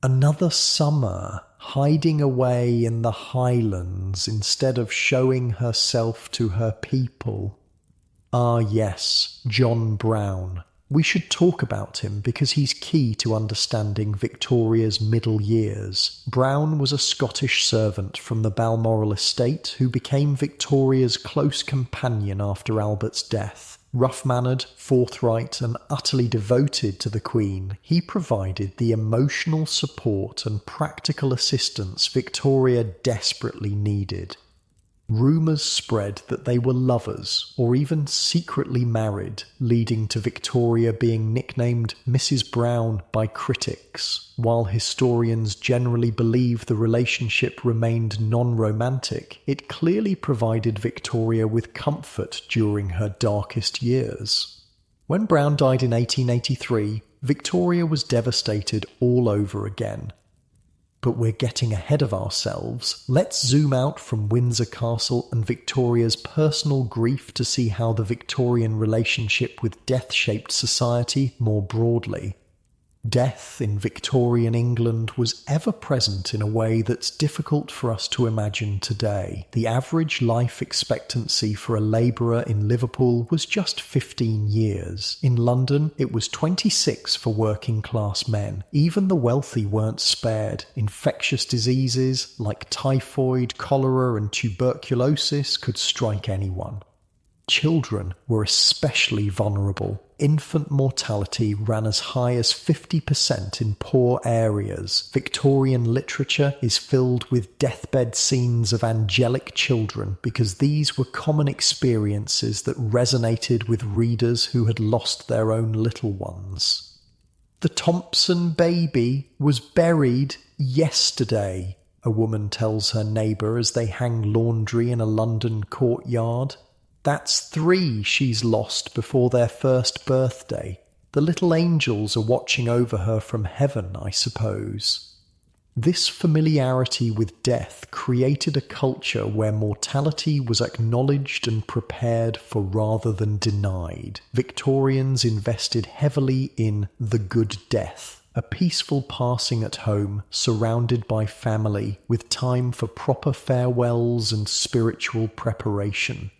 Another summer, hiding away in the Highlands instead of showing herself to her people. Ah yes, John Brown. We should talk about him because he's key to understanding Victoria's middle years. Brown was a Scottish servant from the Balmoral estate who became Victoria's close companion after Albert's death. Rough-mannered, forthright, and utterly devoted to the Queen, he provided the emotional support and practical assistance Victoria desperately needed. Rumours spread that they were lovers, or even secretly married, leading to Victoria being nicknamed Mrs. Brown by critics. While historians generally believe the relationship remained non-romantic, it clearly provided Victoria with comfort during her darkest years. When Brown died in 1883, Victoria was devastated all over again. But we're getting ahead of ourselves. Let's zoom out from Windsor Castle and Victoria's personal grief to see how the Victorian relationship with death shaped society more broadly. Death in Victorian England was ever present in a way that's difficult for us to imagine today. The average life expectancy for a labourer in Liverpool was just 15 years. In London, it was 26 for working class men. Even the wealthy weren't spared. Infectious diseases like typhoid, cholera and tuberculosis could strike anyone. Children were especially vulnerable. Infant mortality ran as high as 50% in poor areas. Victorian literature is filled with deathbed scenes of angelic children because these were common experiences that resonated with readers who had lost their own little ones. The Thompson baby was buried yesterday, a woman tells her neighbour as they hang laundry in a London courtyard. That's 3 she's lost before their first birthday. The little angels are watching over her from heaven, I suppose. This familiarity with death created a culture where mortality was acknowledged and prepared for rather than denied. Victorians invested heavily in the good death, a peaceful passing at home, surrounded by family, with time for proper farewells and spiritual preparation.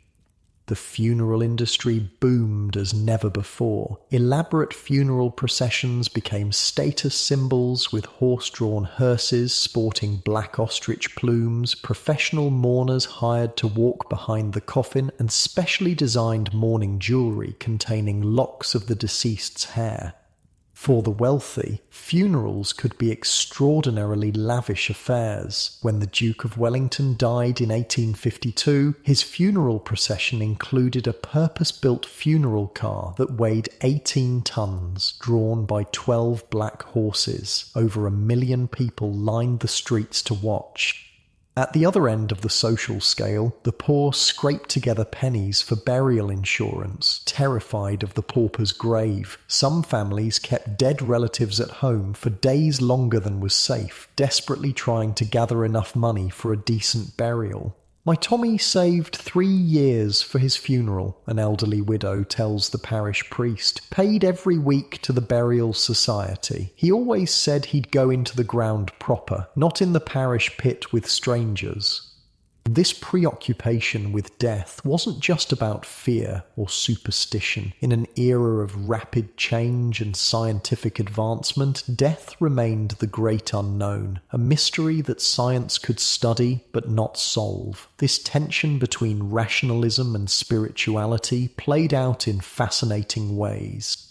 The funeral industry boomed as never before. Elaborate funeral processions became status symbols with horse-drawn hearses sporting black ostrich plumes, professional mourners hired to walk behind the coffin, and specially designed mourning jewellery containing locks of the deceased's hair. For the wealthy, funerals could be extraordinarily lavish affairs. When the Duke of Wellington died in 1852, his funeral procession included a purpose-built funeral car that weighed 18 tons, drawn by 12 black horses. Over 1 million people lined the streets to watch. At the other end of the social scale, the poor scraped together pennies for burial insurance, terrified of the pauper's grave. Some families kept dead relatives at home for days longer than was safe, desperately trying to gather enough money for a decent burial. My Tommy saved 3 years for his funeral, an elderly widow tells the parish priest, paid every week to the burial society. He always said he'd go into the ground proper, not in the parish pit with strangers. This preoccupation with death wasn't just about fear or superstition. In an era of rapid change and scientific advancement, death remained the great unknown, a mystery that science could study but not solve. This tension between rationalism and spirituality played out in fascinating ways.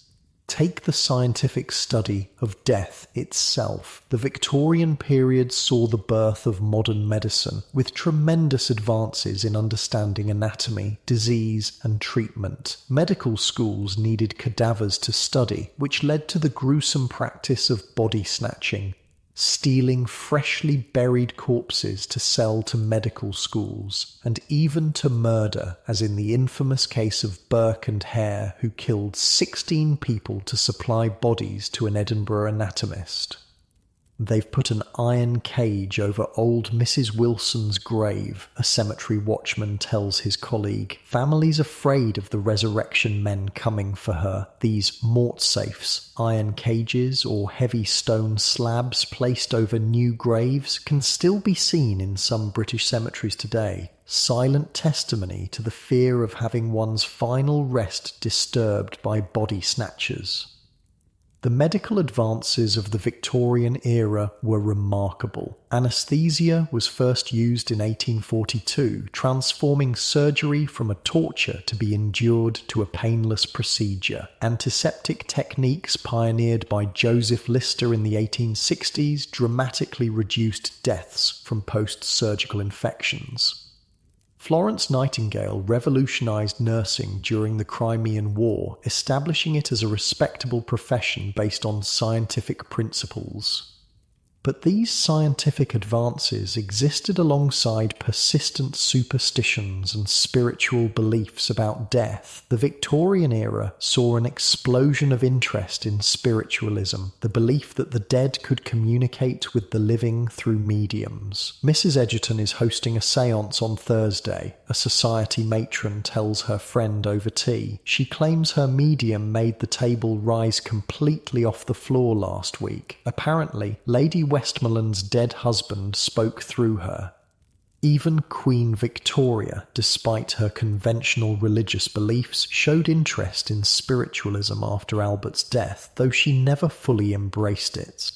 Take the scientific study of death itself. The Victorian period saw the birth of modern medicine, with tremendous advances in understanding anatomy, disease, and treatment. Medical schools needed cadavers to study, which led to the gruesome practice of body snatching. stealing freshly buried corpses to sell to medical schools, and even to murder, as in the infamous case of Burke and Hare, who killed 16 people to supply bodies to an Edinburgh anatomist. They've put an iron cage over old Mrs. Wilson's grave, a cemetery watchman tells his colleague. Families afraid of the resurrection men coming for her. These mortsafes, iron cages or heavy stone slabs placed over new graves, can still be seen in some British cemeteries today. Silent testimony to the fear of having one's final rest disturbed by body snatchers. The medical advances of the Victorian era were remarkable. Anesthesia was first used in 1842, transforming surgery from a torture to be endured to a painless procedure. Antiseptic techniques pioneered by Joseph Lister in the 1860s dramatically reduced deaths from post-surgical infections. Florence Nightingale revolutionised nursing during the Crimean War, establishing it as a respectable profession based on scientific principles. But these scientific advances existed alongside persistent superstitions and spiritual beliefs about death. The Victorian era saw an explosion of interest in spiritualism, the belief that the dead could communicate with the living through mediums. Mrs. Egerton is hosting a séance on Thursday, a society matron tells her friend over tea. She claims her medium made the table rise completely off the floor last week. Apparently, Lady Westmoreland's dead husband spoke through her. Even Queen Victoria, despite her conventional religious beliefs, showed interest in spiritualism after Albert's death, though she never fully embraced it.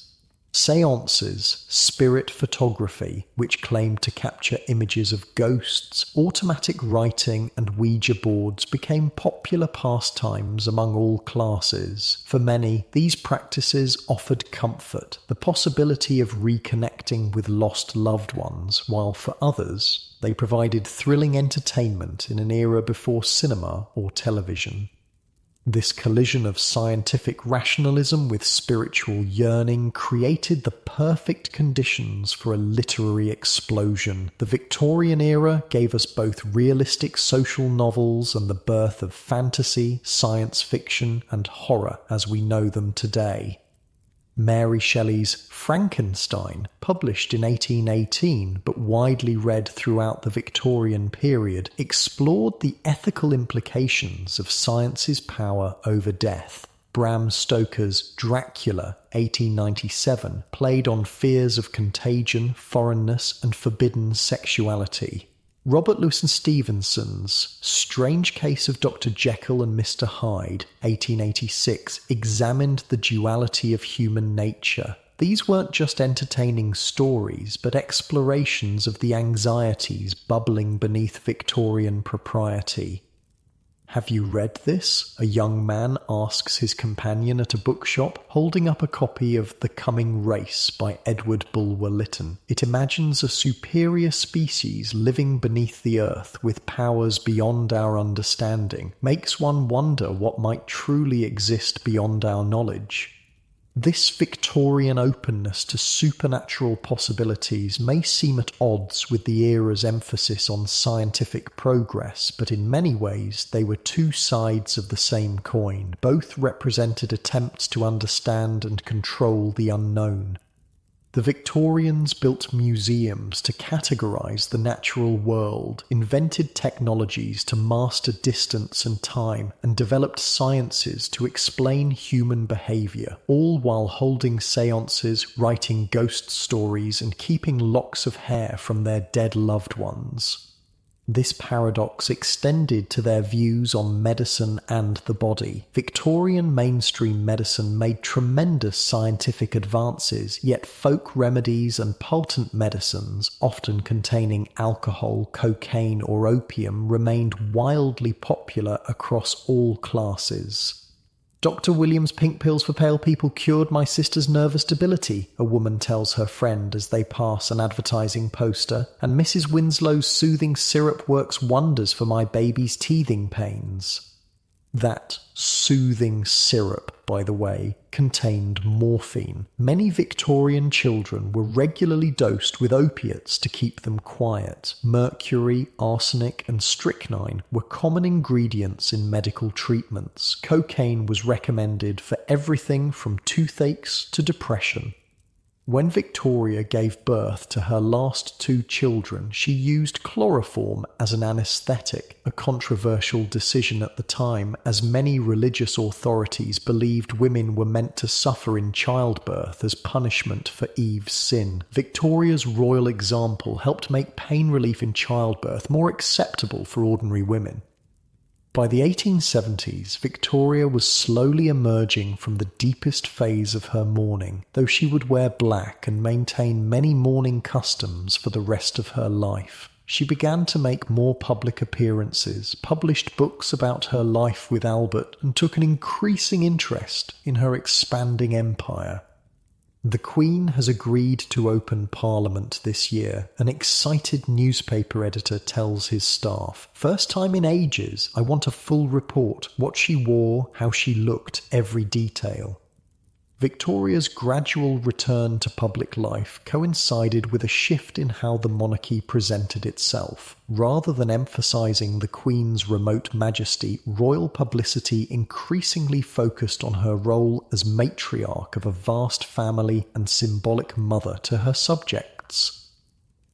Seances, spirit photography, which claimed to capture images of ghosts, automatic writing and Ouija boards became popular pastimes among all classes. For many, these practices offered comfort, the possibility of reconnecting with lost loved ones, while for others, they provided thrilling entertainment in an era before cinema or television. This collision of scientific rationalism with spiritual yearning created the perfect conditions for a literary explosion. The Victorian era gave us both realistic social novels and the birth of fantasy, science fiction, and horror as we know them today. Mary Shelley's Frankenstein, published in 1818 but widely read throughout the Victorian period, explored the ethical implications of science's power over death. Bram Stoker's Dracula, 1897, played on fears of contagion, foreignness, and forbidden sexuality. Robert Louis Stevenson's Strange Case of Dr. Jekyll and Mr. Hyde, 1886, examined the duality of human nature. These weren't just entertaining stories, but explorations of the anxieties bubbling beneath Victorian propriety. "Have you read this?" a young man asks his companion at a bookshop, holding up a copy of The Coming Race by Edward Bulwer Lytton. It imagines a superior species living beneath the earth with powers beyond our understanding, makes one wonder what might truly exist beyond our knowledge. This Victorian openness to supernatural possibilities may seem at odds with the era's emphasis on scientific progress, but in many ways they were two sides of the same coin. Both represented attempts to understand and control the unknown. The Victorians built museums to categorize the natural world, invented technologies to master distance and time, and developed sciences to explain human behavior, all while holding seances, writing ghost stories, and keeping locks of hair from their dead loved ones. This paradox extended to their views on medicine and the body. Victorian mainstream medicine made tremendous scientific advances, yet folk remedies and potent medicines, often containing alcohol, cocaine, or opium, remained wildly popular across all classes. "Dr. William's pink pills for pale people cured my sister's nervous debility," a woman tells her friend as they pass an advertising poster, "and Mrs. Winslow's soothing syrup works wonders for my baby's teething pains." That soothing syrup, by the way, contained morphine. Many Victorian children were regularly dosed with opiates to keep them quiet. Mercury, arsenic, and strychnine were common ingredients in medical treatments. Cocaine was recommended for everything from toothaches to depression. When Victoria gave birth to her last two children, she used chloroform as an anaesthetic, a controversial decision at the time, as many religious authorities believed women were meant to suffer in childbirth as punishment for Eve's sin. Victoria's royal example helped make pain relief in childbirth more acceptable for ordinary women. By the 1870s, Victoria was slowly emerging from the deepest phase of her mourning, though she would wear black and maintain many mourning customs for the rest of her life. She began to make more public appearances, published books about her life with Albert, and took an increasing interest in her expanding empire. The Queen has agreed to open Parliament this year, an excited newspaper editor tells his staff. First time in ages, I want a full report, what she wore, how she looked, every detail. Victoria's gradual return to public life coincided with a shift in how the monarchy presented itself. Rather than emphasising the Queen's remote majesty, royal publicity increasingly focused on her role as matriarch of a vast family and symbolic mother to her subjects.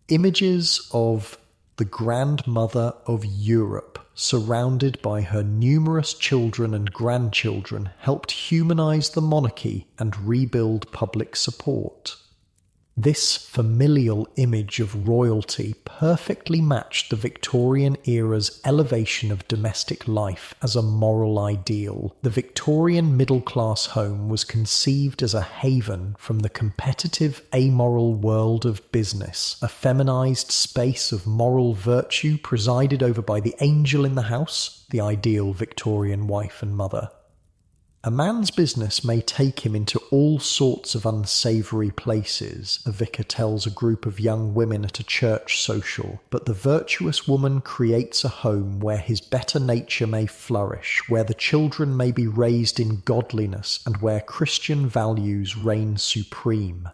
Images of the grandmother of Europe, surrounded by her numerous children and grandchildren, helped humanise the monarchy and rebuild public support. This familial image of royalty perfectly matched the Victorian era's elevation of domestic life as a moral ideal. The Victorian middle-class home was conceived as a haven from the competitive, amoral world of business, a feminised space of moral virtue presided over by the angel in the house, the ideal Victorian wife and mother. A man's business may take him into all sorts of unsavoury places, a vicar tells a group of young women at a church social, but the virtuous woman creates a home where his better nature may flourish, where the children may be raised in godliness, and where Christian values reign supreme.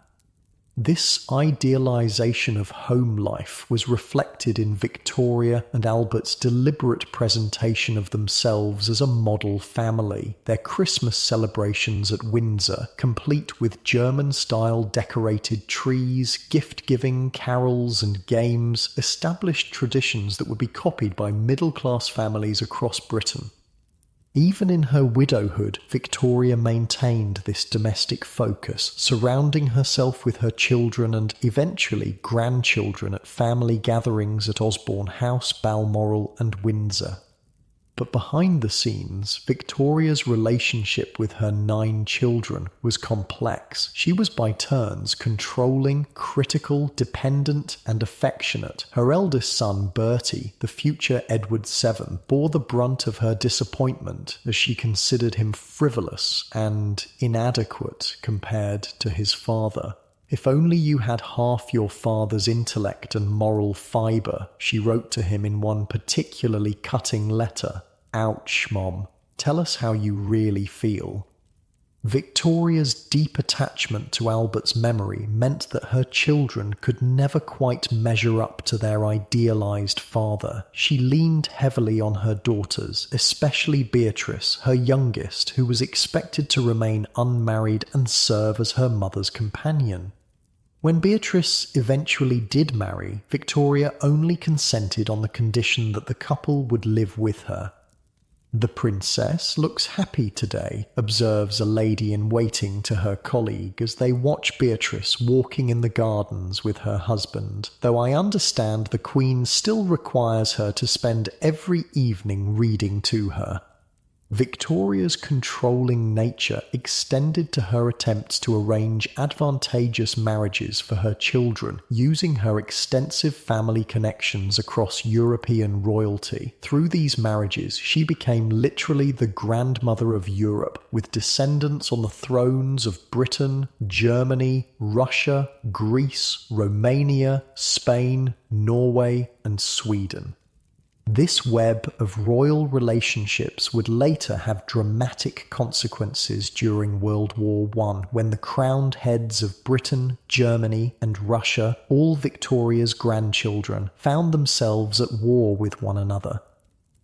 This idealisation of home life was reflected in Victoria and Albert's deliberate presentation of themselves as a model family. Their Christmas celebrations at Windsor, complete with German-style decorated trees, gift-giving, carols and games, established traditions that would be copied by middle-class families across Britain. Even in her widowhood, Victoria maintained this domestic focus, surrounding herself with her children and eventually grandchildren at family gatherings at Osborne House, Balmoral and Windsor. But behind the scenes, Victoria's relationship with her 9 children was complex. She was by turns controlling, critical, dependent, and affectionate. Her eldest son, Bertie, the future Edward VII, bore the brunt of her disappointment as she considered him frivolous and inadequate compared to his father. "If only you had half your father's intellect and moral fibre," she wrote to him in one particularly cutting letter. "Ouch, Mom. Tell us how you really feel." Victoria's deep attachment to Albert's memory meant that her children could never quite measure up to their idealised father. She leaned heavily on her daughters, especially Beatrice, her youngest, who was expected to remain unmarried and serve as her mother's companion. When Beatrice eventually did marry, Victoria only consented on the condition that the couple would live with her. "The princess looks happy today," observes a lady-in-waiting to her colleague as they watch Beatrice walking in the gardens with her husband, "though I understand the Queen still requires her to spend every evening reading to her." Victoria's controlling nature extended to her attempts to arrange advantageous marriages for her children, using her extensive family connections across European royalty. Through these marriages, she became literally the grandmother of Europe, with descendants on the thrones of Britain, Germany, Russia, Greece, Romania, Spain, Norway, and Sweden. This web of royal relationships would later have dramatic consequences during World War I, when the crowned heads of Britain, Germany, and Russia, all Victoria's grandchildren, found themselves at war with one another.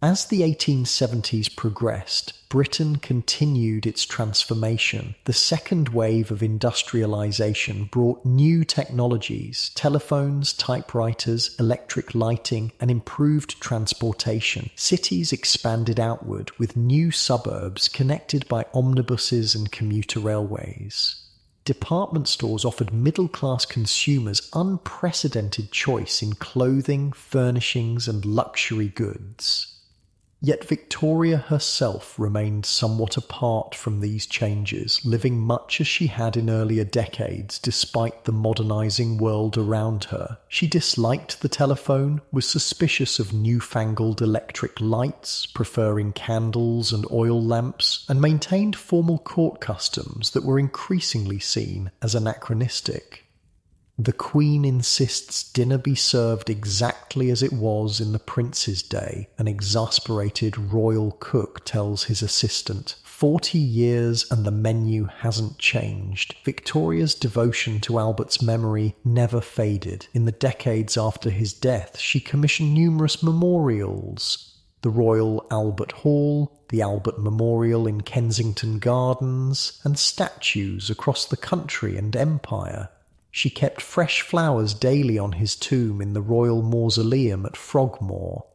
As the 1870s progressed, Britain continued its transformation. The second wave of industrialisation brought new technologies, telephones, typewriters, electric lighting, and improved transportation. Cities expanded outward, with new suburbs connected by omnibuses and commuter railways. Department stores offered middle-class consumers unprecedented choice in clothing, furnishings, and luxury goods. Yet Victoria herself remained somewhat apart from these changes, living much as she had in earlier decades despite the modernising world around her. She disliked the telephone, was suspicious of newfangled electric lights, preferring candles and oil lamps, and maintained formal court customs that were increasingly seen as anachronistic. The Queen insists dinner be served exactly as it was in the Prince's day, an exasperated royal cook tells his assistant. 40 years and the menu hasn't changed. Victoria's devotion to Albert's memory never faded. In the decades after his death, she commissioned numerous memorials. The Royal Albert Hall, the Albert Memorial in Kensington Gardens, and statues across the country and empire. She kept fresh flowers daily on his tomb in the Royal Mausoleum at Frogmore.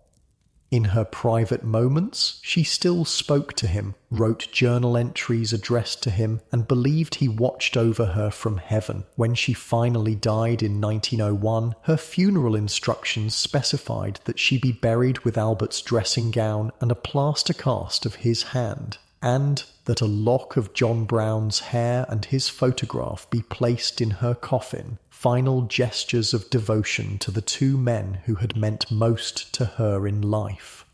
In her private moments, she still spoke to him, wrote journal entries addressed to him, and believed he watched over her from heaven. When she finally died in 1901, her funeral instructions specified that she be buried with Albert's dressing gown and a plaster cast of his hand, and that a lock of John Brown's hair and his photograph be placed in her coffin, final gestures of devotion to the two men who had meant most to her in life.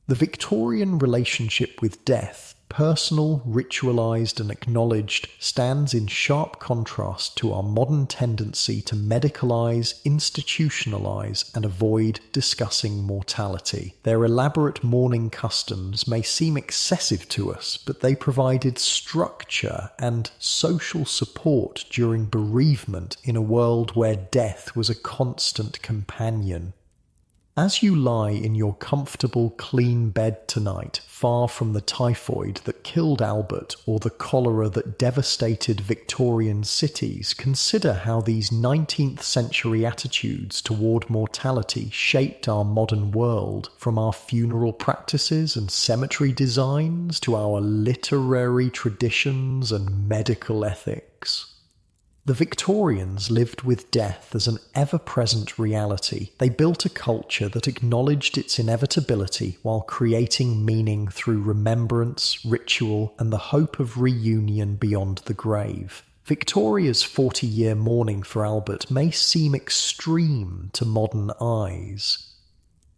The Victorian relationship with death, personal, ritualised and acknowledged, stands in sharp contrast to our modern tendency to medicalise, institutionalise and avoid discussing mortality. Their elaborate mourning customs may seem excessive to us, but they provided structure and social support during bereavement in a world where death was a constant companion. As you lie in your comfortable, clean bed tonight, far from the typhoid that killed Albert or the cholera that devastated Victorian cities, consider how these 19th century attitudes toward mortality shaped our modern world, from our funeral practices and cemetery designs to our literary traditions and medical ethics. The Victorians lived with death as an ever-present reality. They built a culture that acknowledged its inevitability while creating meaning through remembrance, ritual, and the hope of reunion beyond the grave. Victoria's 40-year mourning for Albert may seem extreme to modern eyes,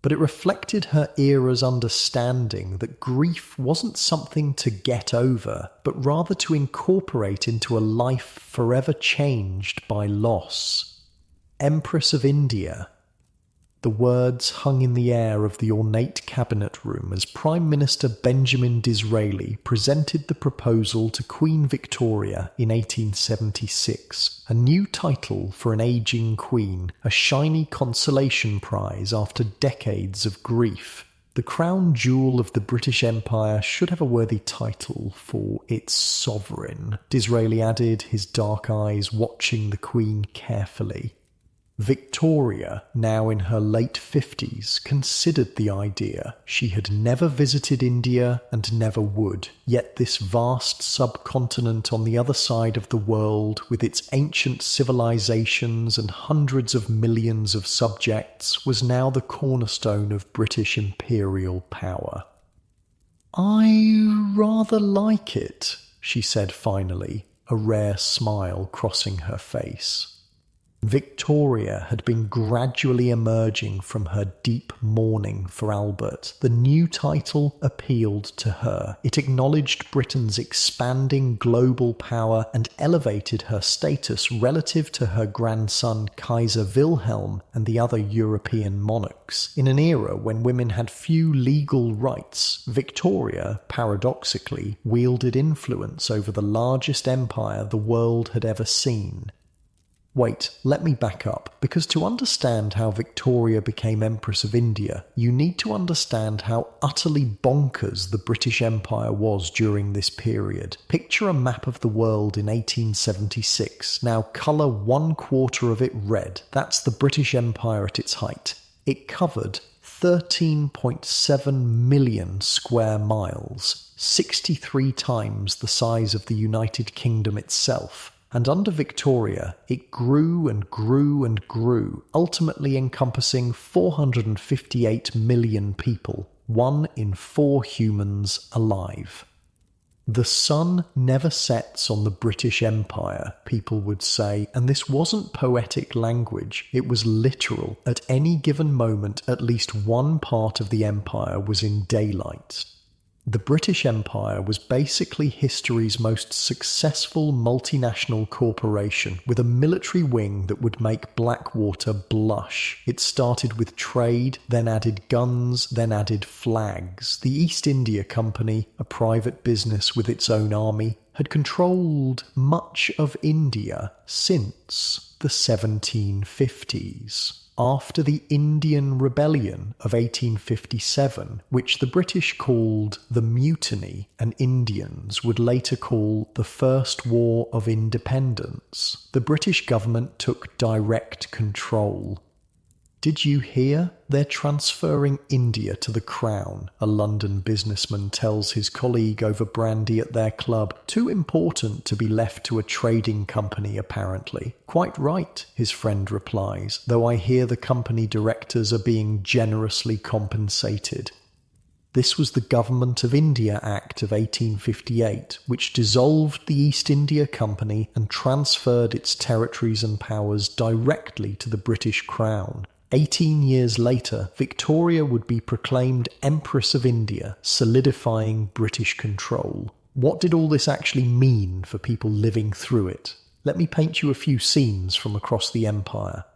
but it reflected her era's understanding that grief wasn't something to get over, but rather to incorporate into a life forever changed by loss. Empress of India. The words hung in the air of the ornate cabinet room as Prime Minister Benjamin Disraeli presented the proposal to Queen Victoria in 1876, a new title for an ageing queen, a shiny consolation prize after decades of grief. The crown jewel of the British Empire should have a worthy title for its sovereign, Disraeli added, his dark eyes watching the Queen carefully. Victoria, now in her late 50s, considered the idea. She had never visited India and never would, yet this vast subcontinent on the other side of the world, with its ancient civilizations and hundreds of millions of subjects, was now the cornerstone of British imperial power. "I rather like it," she said finally, a rare smile crossing her face. Victoria had been gradually emerging from her deep mourning for Albert. The new title appealed to her. It acknowledged Britain's expanding global power and elevated her status relative to her grandson Kaiser Wilhelm and the other European monarchs. In an era when women had few legal rights, Victoria, paradoxically, wielded influence over the largest empire the world had ever seen. Wait, let me back up, because to understand how Victoria became Empress of India, you need to understand how utterly bonkers the British Empire was during this period. Picture a map of the world in 1876. Now colour 1/4 of it red. That's the British Empire at its height. It covered 13.7 million square miles, 63 times the size of the United Kingdom itself. And under Victoria, it grew and grew and grew, ultimately encompassing 458 million people, 1 in 4 humans alive. The sun never sets on the British Empire, people would say, and this wasn't poetic language, it was literal. At any given moment, at least one part of the empire was in daylight. The British Empire was basically history's most successful multinational corporation, with a military wing that would make Blackwater blush. It started with trade, then added guns, then added flags. The East India Company, a private business with its own army, had controlled much of India since the 1750s. After the Indian Rebellion of 1857, which the British called the Mutiny and Indians would later call the First War of Independence, the British government took direct control. Did you hear? They're transferring India to the Crown, a London businessman tells his colleague over brandy at their club. Too important to be left to a trading company, apparently. Quite right, his friend replies, though I hear the company directors are being generously compensated. This was the Government of India Act of 1858, which dissolved the East India Company and transferred its territories and powers directly to the British Crown. 18 years later, Victoria would be proclaimed Empress of India, solidifying British control. What did all this actually mean for people living through it? Let me paint you a few scenes from across the empire.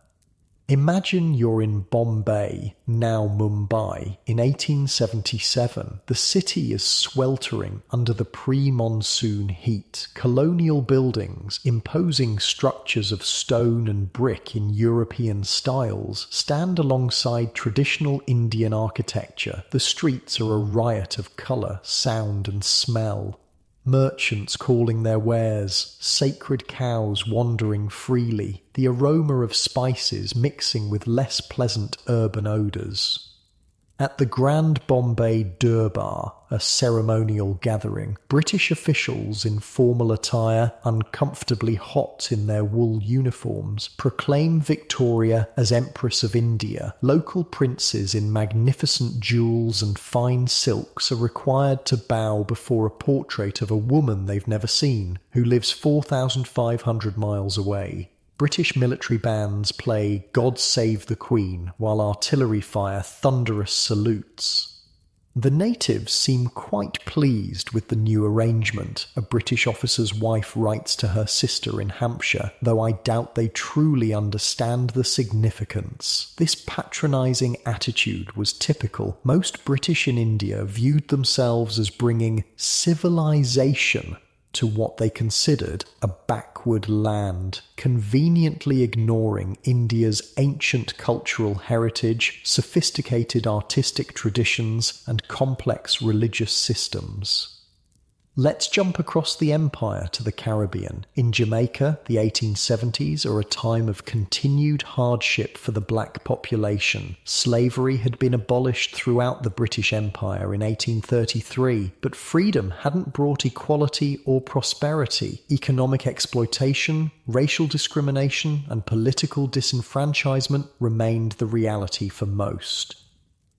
Imagine you're in Bombay, now Mumbai, in 1877. The city is sweltering under the pre-monsoon heat. Colonial buildings, imposing structures of stone and brick in European styles, stand alongside traditional Indian architecture. The streets are a riot of colour, sound and smell. Merchants calling their wares, sacred cows wandering freely, the aroma of spices mixing with less pleasant urban odours. At the Grand Bombay Durbar, a ceremonial gathering, British officials in formal attire, uncomfortably hot in their wool uniforms, proclaim Victoria as Empress of India. Local princes in magnificent jewels and fine silks are required to bow before a portrait of a woman they've never seen, who lives 4,500 miles away. British military bands play God Save the Queen, while artillery fire thunderous salutes. The natives seem quite pleased with the new arrangement, a British officer's wife writes to her sister in Hampshire, though I doubt they truly understand the significance. This patronising attitude was typical. Most British in India viewed themselves as bringing civilization to what they considered a backward land, conveniently ignoring India's ancient cultural heritage, sophisticated artistic traditions, and complex religious systems. Let's jump across the empire to the Caribbean. In Jamaica, the 1870s are a time of continued hardship for the black population. Slavery had been abolished throughout the British Empire in 1833, but freedom hadn't brought equality or prosperity. Economic exploitation, racial discrimination, and political disenfranchisement remained the reality for most.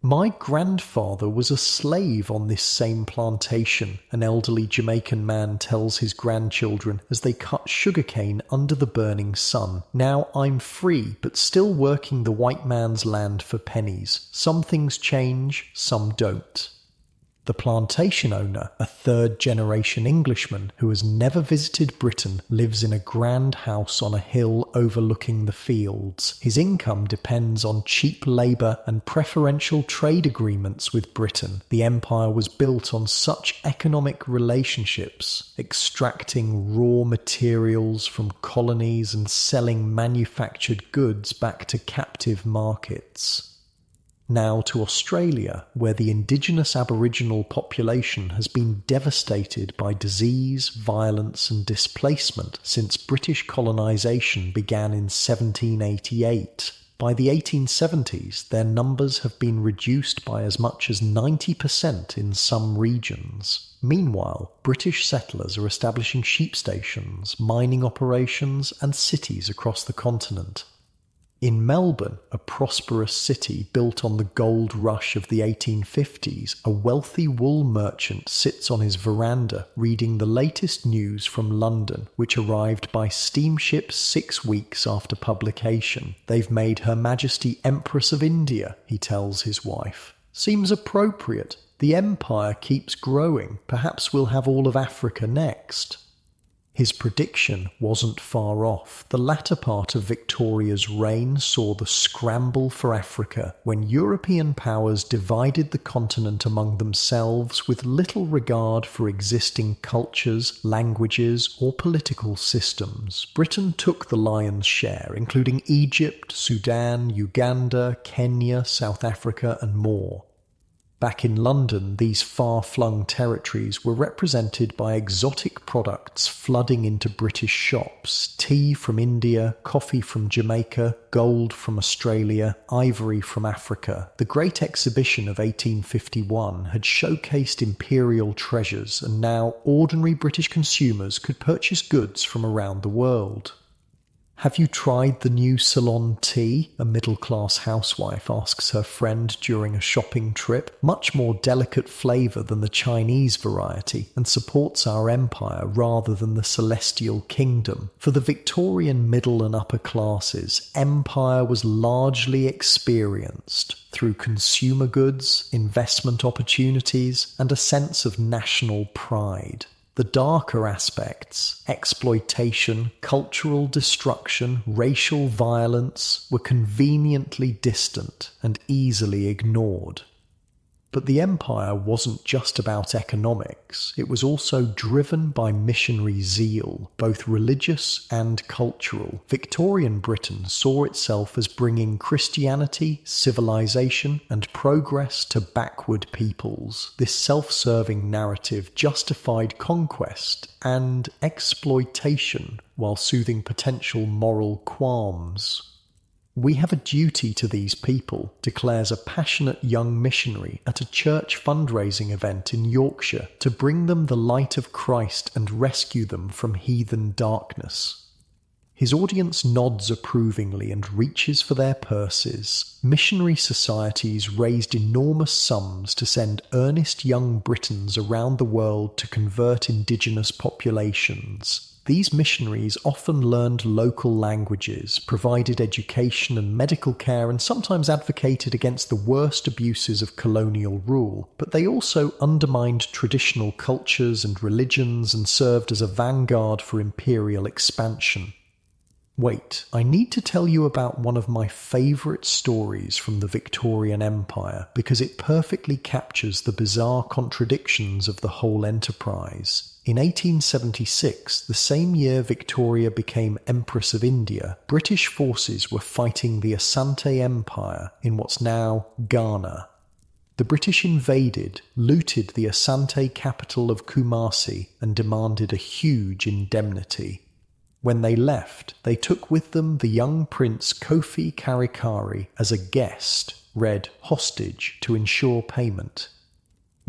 My grandfather was a slave on this same plantation, an elderly Jamaican man tells his grandchildren as they cut sugarcane under the burning sun. Now I'm free, but still working the white man's land for pennies. Some things change, some don't. The plantation owner, a third-generation Englishman who has never visited Britain, lives in a grand house on a hill overlooking the fields. His income depends on cheap labour and preferential trade agreements with Britain. The empire was built on such economic relationships, extracting raw materials from colonies and selling manufactured goods back to captive markets. Now to Australia, where the indigenous Aboriginal population has been devastated by disease, violence and displacement since British colonisation began in 1788. By the 1870s, their numbers have been reduced by as much as 90% in some regions. Meanwhile, British settlers are establishing sheep stations, mining operations and cities across the continent. In Melbourne, a prosperous city built on the gold rush of the 1850s, a wealthy wool merchant sits on his veranda reading the latest news from London, which arrived by steamship 6 weeks after publication. They've made Her Majesty Empress of India, he tells his wife. Seems appropriate. The empire keeps growing. Perhaps we'll have all of Africa next. His prediction wasn't far off. The latter part of Victoria's reign saw the scramble for Africa, when European powers divided the continent among themselves with little regard for existing cultures, languages, or political systems. Britain took the lion's share, including Egypt, Sudan, Uganda, Kenya, South Africa, and more. Back in London, these far-flung territories were represented by exotic products flooding into British shops: tea from India, coffee from Jamaica, gold from Australia, ivory from Africa. The Great Exhibition of 1851 had showcased imperial treasures, and now ordinary British consumers could purchase goods from around the world. Have you tried the new Ceylon tea? A middle-class housewife asks her friend during a shopping trip. Much more delicate flavour than the Chinese variety, and supports our empire rather than the celestial kingdom. For the Victorian middle and upper classes, empire was largely experienced through consumer goods, investment opportunities, and a sense of national pride. The darker aspects, exploitation, cultural destruction, racial violence, were conveniently distant and easily ignored. But the empire wasn't just about economics, it was also driven by missionary zeal, both religious and cultural. Victorian Britain saw itself as bringing Christianity, civilization, and progress to backward peoples. This self-serving narrative justified conquest and exploitation while soothing potential moral qualms. "We have a duty to these people," declares a passionate young missionary at a church fundraising event in Yorkshire, "to bring them the light of Christ and rescue them from heathen darkness." His audience nods approvingly and reaches for their purses. Missionary societies raised enormous sums to send earnest young Britons around the world to convert indigenous populations. These missionaries often learned local languages, provided education and medical care, and sometimes advocated against the worst abuses of colonial rule, but they also undermined traditional cultures and religions and served as a vanguard for imperial expansion. Wait, I need to tell you about one of my favourite stories from the Victorian Empire, because it perfectly captures the bizarre contradictions of the whole enterprise. In 1876, the same year Victoria became Empress of India, British forces were fighting the Asante Empire in what's now Ghana. The British invaded, looted the Asante capital of Kumasi, and demanded a huge indemnity. When they left, they took with them the young Prince Kofi Karikari as a guest, read hostage to ensure payment.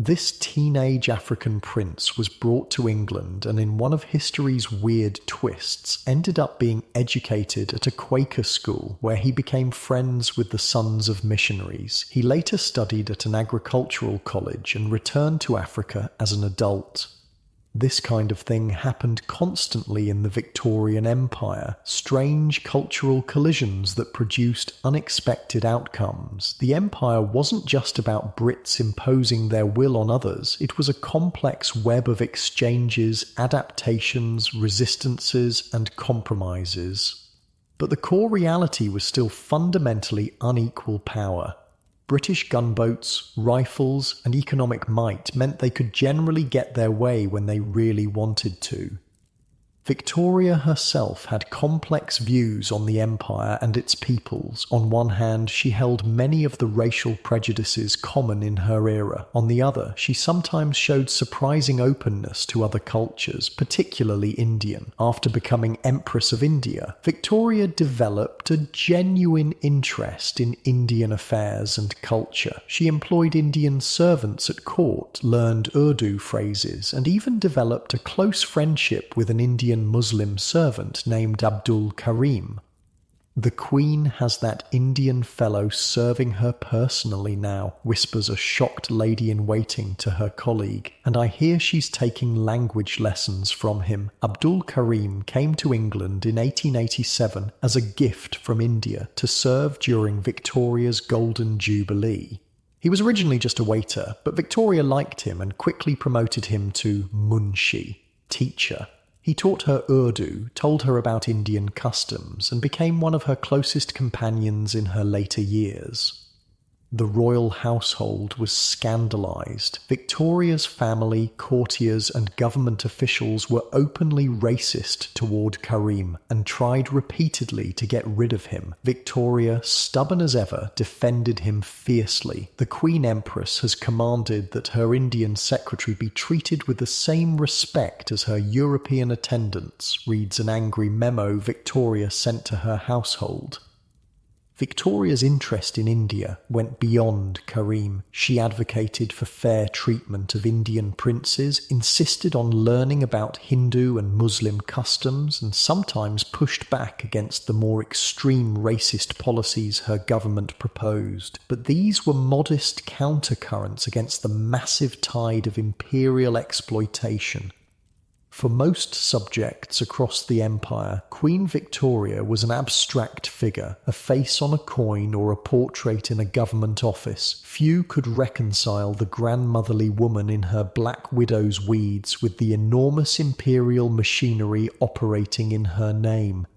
This teenage African prince was brought to England and in one of history's weird twists ended up being educated at a Quaker school where he became friends with the sons of missionaries. He later studied at an agricultural college and returned to Africa as an adult. This kind of thing happened constantly in the Victorian Empire, strange cultural collisions that produced unexpected outcomes. The empire wasn't just about Brits imposing their will on others, it was a complex web of exchanges, adaptations, resistances, and compromises. But the core reality was still fundamentally unequal power. British gunboats, rifles, and economic might meant they could generally get their way when they really wanted to. Victoria herself had complex views on the empire and its peoples. On one hand, she held many of the racial prejudices common in her era. On the other, she sometimes showed surprising openness to other cultures, particularly Indian. After becoming Empress of India, Victoria developed a genuine interest in Indian affairs and culture. She employed Indian servants at court, learned Urdu phrases, and even developed a close friendship with an Indian Muslim servant named Abdul Karim. The Queen has that Indian fellow serving her personally now, whispers a shocked lady-in-waiting to her colleague, and I hear she's taking language lessons from him. Abdul Karim came to England in 1887 as a gift from India to serve during Victoria's Golden Jubilee. He was originally just a waiter, but Victoria liked him and quickly promoted him to Munshi, teacher. He taught her Urdu, told her about Indian customs, and became one of her closest companions in her later years. The royal household was scandalised. Victoria's family, courtiers, and government officials were openly racist toward Karim and tried repeatedly to get rid of him. Victoria, stubborn as ever, defended him fiercely. The Queen Empress has commanded that her Indian secretary be treated with the same respect as her European attendants, reads an angry memo Victoria sent to her household. Victoria's interest in India went beyond Karim. She advocated for fair treatment of Indian princes, insisted on learning about Hindu and Muslim customs, and sometimes pushed back against the more extreme racist policies her government proposed. But these were modest countercurrents against the massive tide of imperial exploitation. For most subjects across the empire, Queen Victoria was an abstract figure, a face on a coin or a portrait in a government office. Few could reconcile the grandmotherly woman in her black widow's weeds with the enormous imperial machinery operating in her name.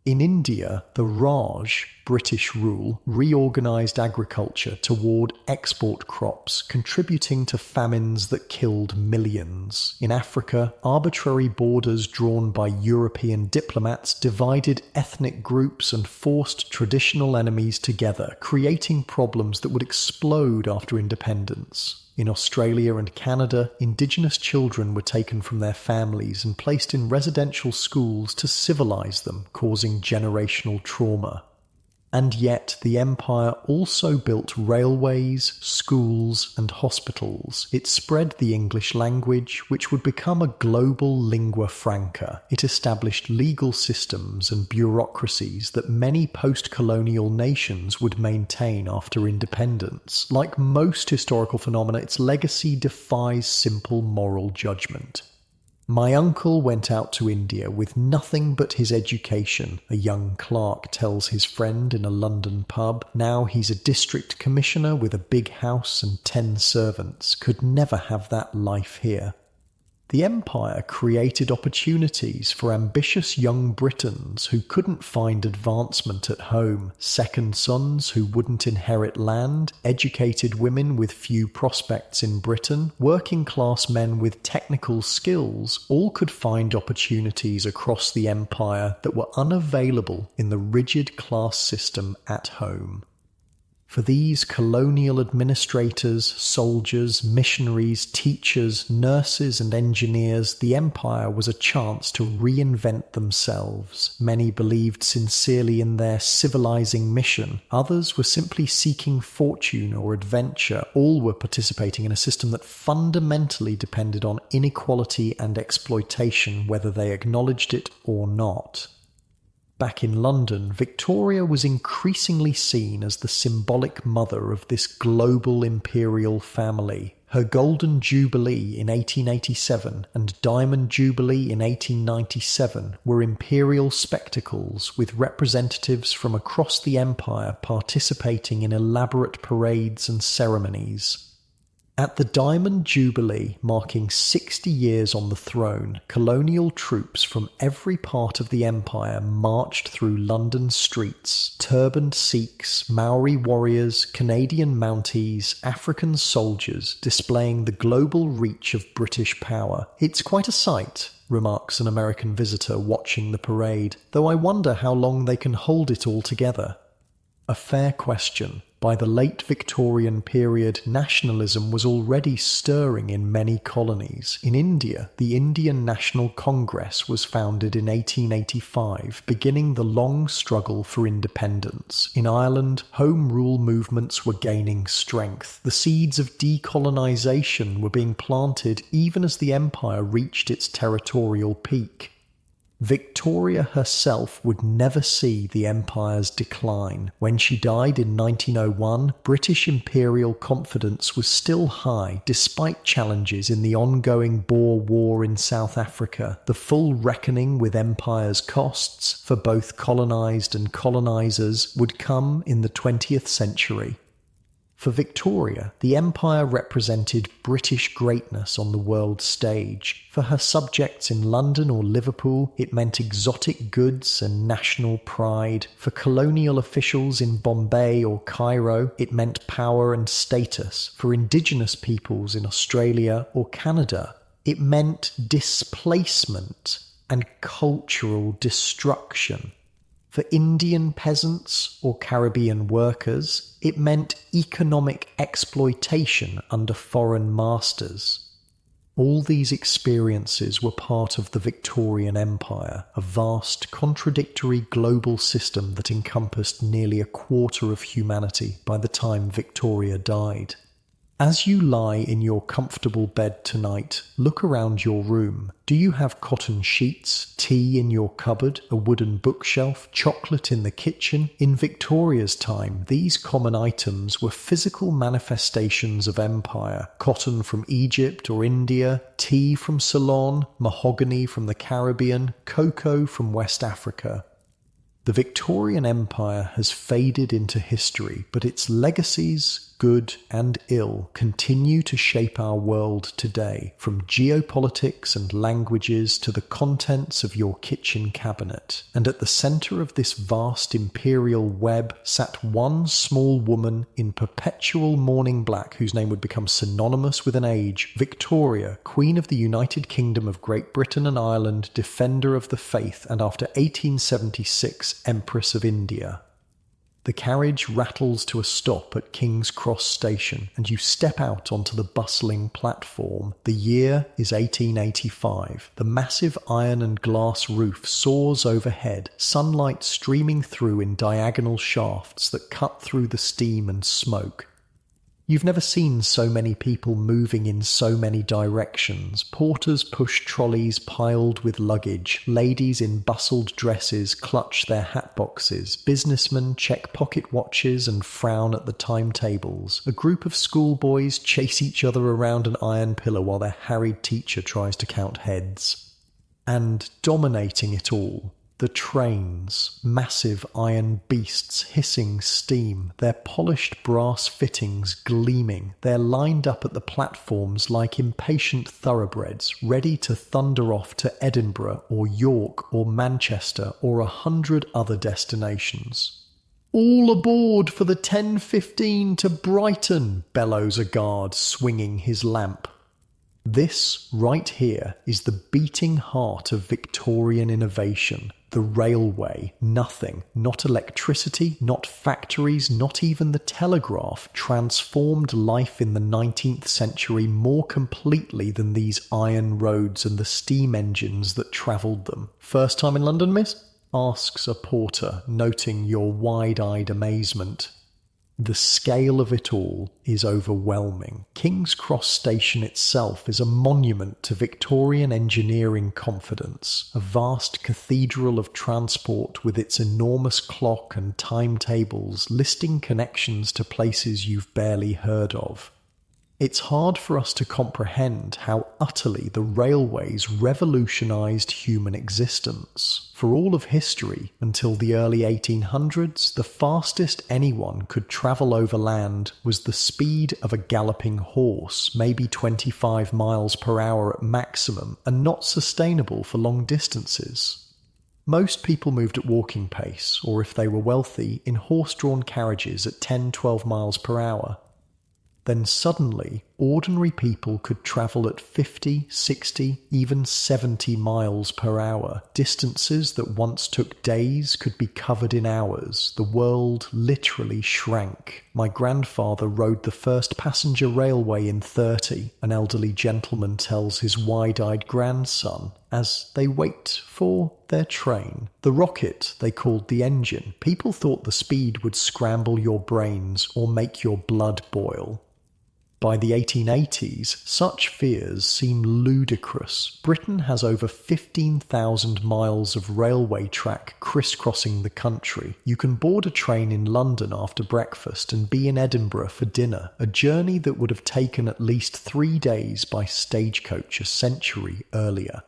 In India, the Raj, British rule, reorganised agriculture toward export crops, contributing to famines that killed millions. In Africa, arbitrary borders drawn by European diplomats divided ethnic groups and forced traditional enemies together, creating problems that would explode after independence. In Australia and Canada, Indigenous children were taken from their families and placed in residential schools to civilise them, causing generational trauma. And yet the empire also built railways, schools, and hospitals. It spread the English language, which would become a global lingua franca. It established legal systems and bureaucracies that many post-colonial nations would maintain after independence. Like most historical phenomena, its legacy defies simple moral judgment. My uncle went out to India with nothing but his education, a young clerk tells his friend in a London pub. Now he's a district commissioner with a big house and 10 servants. Could never have that life here. The empire created opportunities for ambitious young Britons who couldn't find advancement at home, second sons who wouldn't inherit land, educated women with few prospects in Britain, working class men with technical skills, all could find opportunities across the empire that were unavailable in the rigid class system at home. For these colonial administrators, soldiers, missionaries, teachers, nurses, and engineers, the empire was a chance to reinvent themselves. Many believed sincerely in their civilizing mission. Others were simply seeking fortune or adventure. All were participating in a system that fundamentally depended on inequality and exploitation, whether they acknowledged it or not. Back in London, Victoria was increasingly seen as the symbolic mother of this global imperial family. Her Golden Jubilee in 1887 and Diamond Jubilee in 1897 were imperial spectacles with representatives from across the empire participating in elaborate parades and ceremonies. At the Diamond Jubilee, marking 60 years on the throne, colonial troops from every part of the empire marched through London's streets. Turbaned Sikhs, Maori warriors, Canadian Mounties, African soldiers, displaying the global reach of British power. "It's quite a sight," remarks an American visitor watching the parade, "though I wonder how long they can hold it all together." A fair question. By the late Victorian period, nationalism was already stirring in many colonies. In India, the Indian National Congress was founded in 1885, beginning the long struggle for independence. In Ireland, Home Rule movements were gaining strength. The seeds of decolonisation were being planted even as the empire reached its territorial peak. Victoria herself would never see the empire's decline. When she died in 1901, British imperial confidence was still high despite challenges in the ongoing Boer War in South Africa. The full reckoning with empire's costs for both colonised and colonisers would come in the 20th century. For Victoria, the empire represented British greatness on the world stage. For her subjects in London or Liverpool, it meant exotic goods and national pride. For colonial officials in Bombay or Cairo, it meant power and status. For indigenous peoples in Australia or Canada, it meant displacement and cultural destruction. For Indian peasants or Caribbean workers, it meant economic exploitation under foreign masters. All these experiences were part of the Victorian Empire, a vast, contradictory global system that encompassed nearly a quarter of humanity by the time Victoria died. As you lie in your comfortable bed tonight, look around your room. Do you have cotton sheets, tea in your cupboard, a wooden bookshelf, chocolate in the kitchen? In Victoria's time, these common items were physical manifestations of empire. Cotton from Egypt or India, tea from Ceylon, mahogany from the Caribbean, cocoa from West Africa. The Victorian Empire has faded into history, but its legacies, good and ill, continue to shape our world today, from geopolitics and languages to the contents of your kitchen cabinet. And at the centre of this vast imperial web sat one small woman in perpetual mourning black, whose name would become synonymous with an age: Victoria, Queen of the United Kingdom of Great Britain and Ireland, Defender of the Faith, and after 1876, Empress of India. The carriage rattles to a stop at King's Cross Station, and you step out onto the bustling platform. The year is 1885. The massive iron and glass roof soars overhead, sunlight streaming through in diagonal shafts that cut through the steam and smoke. You've never seen so many people moving in so many directions. Porters push trolleys piled with luggage. Ladies in bustled dresses clutch their hat boxes. Businessmen check pocket watches and frown at the timetables. A group of schoolboys chase each other around an iron pillar while their harried teacher tries to count heads. And dominating it all, the trains, massive iron beasts hissing steam, their polished brass fittings gleaming. They're lined up at the platforms like impatient thoroughbreds, ready to thunder off to Edinburgh or York or Manchester or 100 other destinations. "All aboard for the 10:15 to Brighton," bellows a guard swinging his lamp. This, right here, is the beating heart of Victorian innovation. The railway. Nothing, not electricity, not factories, not even the telegraph, transformed life in the 19th century more completely than these iron roads and the steam engines that travelled them. First time in London, miss? Asks a porter, noting your wide-eyed amazement. The scale of it all is overwhelming. King's Cross Station itself is a monument to Victorian engineering confidence, a vast cathedral of transport with its enormous clock and timetables listing connections to places you've barely heard of. It's hard for us to comprehend how utterly the railways revolutionised human existence. For all of history, until the early 1800s, the fastest anyone could travel over land was the speed of a galloping horse, maybe 25 miles per hour at maximum, and not sustainable for long distances. Most people moved at walking pace, or if they were wealthy, in horse-drawn carriages at 10-12 miles per hour. Then suddenly, ordinary people could travel at 50, 60, even 70 miles per hour. Distances that once took days could be covered in hours. The world literally shrank. My grandfather rode the first passenger railway in 30, an elderly gentleman tells his wide-eyed grandson, as they wait for their train. The rocket they called the engine. People thought the speed would scramble your brains or make your blood boil. By the 1880s, such fears seem ludicrous. Britain has over 15,000 miles of railway track crisscrossing the country. You can board a train in London after breakfast and be in Edinburgh for dinner, a journey that would have taken at least 3 days by stagecoach a century earlier.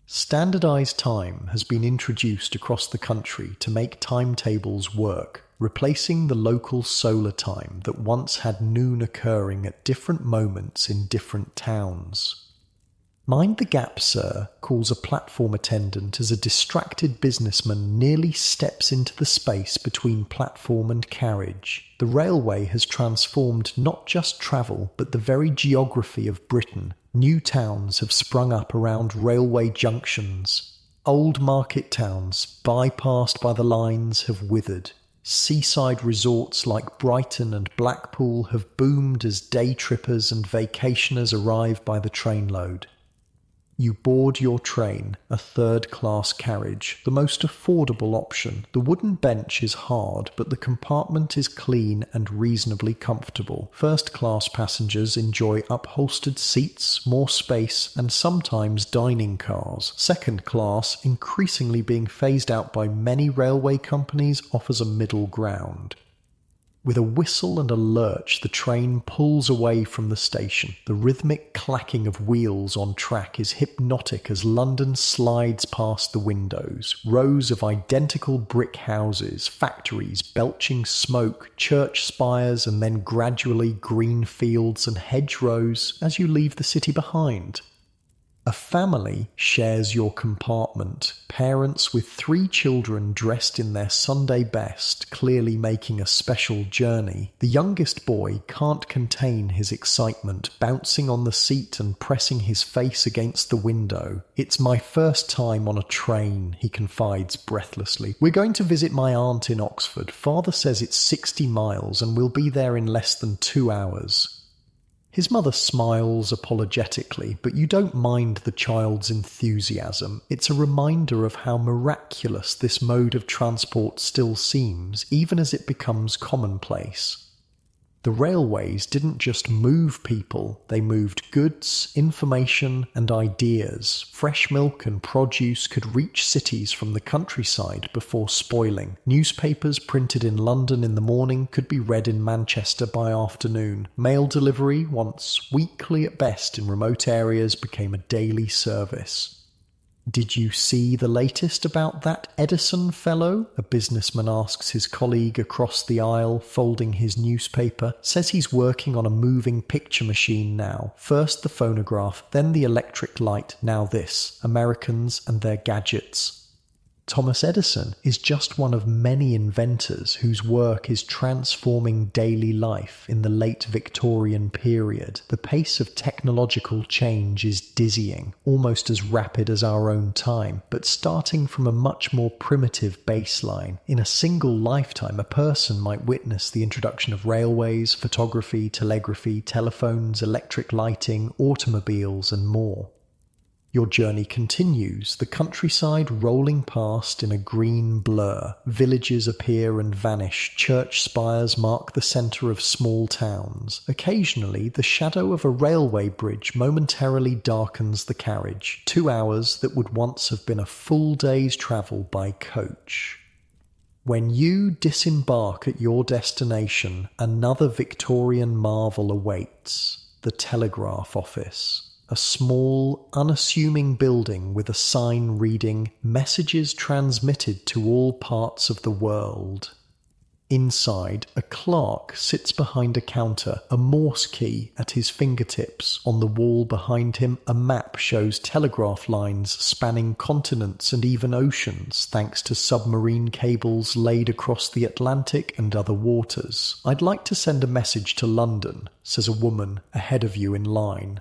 Standardised time has been introduced across the country to make timetables work, replacing the local solar time that once had noon occurring at different moments in different towns. Mind the gap, sir, calls a platform attendant as a distracted businessman nearly steps into the space between platform and carriage. The railway has transformed not just travel, but the very geography of Britain. New towns have sprung up around railway junctions. Old market towns, bypassed by the lines, have withered. Seaside resorts like Brighton and Blackpool have boomed as day trippers and vacationers arrive by the trainload. You board your train, a third-class carriage, the most affordable option. The wooden bench is hard, but the compartment is clean and reasonably comfortable. First-class passengers enjoy upholstered seats, more space, and sometimes dining cars. Second class, increasingly being phased out by many railway companies, offers a middle ground. With a whistle and a lurch, the train pulls away from the station. The rhythmic clacking of wheels on track is hypnotic as London slides past the windows. Rows of identical brick houses, factories belching smoke, church spires, and then gradually green fields and hedgerows as you leave the city behind. A family shares your compartment, parents with 3 children dressed in their Sunday best, clearly making a special journey. The youngest boy can't contain his excitement, bouncing on the seat and pressing his face against the window. "It's my first time on a train," he confides breathlessly. "We're going to visit my aunt in Oxford. Father says it's 60 miles and we'll be there in less than 2 hours. His mother smiles apologetically, but you don't mind the child's enthusiasm. It's a reminder of how miraculous this mode of transport still seems, even as it becomes commonplace. The railways didn't just move people, they moved goods, information, and ideas. Fresh milk and produce could reach cities from the countryside before spoiling. Newspapers printed in London in the morning could be read in Manchester by afternoon. Mail delivery, once weekly at best in remote areas, became a daily service. "Did you see the latest about that Edison fellow?" a businessman asks his colleague across the aisle, folding his newspaper. "Says he's working on a moving picture machine now. First the phonograph, then the electric light, now this. Americans and their gadgets." Thomas Edison is just one of many inventors whose work is transforming daily life in the late Victorian period. The pace of technological change is dizzying, almost as rapid as our own time, but starting from a much more primitive baseline. In a single lifetime, a person might witness the introduction of railways, photography, telegraphy, telephones, electric lighting, automobiles, and more. Your journey continues, the countryside rolling past in a green blur. Villages appear and vanish, church spires mark the centre of small towns. Occasionally, the shadow of a railway bridge momentarily darkens the carriage, 2 hours that would once have been a full day's travel by coach. When you disembark at your destination, another Victorian marvel awaits: the telegraph office. A small, unassuming building with a sign reading "Messages transmitted to all parts of the world." Inside, a clerk sits behind a counter, a Morse key at his fingertips. On the wall behind him, a map shows telegraph lines spanning continents and even oceans, thanks to submarine cables laid across the Atlantic and other waters. "I'd like to send a message to London," says a woman ahead of you in line.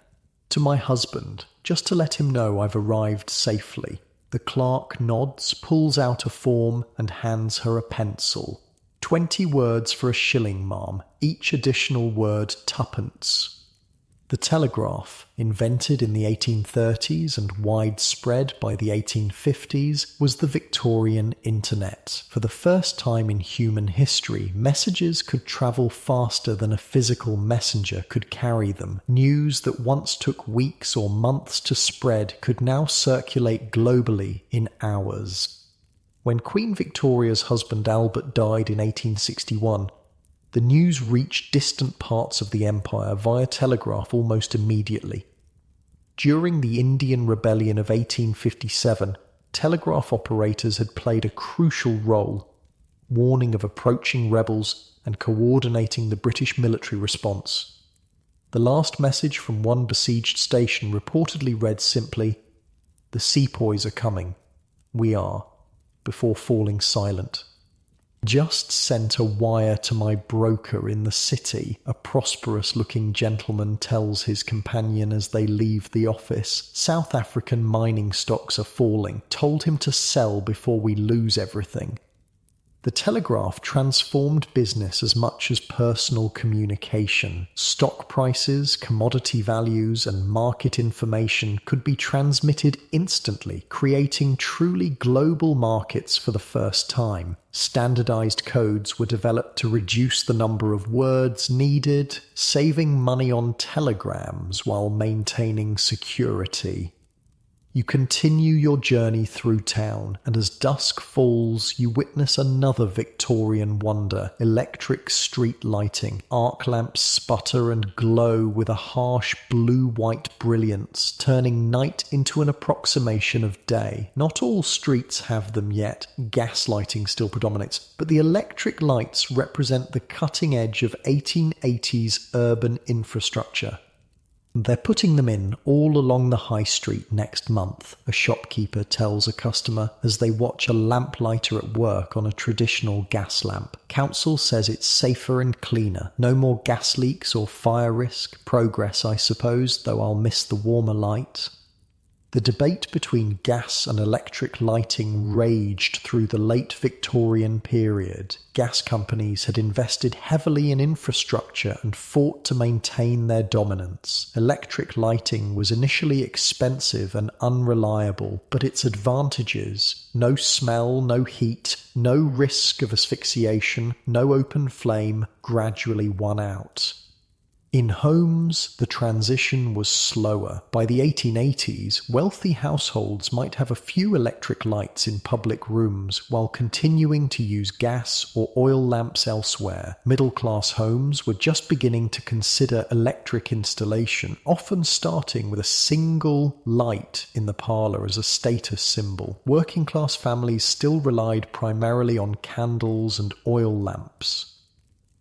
"To my husband, just to let him know I've arrived safely." The clerk nods, pulls out a form, and hands her a pencil. 20 words for a shilling, ma'am, each additional word tuppence. The telegraph, invented in the 1830s and widespread by the 1850s, was the Victorian internet. For the first time in human history, messages could travel faster than a physical messenger could carry them. News that once took weeks or months to spread could now circulate globally in hours. When Queen Victoria's husband Albert died in 1861, the news reached distant parts of the empire via telegraph almost immediately. During the Indian Rebellion of 1857, telegraph operators had played a crucial role, warning of approaching rebels and coordinating the British military response. The last message from one besieged station reportedly read simply, "The sepoys are coming. We are," before falling silent. "Just sent a wire to my broker in the city," a prosperous-looking gentleman tells his companion as they leave the office. "South African mining stocks are falling. Told him to sell before we lose everything." The telegraph transformed business as much as personal communication. Stock prices, commodity values, and market information could be transmitted instantly, creating truly global markets for the first time. Standardized codes were developed to reduce the number of words needed, saving money on telegrams while maintaining security. You continue your journey through town, and as dusk falls, you witness another Victorian wonder: electric street lighting. Arc lamps sputter and glow with a harsh blue-white brilliance, turning night into an approximation of day. Not all streets have them yet. Gas lighting still predominates, but the electric lights represent the cutting edge of 1880s urban infrastructure. "They're putting them in all along the high street next month," a shopkeeper tells a customer as they watch a lamplighter at work on a traditional gas lamp. "Council says it's safer and cleaner. No more gas leaks or fire risk. Progress, I suppose, though I'll miss the warmer light." The debate between gas and electric lighting raged through the late Victorian period. Gas companies had invested heavily in infrastructure and fought to maintain their dominance. Electric lighting was initially expensive and unreliable, but its advantages — no smell, no heat, no risk of asphyxiation, no open flame — gradually won out. In homes, the transition was slower. By the 1880s, wealthy households might have a few electric lights in public rooms while continuing to use gas or oil lamps elsewhere. Middle-class homes were just beginning to consider electric installation, often starting with a single light in the parlour as a status symbol. Working-class families still relied primarily on candles and oil lamps.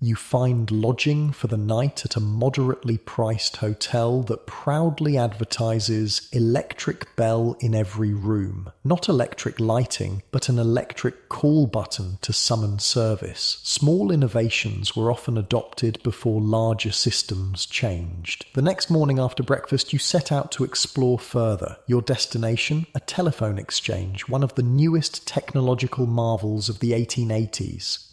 You find lodging for the night at a moderately priced hotel that proudly advertises electric bell in every room. Not electric lighting, but an electric call button to summon service. Small innovations were often adopted before larger systems changed. The next morning after breakfast, you set out to explore further. Your destination? A telephone exchange, one of the newest technological marvels of the 1880s.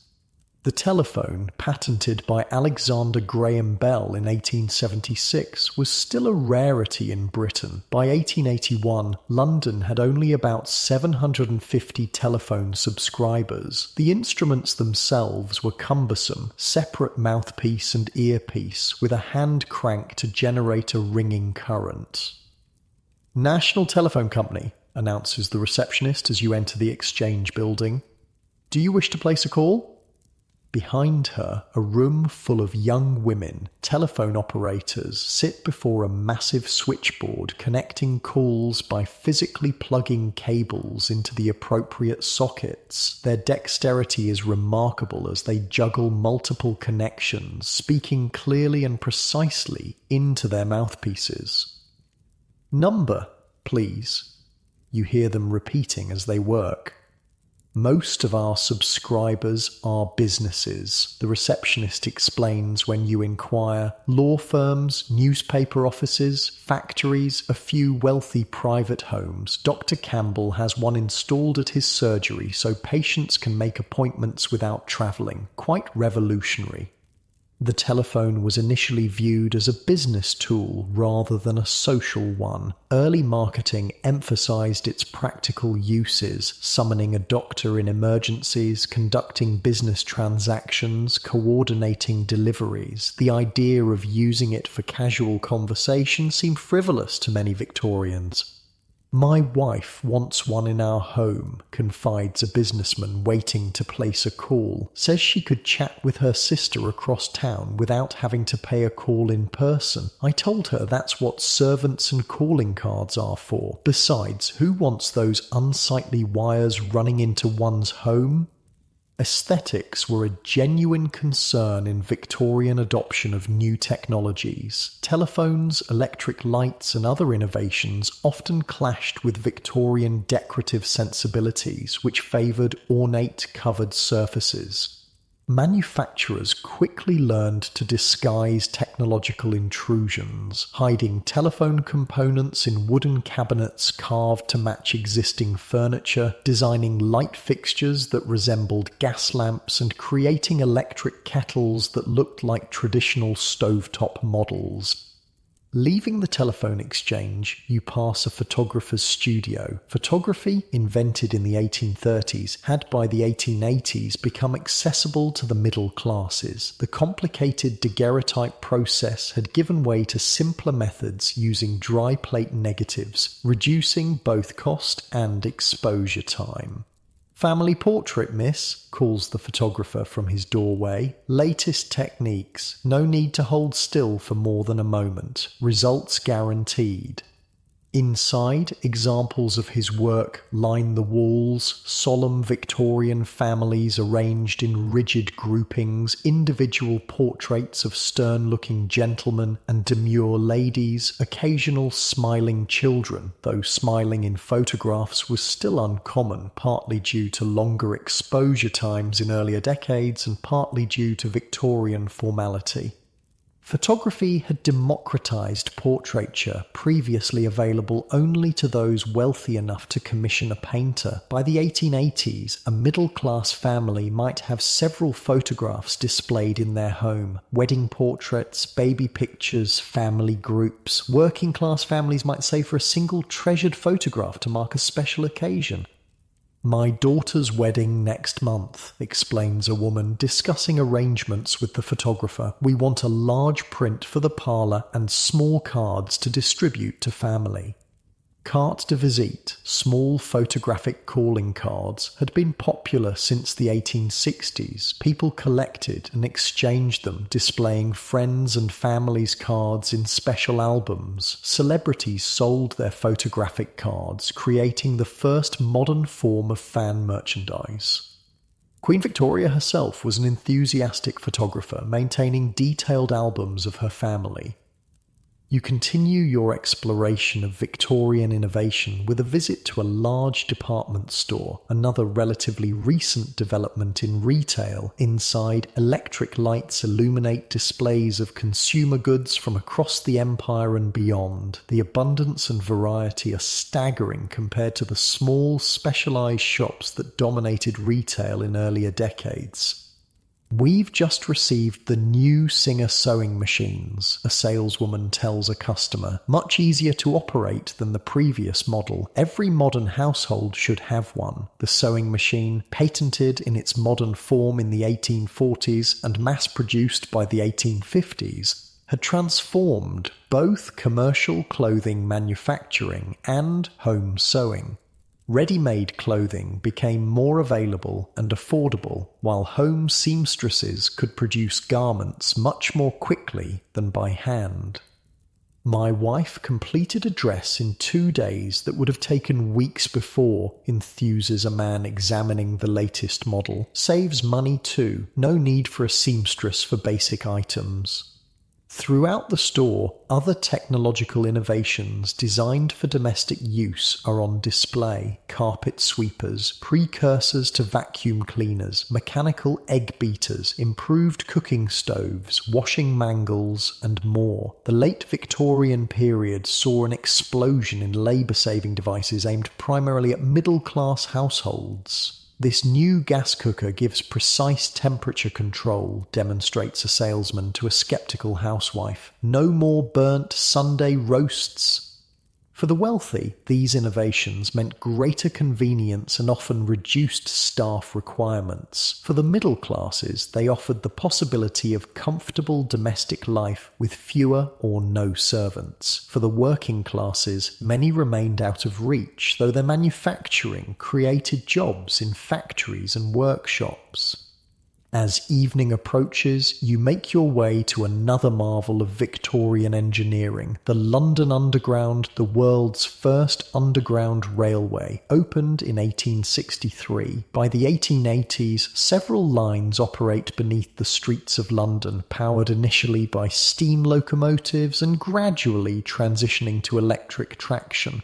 The telephone, patented by Alexander Graham Bell in 1876, was still a rarity in Britain. By 1881, London had only about 750 telephone subscribers. The instruments themselves were cumbersome, separate mouthpiece and earpiece, with a hand crank to generate a ringing current. "National Telephone Company," announces the receptionist as you enter the exchange building. "Do you wish to place a call?" Behind her, a room full of young women, telephone operators, sit before a massive switchboard connecting calls by physically plugging cables into the appropriate sockets. Their dexterity is remarkable as they juggle multiple connections, speaking clearly and precisely into their mouthpieces. "Number, please," you hear them repeating as they work. "Most of our subscribers are businesses," the receptionist explains when you inquire. "Law firms, newspaper offices, factories, a few wealthy private homes. Dr. Campbell has one installed at his surgery so patients can make appointments without travelling. Quite revolutionary." The telephone was initially viewed as a business tool rather than a social one. Early marketing emphasized its practical uses, summoning a doctor in emergencies, conducting business transactions, coordinating deliveries. The idea of using it for casual conversation seemed frivolous to many Victorians. "My wife wants one in our home," confides a businessman waiting to place a call. "Says she could chat with her sister across town without having to pay a call in person. I told her that's what servants and calling cards are for. Besides, who wants those unsightly wires running into one's home?" Aesthetics were a genuine concern in Victorian adoption of new technologies. Telephones, electric lights, and other innovations often clashed with Victorian decorative sensibilities, which favoured ornate covered surfaces. Manufacturers quickly learned to disguise technological intrusions, hiding telephone components in wooden cabinets carved to match existing furniture, designing light fixtures that resembled gas lamps, and creating electric kettles that looked like traditional stovetop models. Leaving the telephone exchange, you pass a photographer's studio. Photography, invented in the 1830s, had by the 1880s become accessible to the middle classes. The complicated daguerreotype process had given way to simpler methods using dry plate negatives, reducing both cost and exposure time. "Family portrait, miss," calls the photographer from his doorway. "Latest techniques. No need to hold still for more than a moment. Results guaranteed." Inside, examples of his work line the walls, solemn Victorian families arranged in rigid groupings, individual portraits of stern-looking gentlemen and demure ladies, occasional smiling children, though smiling in photographs was still uncommon, partly due to longer exposure times in earlier decades and partly due to Victorian formality. Photography had democratized portraiture, previously available only to those wealthy enough to commission a painter. By the 1880s, a middle-class family might have several photographs displayed in their home. Wedding portraits, baby pictures, family groups. Working-class families might save for a single treasured photograph to mark a special occasion. "My daughter's wedding next month," explains a woman, discussing arrangements with the photographer. "We want a large print for the parlour and small cards to distribute to family." Carte de visite, small photographic calling cards, had been popular since the 1860s. People collected and exchanged them, displaying friends' and families' cards in special albums. Celebrities sold their photographic cards, creating the first modern form of fan merchandise. Queen Victoria herself was an enthusiastic photographer, maintaining detailed albums of her family. You continue your exploration of Victorian innovation with a visit to a large department store, another relatively recent development in retail. Inside, electric lights illuminate displays of consumer goods from across the empire and beyond. The abundance and variety are staggering compared to the small, specialized shops that dominated retail in earlier decades. "We've just received the new Singer sewing machines," a saleswoman tells a customer. "Much easier to operate than the previous model. Every modern household should have one." The sewing machine, patented in its modern form in the 1840s and mass-produced by the 1850s, had transformed both commercial clothing manufacturing and home sewing. Ready-made clothing became more available and affordable, while home seamstresses could produce garments much more quickly than by hand. "My wife completed a dress in 2 days that would have taken weeks before," enthuses a man examining the latest model. "Saves money too. No need for a seamstress for basic items." Throughout the store, other technological innovations designed for domestic use are on display. Carpet sweepers, precursors to vacuum cleaners, mechanical egg beaters, improved cooking stoves, washing mangles, and more. The late Victorian period saw an explosion in labour-saving devices aimed primarily at middle-class households. "This new gas cooker gives precise temperature control," demonstrates a salesman to a skeptical housewife. "No more burnt Sunday roasts." For the wealthy, these innovations meant greater convenience and often reduced staff requirements. For the middle classes, they offered the possibility of comfortable domestic life with fewer or no servants. For the working classes, many remained out of reach, though their manufacturing created jobs in factories and workshops. As evening approaches, you make your way to another marvel of Victorian engineering. The London Underground, the world's first underground railway, opened in 1863. By the 1880s, several lines operate beneath the streets of London, powered initially by steam locomotives and gradually transitioning to electric traction.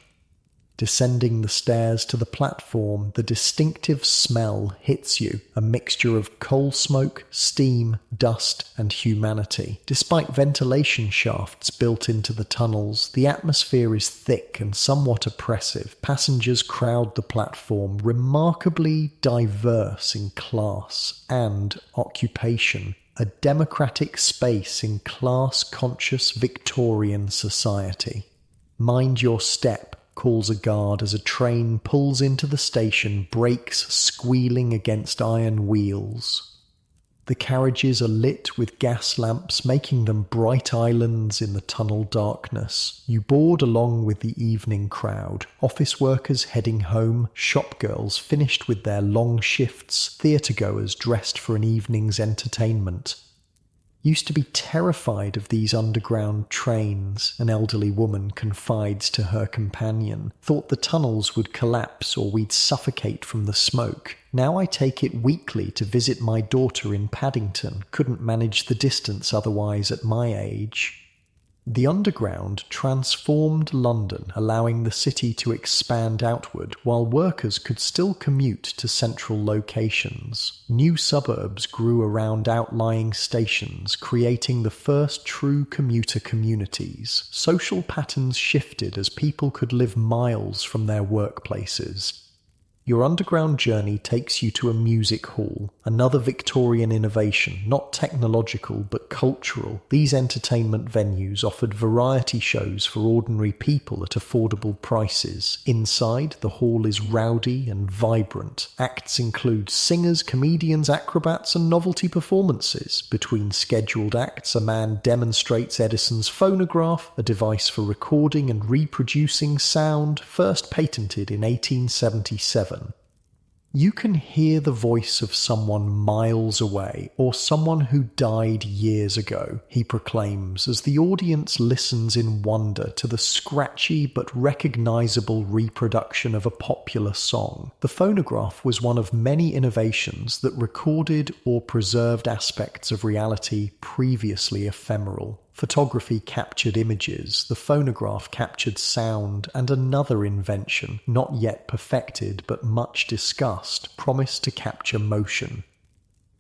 Descending the stairs to the platform, the distinctive smell hits you, a mixture of coal smoke, steam, dust, and humanity. Despite ventilation shafts built into the tunnels, the atmosphere is thick and somewhat oppressive. Passengers crowd the platform, remarkably diverse in class and occupation. A democratic space in class-conscious Victorian society. "Mind your step," calls a guard as a train pulls into the station, brakes squealing against iron wheels. The carriages are lit with gas lamps, making them bright islands in the tunnel darkness. You board along with the evening crowd, office workers heading home, shop girls finished with their long shifts, theatre-goers dressed for an evening's entertainment. "Used to be terrified of these underground trains," an elderly woman confides to her companion. "Thought the tunnels would collapse or we'd suffocate from the smoke. Now I take it weekly to visit my daughter in Paddington. Couldn't manage the distance otherwise at my age." The Underground transformed London, allowing the city to expand outward, while workers could still commute to central locations. New suburbs grew around outlying stations, creating the first true commuter communities. Social patterns shifted as people could live miles from their workplaces. Your underground journey takes you to a music hall, another Victorian innovation, not technological but cultural. These entertainment venues offered variety shows for ordinary people at affordable prices. Inside, the hall is rowdy and vibrant. Acts include singers, comedians, acrobats, and novelty performances. Between scheduled acts, a man demonstrates Edison's phonograph, a device for recording and reproducing sound, first patented in 1877. You can hear the voice of someone miles away or someone who died years ago, he proclaims as the audience listens in wonder to the scratchy but recognizable reproduction of a popular song. The phonograph was one of many innovations that recorded or preserved aspects of reality previously ephemeral. Photography captured images, the phonograph captured sound, and another invention, not yet perfected but much discussed, promised to capture motion.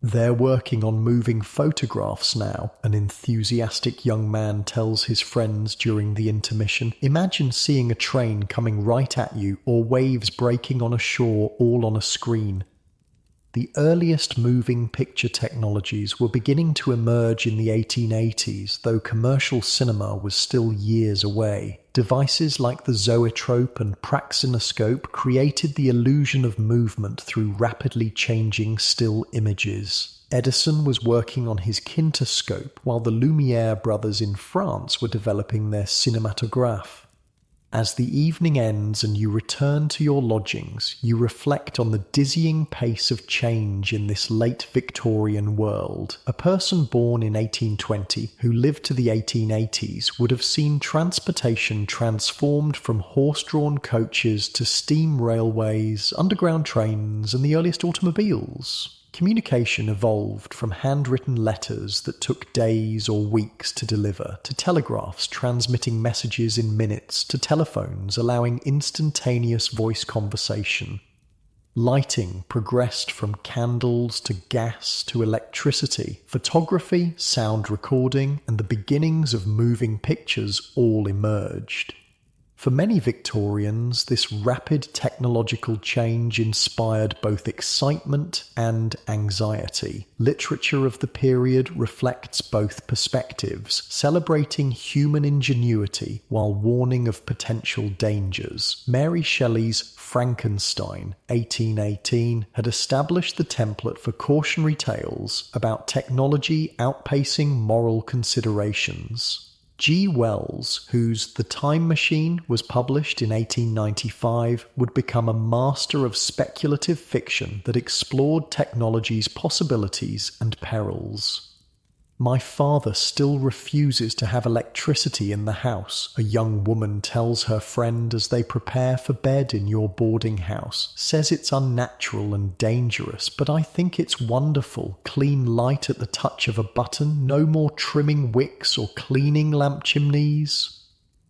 They're working on moving photographs now, an enthusiastic young man tells his friends during the intermission. Imagine seeing a train coming right at you or waves breaking on a shore all on a screen. The earliest moving picture technologies were beginning to emerge in the 1880s, though commercial cinema was still years away. Devices like the zoetrope and praxinoscope created the illusion of movement through rapidly changing still images. Edison was working on his kinetoscope, while the Lumière brothers in France were developing their cinematograph. As the evening ends and you return to your lodgings, you reflect on the dizzying pace of change in this late Victorian world. A person born in 1820 who lived to the 1880s would have seen transportation transformed from horse-drawn coaches to steam railways, underground trains, and the earliest automobiles. Communication evolved from handwritten letters that took days or weeks to deliver, to telegraphs transmitting messages in minutes, to telephones allowing instantaneous voice conversation. Lighting progressed from candles to gas to electricity. Photography, sound recording, and the beginnings of moving pictures all emerged. For many Victorians, this rapid technological change inspired both excitement and anxiety. Literature of the period reflects both perspectives, celebrating human ingenuity while warning of potential dangers. Mary Shelley's Frankenstein, 1818, had established the template for cautionary tales about technology outpacing moral considerations. G. Wells, whose The Time Machine was published in 1895, would become a master of speculative fiction that explored technology's possibilities and perils. My father still refuses to have electricity in the house, a young woman tells her friend as they prepare for bed in your boarding house. Says it's unnatural and dangerous, but I think it's wonderful. Clean light at the touch of a button, no more trimming wicks or cleaning lamp chimneys.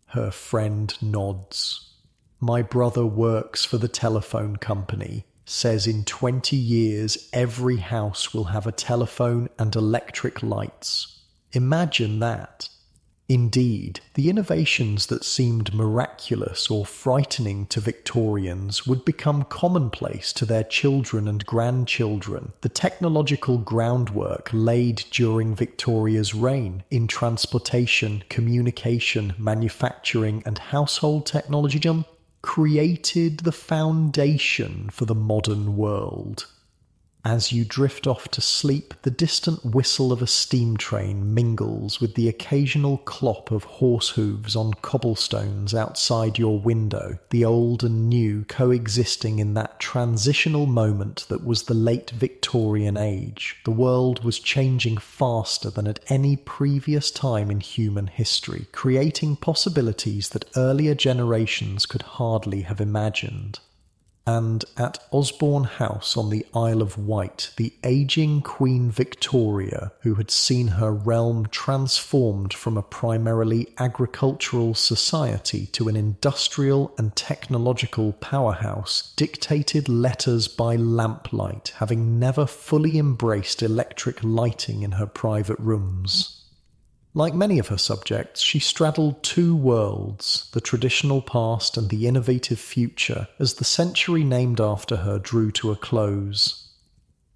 Her friend nods. My brother works for the telephone company. Says in 20 years every house will have a telephone and electric lights. Imagine that. Indeed, the innovations that seemed miraculous or frightening to Victorians would become commonplace to their children and grandchildren. The technological groundwork laid during Victoria's reign in transportation, communication, manufacturing, and household technology created the foundation for the modern world. As you drift off to sleep, the distant whistle of a steam train mingles with the occasional clop of horse hooves on cobblestones outside your window, the old and new coexisting in that transitional moment that was the late Victorian age. The world was changing faster than at any previous time in human history, creating possibilities that earlier generations could hardly have imagined. And at Osborne House on the Isle of Wight, the ageing Queen Victoria, who had seen her realm transformed from a primarily agricultural society to an industrial and technological powerhouse, dictated letters by lamplight, having never fully embraced electric lighting in her private rooms. Like many of her subjects, she straddled two worlds, the traditional past and the innovative future, as the century named after her drew to a close.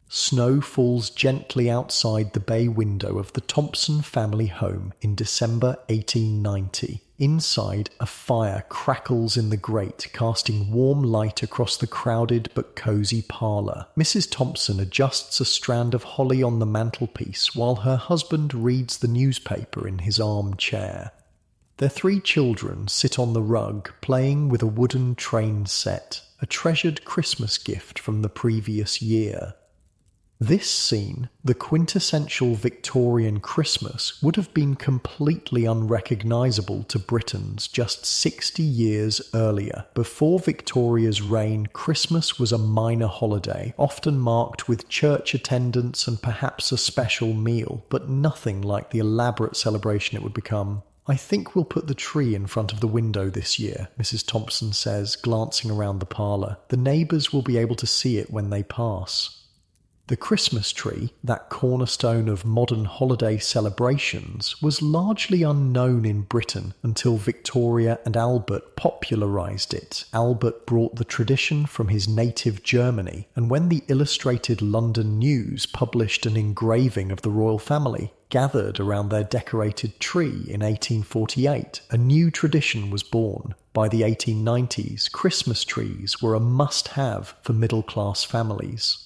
Snow falls gently outside the bay window of the Thompson family home in December 1890. Inside, a fire crackles in the grate, casting warm light across the crowded but cosy parlour. Mrs. Thompson adjusts a strand of holly on the mantelpiece while her husband reads the newspaper in his armchair. Their three children sit on the rug, playing with a wooden train set. a treasured Christmas gift from the previous year. This scene, the quintessential Victorian Christmas, would have been completely unrecognisable to Britons just 60 years earlier. Before Victoria's reign, Christmas was a minor holiday, often marked with church attendance and perhaps a special meal, but nothing like the elaborate celebration it would become. "I think we'll put the tree in front of the window this year," Mrs. Thompson says, glancing around the parlour. "The neighbours will be able to see it when they pass." The Christmas tree, that cornerstone of modern holiday celebrations, was largely unknown in Britain until Victoria and Albert popularised it. Albert brought the tradition from his native Germany, and when the Illustrated London News published an engraving of the royal family, gathered around their decorated tree in 1848, a new tradition was born. By the 1890s, Christmas trees were a must-have for middle-class families.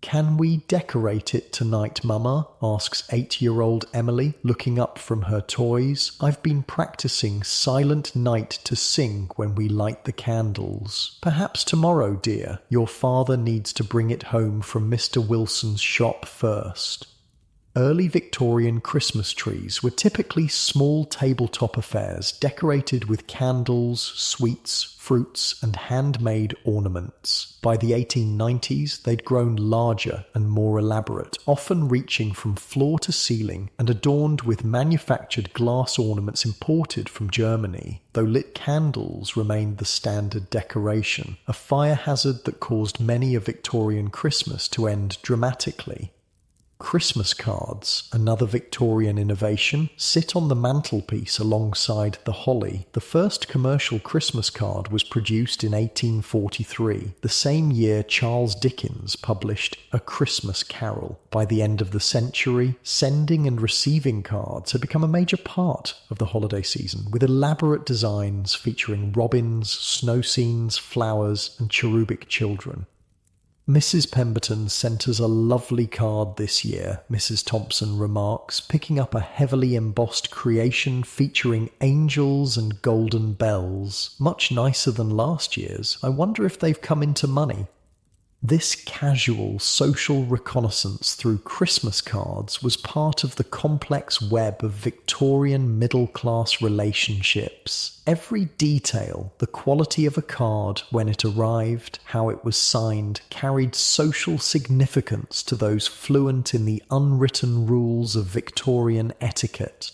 "Can we decorate it tonight, Mama?" asks 8-year-old Emily, looking up from her toys. "I've been practicing Silent Night to sing when we light the candles." "Perhaps tomorrow, dear. Your father needs to bring it home from Mr. Wilson's shop first." Early Victorian Christmas trees were typically small tabletop affairs decorated with candles, sweets, fruits, and handmade ornaments. By the 1890s, they'd grown larger and more elaborate, often reaching from floor to ceiling and adorned with manufactured glass ornaments imported from Germany, though lit candles remained the standard decoration, a fire hazard that caused many a Victorian Christmas to end dramatically. Christmas cards, another Victorian innovation, sit on the mantelpiece alongside the holly. The first commercial Christmas card was produced in 1843, the same year Charles Dickens published A Christmas Carol. By the end of the century, sending and receiving cards had become a major part of the holiday season, with elaborate designs featuring robins, snow scenes, flowers, and cherubic children. "Mrs. Pemberton sent us a lovely card this year," Mrs. Thompson remarks, picking up a heavily embossed creation featuring angels and golden bells. "Much nicer than last year's. I wonder if they've come into money." This casual social reconnaissance through Christmas cards was part of the complex web of Victorian middle-class relationships. Every detail, the quality of a card when it arrived, how it was signed, carried social significance to those fluent in the unwritten rules of Victorian etiquette.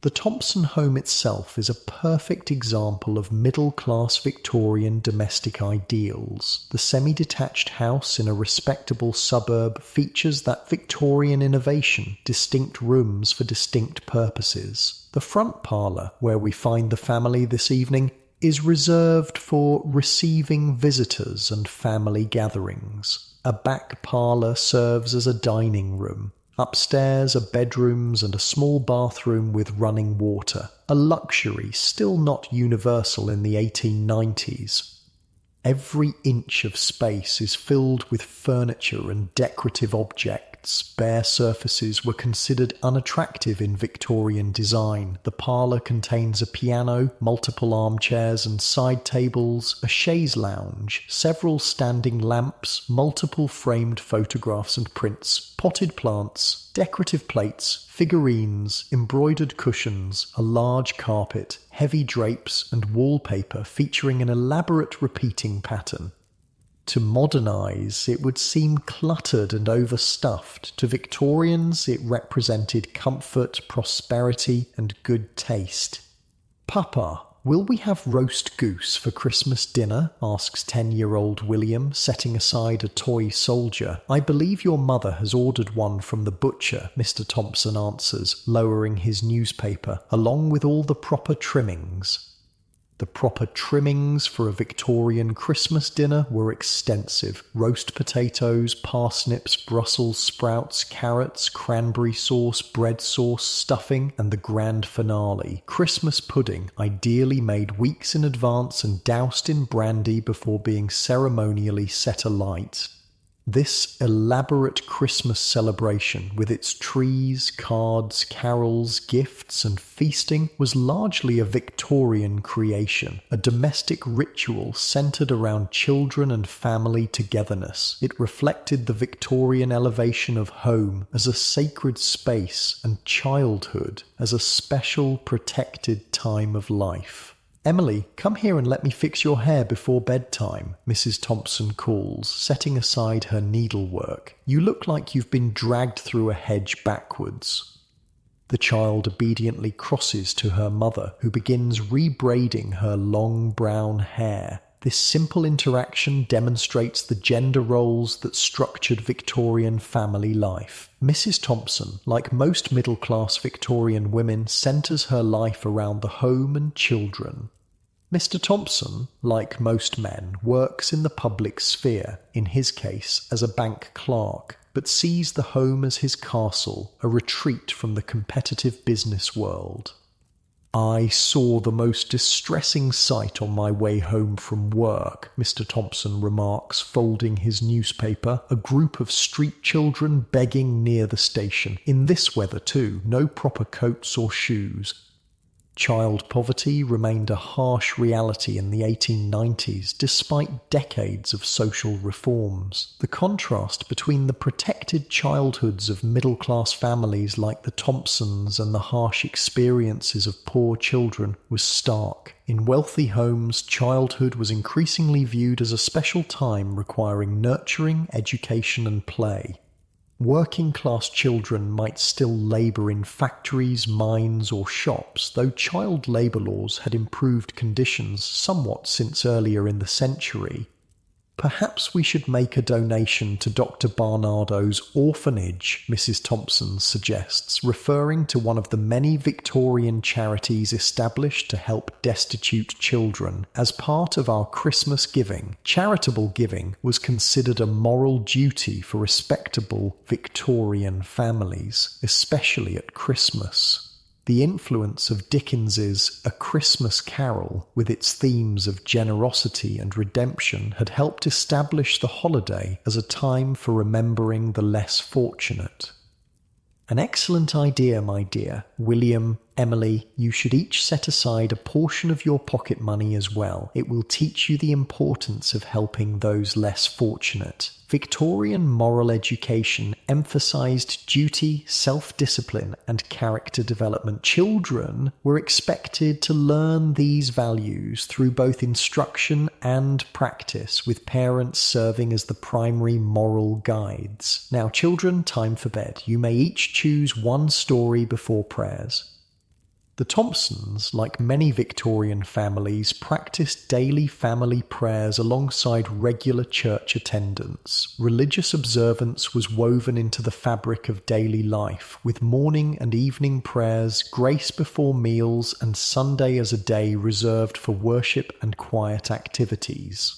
The Thompson home itself is a perfect example of middle-class Victorian domestic ideals. The semi-detached house in a respectable suburb features that Victorian innovation, distinct rooms for distinct purposes. The front parlour, where we find the family this evening, is reserved for receiving visitors and family gatherings. A back parlour serves as a dining room. Upstairs are bedrooms and a small bathroom with running water, a luxury still not universal in the 1890s. Every inch of space is filled with furniture and decorative objects. Bare surfaces were considered unattractive in Victorian design. The parlour contains a piano, multiple armchairs and side tables, a chaise lounge, several standing lamps, multiple framed photographs and prints, potted plants, decorative plates, figurines, embroidered cushions, a large carpet, heavy drapes and wallpaper featuring an elaborate repeating pattern. To modernise, it would seem cluttered and overstuffed. To Victorians, it represented comfort, prosperity and good taste. "Papa, will we have roast goose for Christmas dinner?" asks 10-year-old William, setting aside a toy soldier. "I believe your mother has ordered one from the butcher," Mr. Thompson answers, lowering his newspaper, "along with all the proper trimmings." The proper trimmings for a Victorian Christmas dinner were extensive. Roast potatoes, parsnips, Brussels sprouts, carrots, cranberry sauce, bread sauce, stuffing, and the grand finale, Christmas pudding, ideally made weeks in advance and doused in brandy before being ceremonially set alight. This elaborate Christmas celebration, with its trees, cards, carols, gifts, and feasting, was largely a Victorian creation, a domestic ritual centered around children and family togetherness. It reflected the Victorian elevation of home as a sacred space and childhood as a special, protected time of life. "Emily, come here and let me fix your hair before bedtime," Mrs. Thompson calls, setting aside her needlework. "You look like you've been dragged through a hedge backwards." The child obediently crosses to her mother, who begins rebraiding her long brown hair. This simple interaction demonstrates the gender roles that structured Victorian family life. Mrs. Thompson, like most middle-class Victorian women, centres her life around the home and children. Mr. Thompson, like most men, works in the public sphere, in his case as a bank clerk, but sees the home as his castle, a retreat from the competitive business world. "I saw the most distressing sight on my way home from work," Mr. Thompson remarks, folding his newspaper. "A group of street children begging near the station. In this weather too, no proper coats or shoes." Child poverty remained a harsh reality in the 1890s, despite decades of social reforms. The contrast between the protected childhoods of middle-class families like the Thompsons and the harsh experiences of poor children was stark. In wealthy homes, childhood was increasingly viewed as a special time requiring nurturing, education, and play. Working-class children might still labour in factories, mines or shops, though child labour laws had improved conditions somewhat since earlier in the century. "Perhaps we should make a donation to Dr. Barnardo's orphanage," Mrs. Thompson suggests, referring to one of the many Victorian charities established to help destitute children. As part of our Christmas giving, charitable giving was considered a moral duty for respectable Victorian families, especially at Christmas. The influence of Dickens's A Christmas Carol, with its themes of generosity and redemption, had helped establish the holiday as a time for remembering the less fortunate. "An excellent idea, my dear. William, Emily, you should each set aside a portion of your pocket money as well. It will teach you the importance of helping those less fortunate." Victorian moral education emphasized duty, self-discipline, and character development. Children were expected to learn these values through both instruction and practice, with parents serving as the primary moral guides. "Now, children, time for bed. You may each choose one story before prayers." The Thompsons, like many Victorian families, practiced daily family prayers alongside regular church attendance. Religious observance was woven into the fabric of daily life, with morning and evening prayers, grace before meals, and Sunday as a day reserved for worship and quiet activities.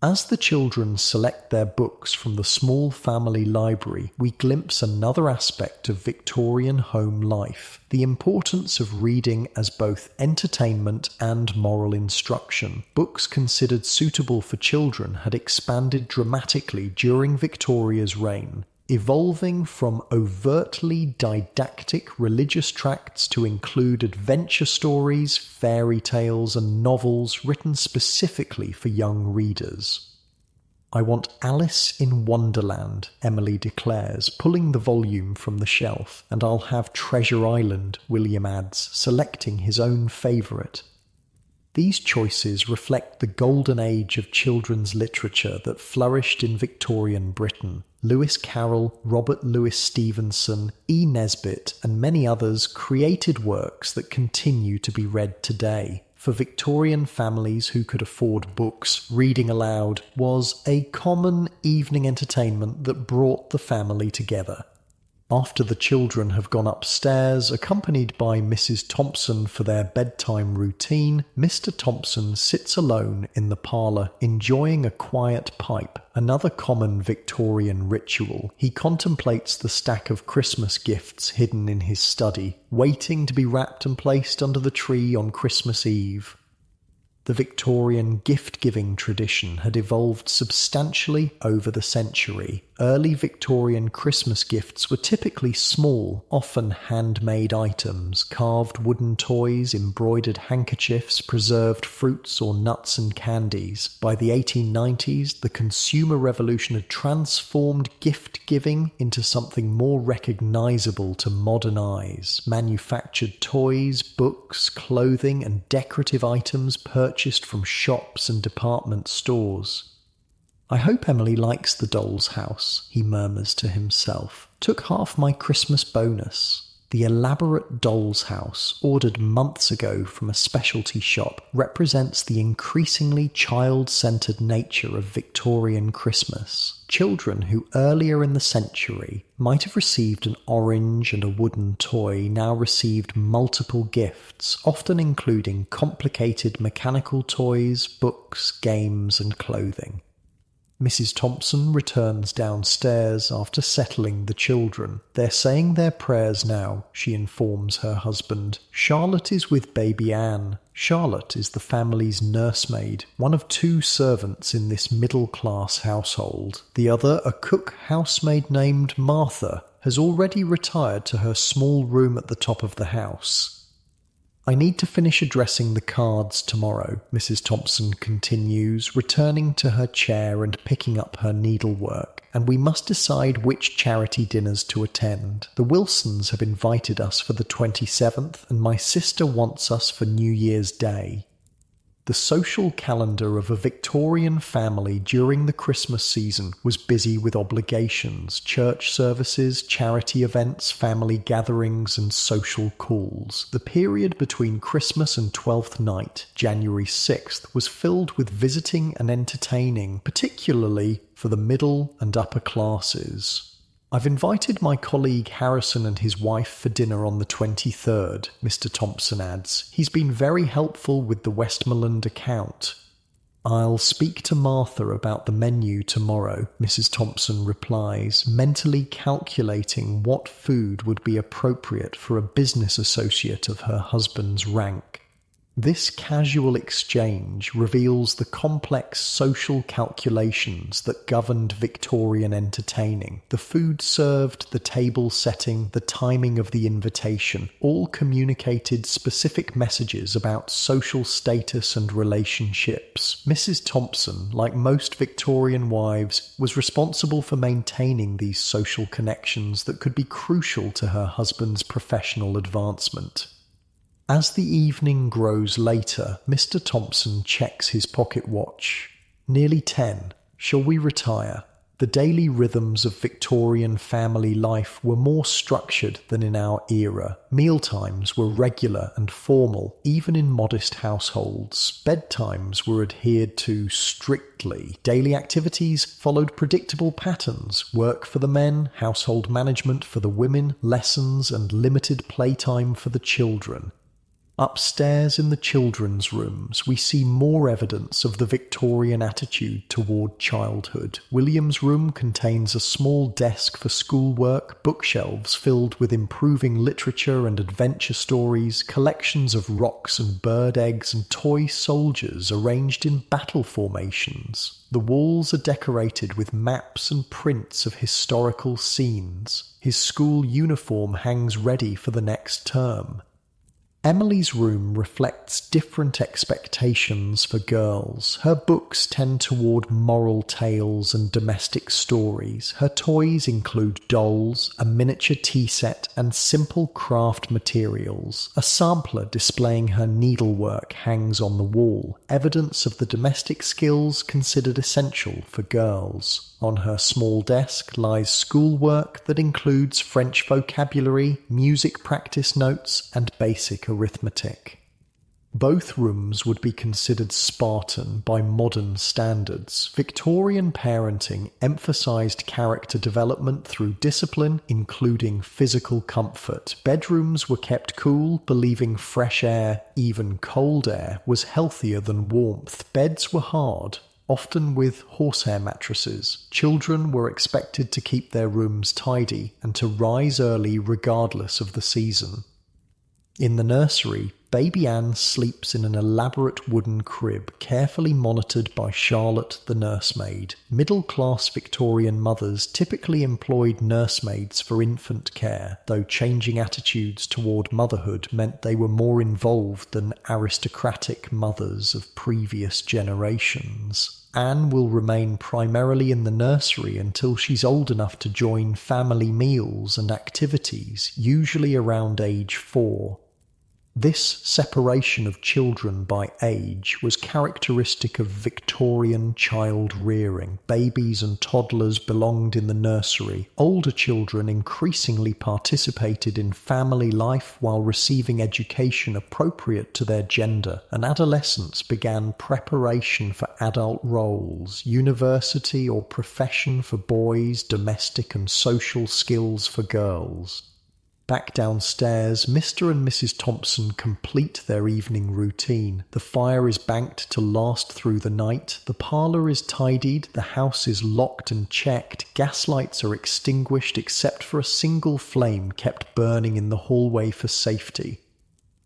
As the children select their books from the small family library, we glimpse another aspect of Victorian home life, the importance of reading as both entertainment and moral instruction. Books considered suitable for children had expanded dramatically during Victoria's reign, evolving from overtly didactic religious tracts to include adventure stories, fairy tales, and novels written specifically for young readers. "I want Alice in Wonderland," Emily declares, pulling the volume from the shelf, "and I'll have Treasure Island," William adds, selecting his own favourite. These choices reflect the golden age of children's literature that flourished in Victorian Britain. Lewis Carroll, Robert Louis Stevenson, E. Nesbit, and many others created works that continue to be read today. For Victorian families who could afford books, reading aloud was a common evening entertainment that brought the family together. After the children have gone upstairs, accompanied by Mrs. Thompson for their bedtime routine, Mr. Thompson sits alone in the parlour, enjoying a quiet pipe, another common Victorian ritual. He contemplates the stack of Christmas gifts hidden in his study, waiting to be wrapped and placed under the tree on Christmas Eve. The Victorian gift-giving tradition had evolved substantially over the century. Early Victorian Christmas gifts were typically small, often handmade items, carved wooden toys, embroidered handkerchiefs, preserved fruits or nuts and candies. By the 1890s, the consumer revolution had transformed gift-giving into something more recognizable to modern eyes. Manufactured toys, books, clothing, and decorative items purchased from shops and department stores. "I hope Emily likes the doll's house," he murmurs to himself. "Took half my Christmas bonus." The elaborate doll's house, ordered months ago from a specialty shop, represents the increasingly child-centered nature of Victorian Christmas. Children who earlier in the century might have received an orange and a wooden toy now received multiple gifts, often including complicated mechanical toys, books, games, and clothing. Mrs. Thompson returns downstairs after settling the children. "They're saying their prayers now," she informs her husband. "Charlotte is with baby Anne." Charlotte is the family's nursemaid, one of two servants in this middle-class household. The other, a cook housemaid named Martha, has already retired to her small room at the top of the house. "I need to finish addressing the cards tomorrow," Mrs. Thompson continues, returning to her chair and picking up her needlework. "And we must decide which charity dinners to attend. The Wilsons have invited us for the 27th, and my sister wants us for New Year's Day." The social calendar of a Victorian family during the Christmas season was busy with obligations, church services, charity events, family gatherings, and social calls. The period between Christmas and Twelfth Night, January 6th, was filled with visiting and entertaining, particularly for the middle and upper classes. "I've invited my colleague Harrison and his wife for dinner on the 23rd, Mr. Thompson adds. "He's been very helpful with the Westmoreland account." "I'll speak to Martha about the menu tomorrow," Mrs. Thompson replies, mentally calculating what food would be appropriate for a business associate of her husband's rank. This casual exchange reveals the complex social calculations that governed Victorian entertaining. The food served, the table setting, the timing of the invitation, all communicated specific messages about social status and relationships. Mrs. Thompson, like most Victorian wives, was responsible for maintaining these social connections that could be crucial to her husband's professional advancement. As the evening grows later, Mr. Thompson checks his pocket watch. "Nearly 10. Shall we retire?" The daily rhythms of Victorian family life were more structured than in our era. Mealtimes were regular and formal, even in modest households. Bedtimes were adhered to strictly. Daily activities followed predictable patterns: work for the men, household management for the women, lessons and limited playtime for the children. Upstairs in the children's rooms, we see more evidence of the Victorian attitude toward childhood. William's room contains a small desk for schoolwork, bookshelves filled with improving literature and adventure stories, collections of rocks and bird eggs, and toy soldiers arranged in battle formations. The walls are decorated with maps and prints of historical scenes. His school uniform hangs ready for the next term. Emily's room reflects different expectations for girls. Her books tend toward moral tales and domestic stories. Her toys include dolls, a miniature tea set, and simple craft materials. A sampler displaying her needlework hangs on the wall, evidence of the domestic skills considered essential for girls. On her small desk lies schoolwork that includes French vocabulary, music practice notes, and basic arithmetic. Both rooms would be considered Spartan by modern standards. Victorian parenting emphasized character development through discipline, including physical comfort. Bedrooms were kept cool, believing fresh air, even cold air, was healthier than warmth. Beds were hard, often with horsehair mattresses. Children were expected to keep their rooms tidy and to rise early regardless of the season. In the nursery, Baby Anne sleeps in an elaborate wooden crib, carefully monitored by Charlotte the nursemaid. Middle-class Victorian mothers typically employed nursemaids for infant care, though changing attitudes toward motherhood meant they were more involved than aristocratic mothers of previous generations. Anne will remain primarily in the nursery until she's old enough to join family meals and activities, usually around age 4. This separation of children by age was characteristic of Victorian child rearing. Babies and toddlers belonged in the nursery. Older children increasingly participated in family life while receiving education appropriate to their gender, and adolescence began preparation for adult roles, university or profession for boys, domestic and social skills for girls. Back downstairs, Mr. and Mrs. Thompson complete their evening routine. The fire is banked to last through the night, the parlour is tidied, the house is locked and checked, gas lights are extinguished except for a single flame kept burning in the hallway for safety.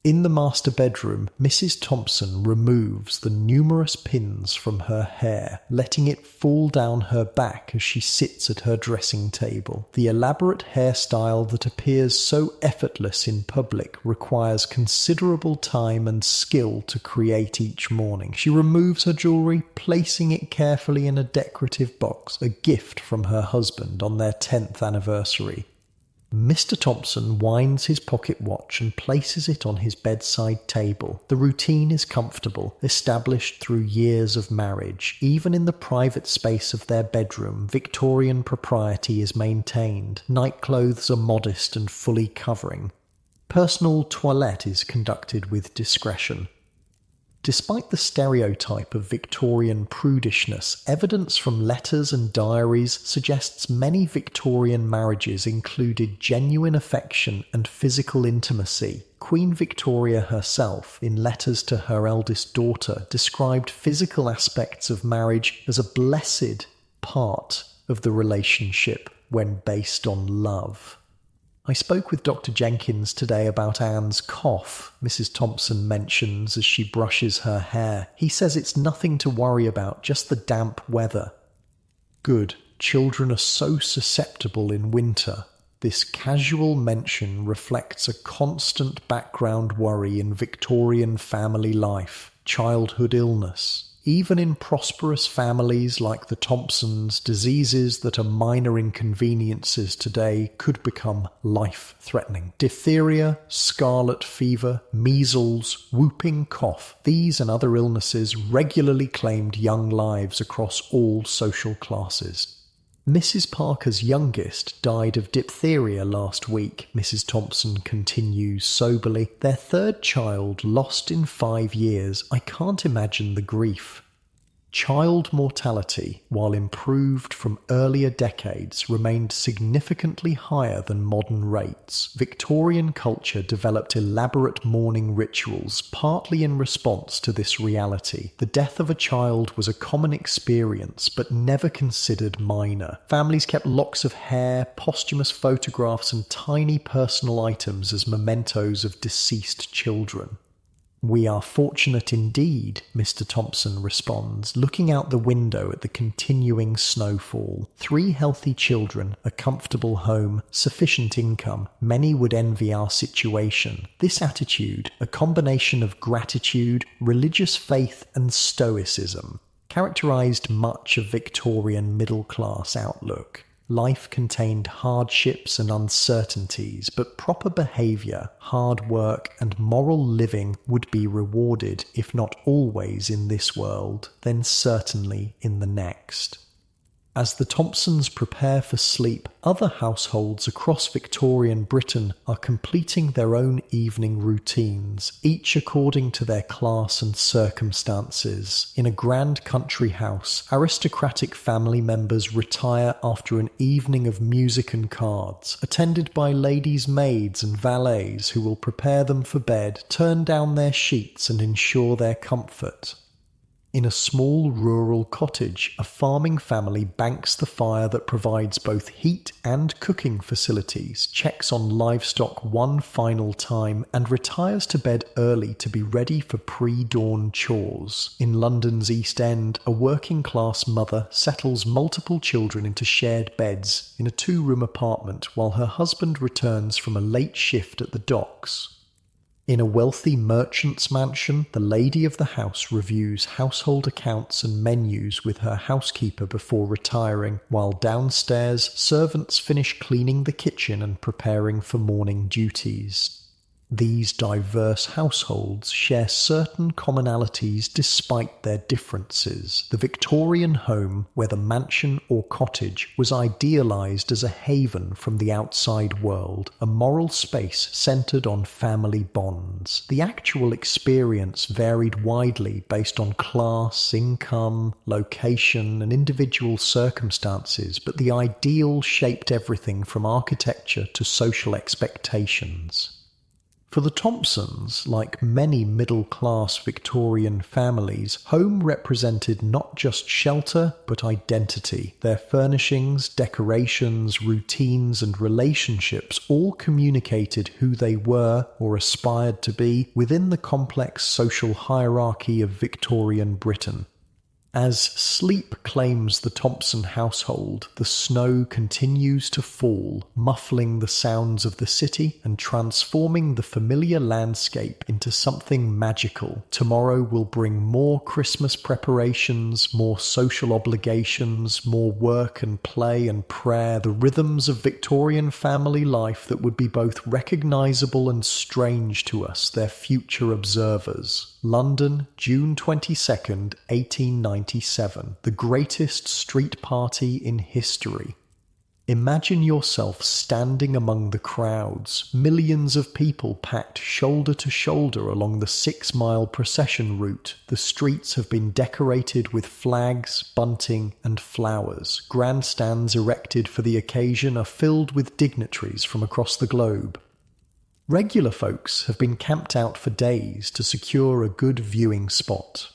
In the master bedroom, Mrs. Thompson removes the numerous pins from her hair, letting it fall down her back as she sits at her dressing table. The elaborate hairstyle that appears so effortless in public requires considerable time and skill to create each morning. She removes her jewellery, placing it carefully in a decorative box, a gift from her husband on their 10th anniversary. Mr. Thompson winds his pocket watch and places it on his bedside table. The routine is comfortable, established through years of marriage. Even in the private space of their bedroom, Victorian propriety is maintained. Nightclothes are modest and fully covering. Personal toilette is conducted with discretion. Despite the stereotype of Victorian prudishness, evidence from letters and diaries suggests many Victorian marriages included genuine affection and physical intimacy. Queen Victoria herself, in letters to her eldest daughter, described physical aspects of marriage as a blessed part of the relationship when based on love. I spoke with Dr. Jenkins today about Anne's cough, Mrs. Thompson mentions as she brushes her hair. He says it's nothing to worry about, just the damp weather. Good. Children are so susceptible in winter. This casual mention reflects a constant background worry in Victorian family life, childhood illness. Even in prosperous families like the Thompsons, diseases that are minor inconveniences today could become life-threatening. Diphtheria, scarlet fever, measles, whooping cough, these and other illnesses regularly claimed young lives across all social classes. Mrs. Parker's youngest died of diphtheria last week, Mrs. Thompson continues soberly. Their third child lost in 5 years. I can't imagine the grief. Child mortality, while improved from earlier decades, remained significantly higher than modern rates. Victorian culture developed elaborate mourning rituals, partly in response to this reality. The death of a child was a common experience, but never considered minor. Families kept locks of hair, posthumous photographs, and tiny personal items as mementos of deceased children. We are fortunate indeed, Mr. Thompson responds, looking out the window at the continuing snowfall. 3 healthy children, a comfortable home, sufficient income. Many would envy our situation. This attitude, a combination of gratitude, religious faith and stoicism, characterized much of Victorian middle-class outlook. Life contained hardships and uncertainties, but proper behaviour, hard work and moral living would be rewarded, if not always in this world, then certainly in the next. As the Thompsons prepare for sleep, other households across Victorian Britain are completing their own evening routines, each according to their class and circumstances. In a grand country house, aristocratic family members retire after an evening of music and cards, attended by ladies' maids and valets who will prepare them for bed, turn down their sheets and ensure their comfort. In a small rural cottage, a farming family banks the fire that provides both heat and cooking facilities, checks on livestock one final time, and retires to bed early to be ready for pre-dawn chores. In London's East End, a working-class mother settles multiple children into shared beds in a two-room apartment while her husband returns from a late shift at the docks. In a wealthy merchant's mansion, the lady of the house reviews household accounts and menus with her housekeeper before retiring, while downstairs, servants finish cleaning the kitchen and preparing for morning duties. These diverse households share certain commonalities despite their differences. The Victorian home, whether mansion or cottage, was idealised as a haven from the outside world, a moral space centred on family bonds. The actual experience varied widely based on class, income, location, and individual circumstances, but the ideal shaped everything from architecture to social expectations. For the Thompsons, like many middle-class Victorian families, home represented not just shelter, but identity. Their furnishings, decorations, routines, and relationships all communicated who they were or aspired to be within the complex social hierarchy of Victorian Britain. As sleep claims the Thompson household, the snow continues to fall, muffling the sounds of the city and transforming the familiar landscape into something magical. Tomorrow will bring more Christmas preparations, more social obligations, more work and play and prayer, the rhythms of Victorian family life that would be both recognisable and strange to us, their future observers. London, June 22nd, 1897. The greatest street party in history. Imagine yourself standing among the crowds, millions of people packed shoulder to shoulder along the 6-mile procession route. The streets have been decorated with flags, bunting, and flowers. Grandstands erected for the occasion are filled with dignitaries from across the globe. Regular folks have been camped out for days to secure a good viewing spot.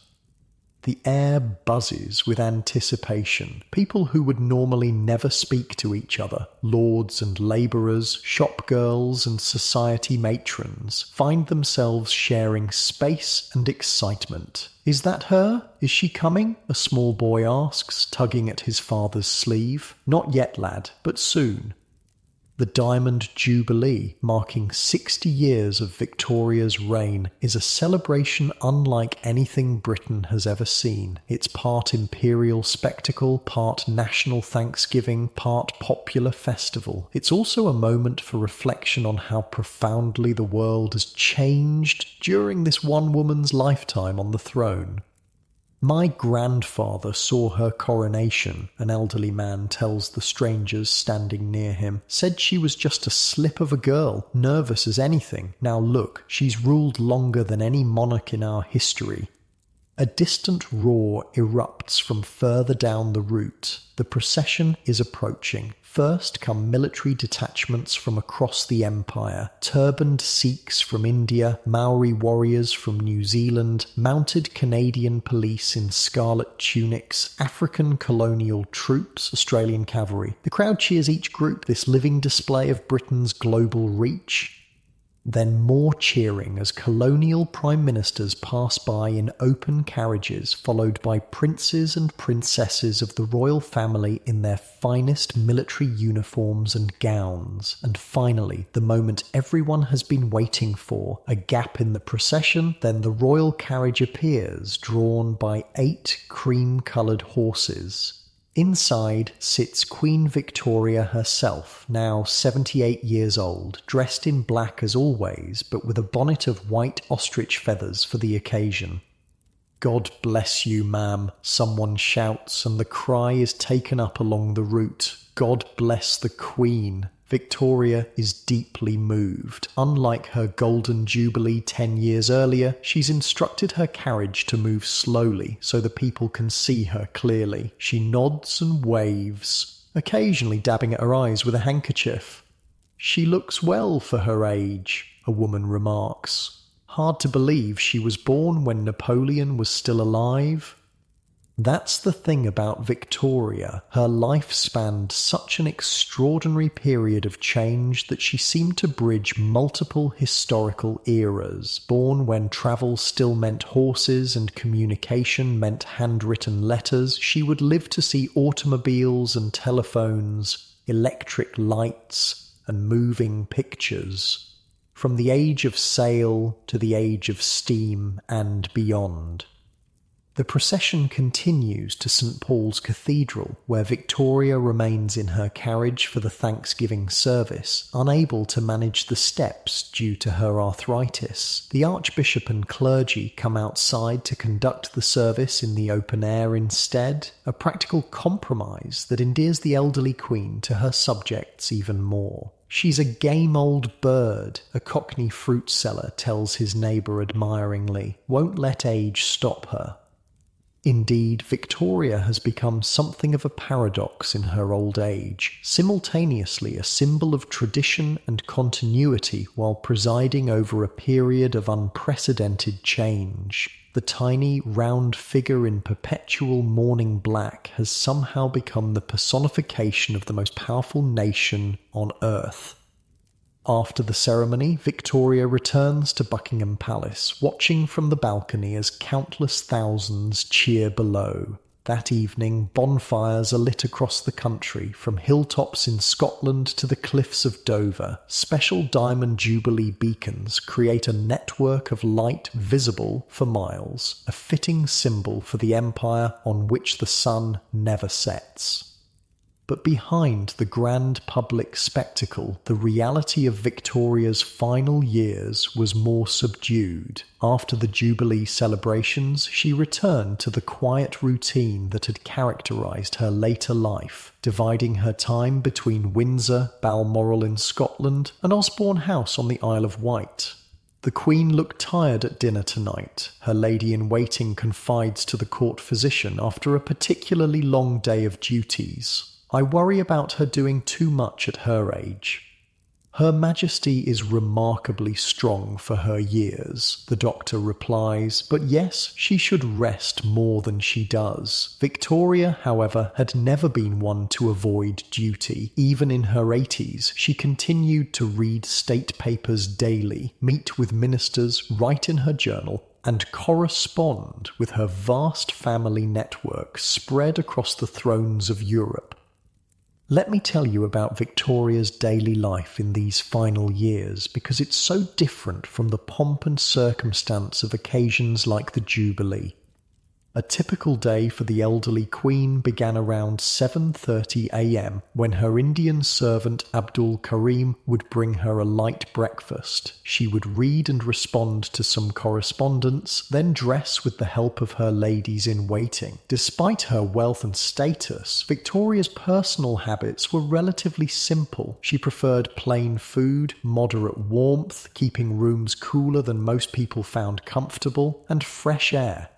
The air buzzes with anticipation. People who would normally never speak to each other, lords and labourers, shop girls and society matrons, find themselves sharing space and excitement. "Is that her? Is she coming?" a small boy asks, tugging at his father's sleeve. "Not yet, lad, but soon." The Diamond Jubilee, marking 60 years of Victoria's reign, is a celebration unlike anything Britain has ever seen. It's part imperial spectacle, part national thanksgiving, part popular festival. It's also a moment for reflection on how profoundly the world has changed during this one woman's lifetime on the throne. "My grandfather saw her coronation," an elderly man tells the strangers standing near him. "Said she was just a slip of a girl, nervous as anything. Now look, she's ruled longer than any monarch in our history." A distant roar erupts from further down the route. The procession is approaching. First come military detachments from across the empire, turbaned Sikhs from India, Maori warriors from New Zealand, mounted Canadian police in scarlet tunics, African colonial troops, Australian cavalry. The crowd cheers each group, this living display of Britain's global reach. Then more cheering as colonial prime ministers pass by in open carriages, followed by princes and princesses of the royal family in their finest military uniforms and gowns. And finally, the moment everyone has been waiting for, a gap in the procession, then the royal carriage appears, drawn by 8 cream-coloured horses. Inside sits Queen Victoria herself, now 78 years old, dressed in black as always, but with a bonnet of white ostrich feathers for the occasion. "God bless you, ma'am," someone shouts, and the cry is taken up along the route. "God bless the Queen." Victoria is deeply moved. Unlike her golden jubilee 10 years earlier, she's instructed her carriage to move slowly so the people can see her clearly. She nods and waves, occasionally dabbing at her eyes with a handkerchief. "She looks well for her age," a woman remarks. "Hard to believe she was born when Napoleon was still alive." That's the thing about Victoria. Her life spanned such an extraordinary period of change that she seemed to bridge multiple historical eras. Born when travel still meant horses and communication meant handwritten letters, she would live to see automobiles and telephones, electric lights and moving pictures. From the age of sail to the age of steam and beyond. The procession continues to St. Paul's Cathedral, where Victoria remains in her carriage for the Thanksgiving service, unable to manage the steps due to her arthritis. The Archbishop and clergy come outside to conduct the service in the open air instead, a practical compromise that endears the elderly Queen to her subjects even more. "She's a game old bird," a Cockney fruit seller tells his neighbour admiringly. "Won't let age stop her." Indeed, Victoria has become something of a paradox in her old age, simultaneously a symbol of tradition and continuity while presiding over a period of unprecedented change. The tiny, round figure in perpetual mourning black has somehow become the personification of the most powerful nation on earth. After the ceremony, Victoria returns to Buckingham Palace, watching from the balcony as countless thousands cheer below. That evening, bonfires are lit across the country, from hilltops in Scotland to the cliffs of Dover. Special Diamond Jubilee beacons create a network of light visible for miles, a fitting symbol for the empire on which the sun never sets. But behind the grand public spectacle, the reality of Victoria's final years was more subdued. After the Jubilee celebrations, she returned to the quiet routine that had characterised her later life, dividing her time between Windsor, Balmoral in Scotland, and Osborne House on the Isle of Wight. The Queen looked tired at dinner tonight, her lady-in-waiting confides to the court physician after a particularly long day of duties. "I worry about her doing too much at her age." "Her Majesty is remarkably strong for her years," the doctor replies, "but yes, she should rest more than she does." Victoria, however, had never been one to avoid duty. Even in her 80s, she continued to read state papers daily, meet with ministers, write in her journal, and correspond with her vast family network spread across the thrones of Europe. Let me tell you about Victoria's daily life in these final years, because it's so different from the pomp and circumstance of occasions like the Jubilee. A typical day for the elderly Queen began around 7:30 a.m. when her Indian servant Abdul Karim would bring her a light breakfast. She would read and respond to some correspondence, then dress with the help of her ladies-in-waiting. Despite her wealth and status, Victoria's personal habits were relatively simple. She preferred plain food, moderate warmth, keeping rooms cooler than most people found comfortable, and fresh air.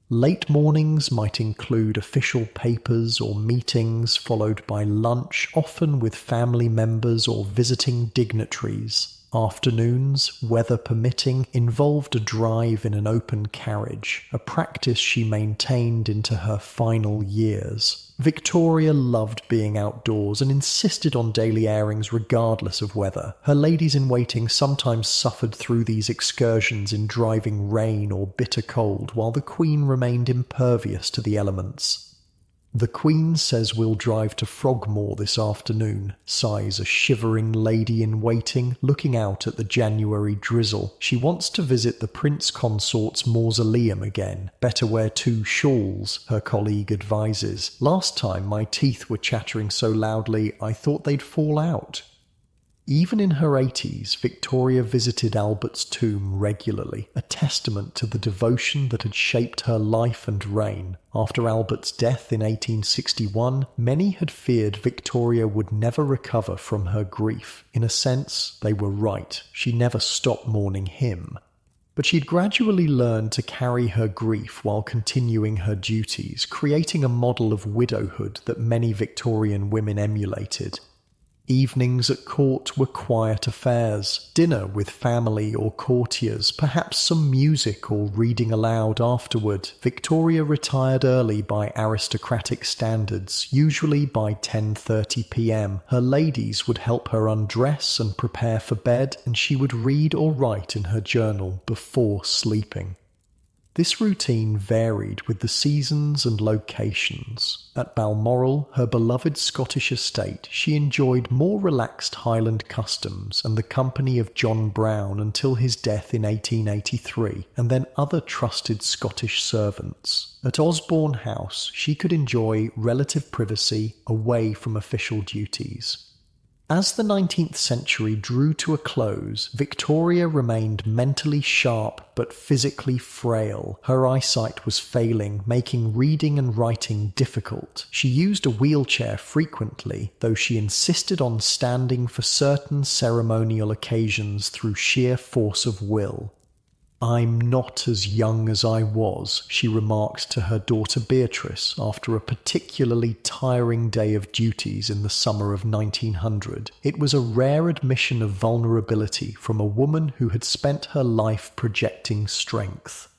Late mornings might include official papers or meetings, followed by lunch, often with family members or visiting dignitaries. Afternoons, weather permitting, involved a drive in an open carriage, a practice she maintained into her final years. Victoria loved being outdoors and insisted on daily airings regardless of weather. Her ladies-in-waiting sometimes suffered through these excursions in driving rain or bitter cold, while the Queen remained impervious to the elements. "The Queen says we'll drive to Frogmore this afternoon," sighs a shivering lady-in-waiting, looking out at the January drizzle. "She wants to visit the Prince Consort's mausoleum again. Better wear 2 shawls, her colleague advises. "Last time my teeth were chattering so loudly I thought they'd fall out." Even in her 80s, Victoria visited Albert's tomb regularly, a testament to the devotion that had shaped her life and reign. After Albert's death in 1861, many had feared Victoria would never recover from her grief. In a sense, they were right. She never stopped mourning him. But she'd gradually learned to carry her grief while continuing her duties, creating a model of widowhood that many Victorian women emulated. Evenings at court were quiet affairs, dinner with family or courtiers, perhaps some music or reading aloud afterward. Victoria retired early by aristocratic standards, usually by 10:30 p.m. Her ladies would help her undress and prepare for bed, and she would read or write in her journal before sleeping. This routine varied with the seasons and locations. At Balmoral, her beloved Scottish estate, she enjoyed more relaxed Highland customs and the company of John Brown until his death in 1883, and then other trusted Scottish servants. At Osborne House, she could enjoy relative privacy away from official duties. As the 19th century drew to a close, Victoria remained mentally sharp but physically frail. Her eyesight was failing, making reading and writing difficult. She used a wheelchair frequently, though she insisted on standing for certain ceremonial occasions through sheer force of will. "I'm not as young as I was," she remarked to her daughter Beatrice after a particularly tiring day of duties in the summer of 1900. It was a rare admission of vulnerability from a woman who had spent her life projecting strength.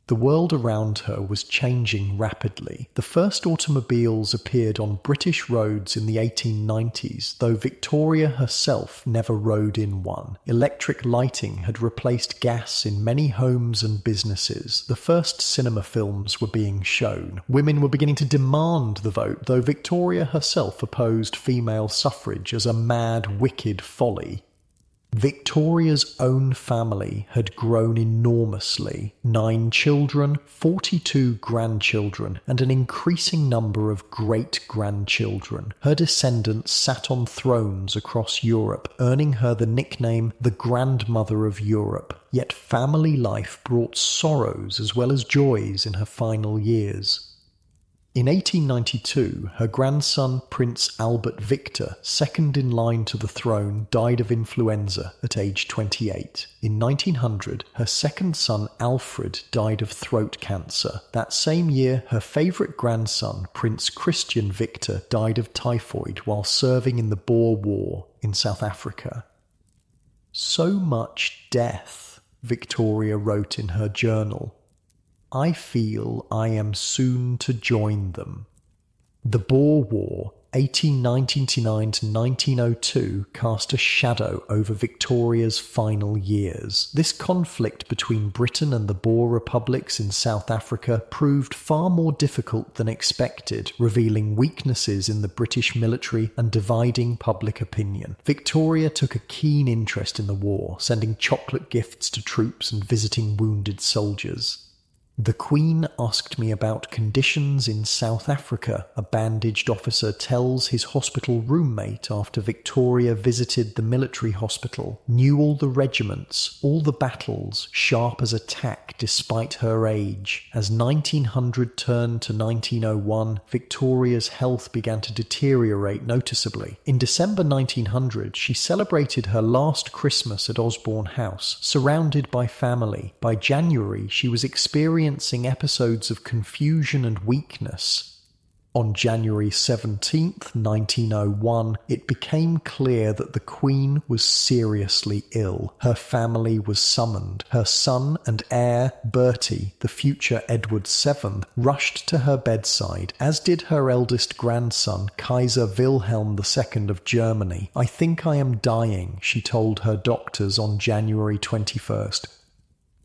The world around her was changing rapidly. The first automobiles appeared on British roads in the 1890s, though Victoria herself never rode in one. Electric lighting had replaced gas in many homes and businesses. The first cinema films were being shown. Women were beginning to demand the vote, though Victoria herself opposed female suffrage as a mad, wicked folly. Victoria's own family had grown enormously. 9 children, 42 grandchildren, and an increasing number of great-grandchildren. Her descendants sat on thrones across Europe, earning her the nickname the Grandmother of Europe. Yet family life brought sorrows as well as joys in her final years. In 1892, her grandson Prince Albert Victor, second in line to the throne, died of influenza at age 28. In 1900, her second son Alfred died of throat cancer. That same year, her favourite grandson, Prince Christian Victor, died of typhoid while serving in the Boer War in South Africa. "So much death," Victoria wrote in her journal. "I feel I am soon to join them." The Boer War, 1899 to 1902, cast a shadow over Victoria's final years. This conflict between Britain and the Boer republics in South Africa proved far more difficult than expected, revealing weaknesses in the British military and dividing public opinion. Victoria took a keen interest in the war, sending chocolate gifts to troops and visiting wounded soldiers. "The Queen asked me about conditions in South Africa," a bandaged officer tells his hospital roommate after Victoria visited the military hospital. "Knew all the regiments, all the battles, sharp as a tack despite her age." As 1900 turned to 1901, Victoria's health began to deteriorate noticeably. In December 1900, she celebrated her last Christmas at Osborne House, surrounded by family. By January, she was experiencing episodes of confusion and weakness. On January 17th, 1901, it became clear that the Queen was seriously ill. Her family was summoned. Her son and heir, Bertie, the future Edward VII, rushed to her bedside, as did her eldest grandson, Kaiser Wilhelm II of Germany. "I think I am dying," she told her doctors on January 21st.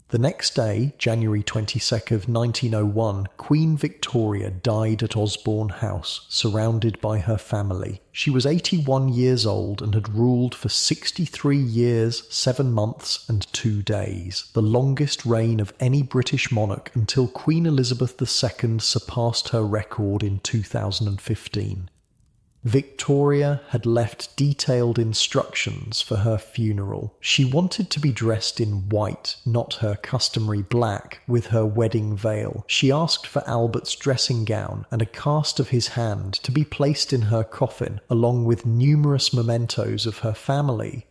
The next day, January 22nd, 1901, Queen Victoria died at Osborne House, surrounded by her family. She was 81 years old and had ruled for 63 years, 7 months and 2 days, the longest reign of any British monarch until Queen Elizabeth II surpassed her record in 2015. Victoria had left detailed instructions for her funeral. She wanted to be dressed in white, not her customary black, with her wedding veil. She asked for Albert's dressing gown and a cast of his hand to be placed in her coffin, along with numerous mementos of her family.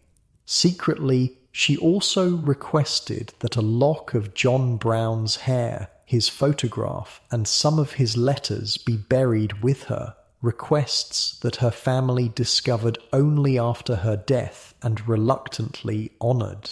Secretly, she also requested that a lock of John Brown's hair, his photograph, and some of his letters be buried with her. requests that her family discovered only after her death and reluctantly honoured.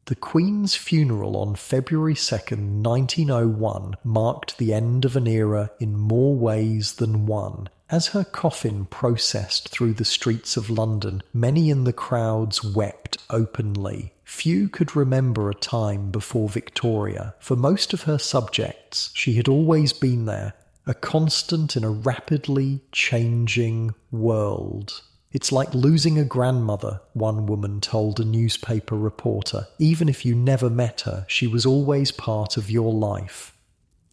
The Queen's funeral on February 2nd, 1901 marked the end of an era in more ways than one. As her coffin processed through the streets of London, many in the crowds wept openly. Few could remember a time before Victoria. For most of her subjects, she had always been there, a constant in a rapidly changing world. It's like losing a grandmother, one woman told a newspaper reporter. Even if you never met her, she was always part of your life.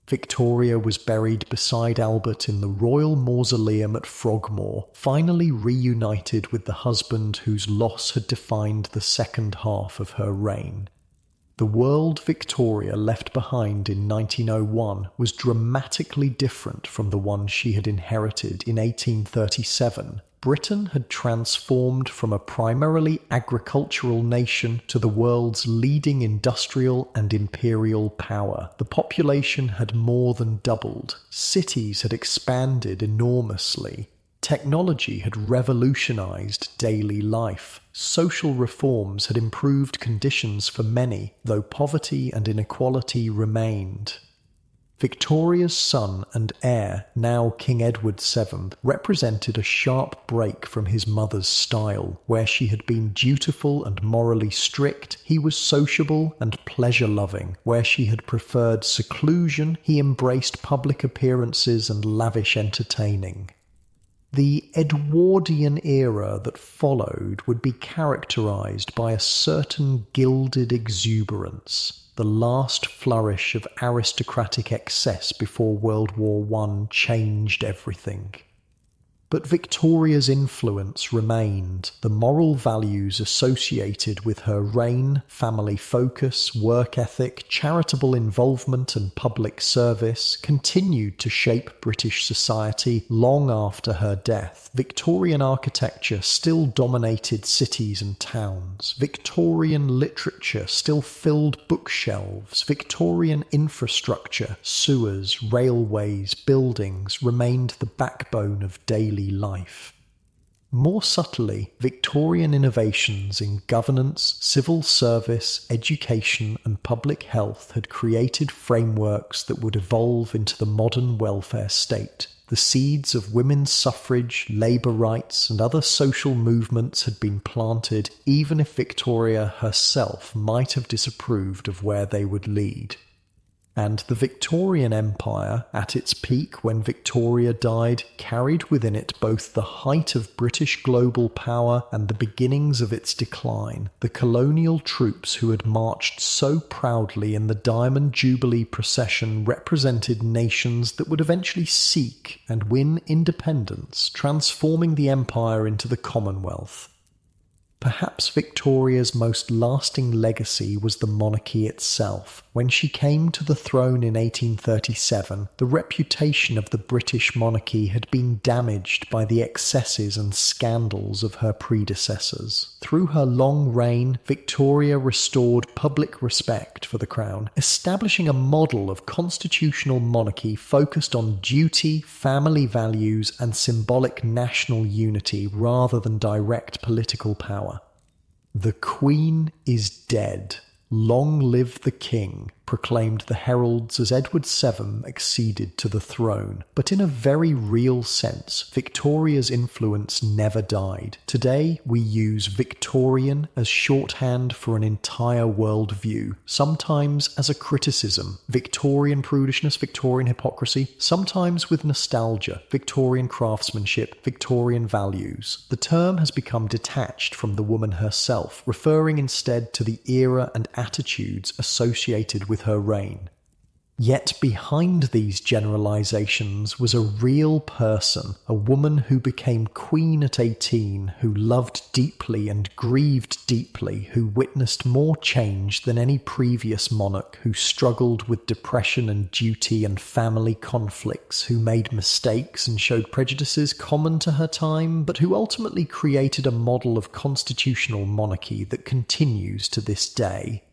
Victoria was buried beside Albert in the Royal Mausoleum at Frogmore, finally reunited with the husband whose loss had defined the second half of her reign. The world Victoria left behind in 1901 was dramatically different from the one she had inherited in 1837. Britain had transformed from a primarily agricultural nation to the world's leading industrial and imperial power. The population had more than doubled. Cities had expanded enormously. Technology had revolutionized daily life. Social reforms had improved conditions for many, though poverty and inequality remained. Victoria's son and heir, now King Edward VII, represented a sharp break from his mother's style. Where she had been dutiful and morally strict, he was sociable and pleasure-loving. Where she had preferred seclusion, he embraced public appearances and lavish entertaining. The Edwardian era that followed would be characterized by a certain gilded exuberance, the last flourish of aristocratic excess before World War I changed everything. But Victoria's influence remained. The moral values associated with her reign, family focus, work ethic, charitable involvement and public service continued to shape British society long after her death. Victorian architecture still dominated cities and towns. Victorian literature still filled bookshelves. Victorian infrastructure, sewers, railways, buildings remained the backbone of daily life. More subtly, Victorian innovations in governance, civil service, education and public health had created frameworks that would evolve into the modern welfare state. The seeds of women's suffrage, labour rights and other social movements had been planted, even if Victoria herself might have disapproved of where they would lead. And the Victorian Empire, at its peak when Victoria died, carried within it both the height of British global power and the beginnings of its decline. The colonial troops who had marched so proudly in the Diamond Jubilee procession represented nations that would eventually seek and win independence, transforming the empire into the Commonwealth. Perhaps Victoria's most lasting legacy was the monarchy itself. When she came to the throne in 1837, the reputation of the British monarchy had been damaged by the excesses and scandals of her predecessors. Through her long reign, Victoria restored public respect for the crown, establishing a model of constitutional monarchy focused on duty, family values, and symbolic national unity rather than direct political power. "The Queen is dead. Long live the King," proclaimed the heralds as Edward VII acceded to the throne. But in a very real sense, Victoria's influence never died. Today, we use Victorian as shorthand for an entire worldview, sometimes as a criticism. Victorian prudishness, Victorian hypocrisy, sometimes with nostalgia, Victorian craftsmanship, Victorian values. The term has become detached from the woman herself, referring instead to the era and attitudes associated with her reign. Yet behind these generalizations was a real person, a woman who became queen at 18, who loved deeply and grieved deeply, who witnessed more change than any previous monarch, who struggled with depression and duty and family conflicts, who made mistakes and showed prejudices common to her time, but who ultimately created a model of constitutional monarchy that continues to this day.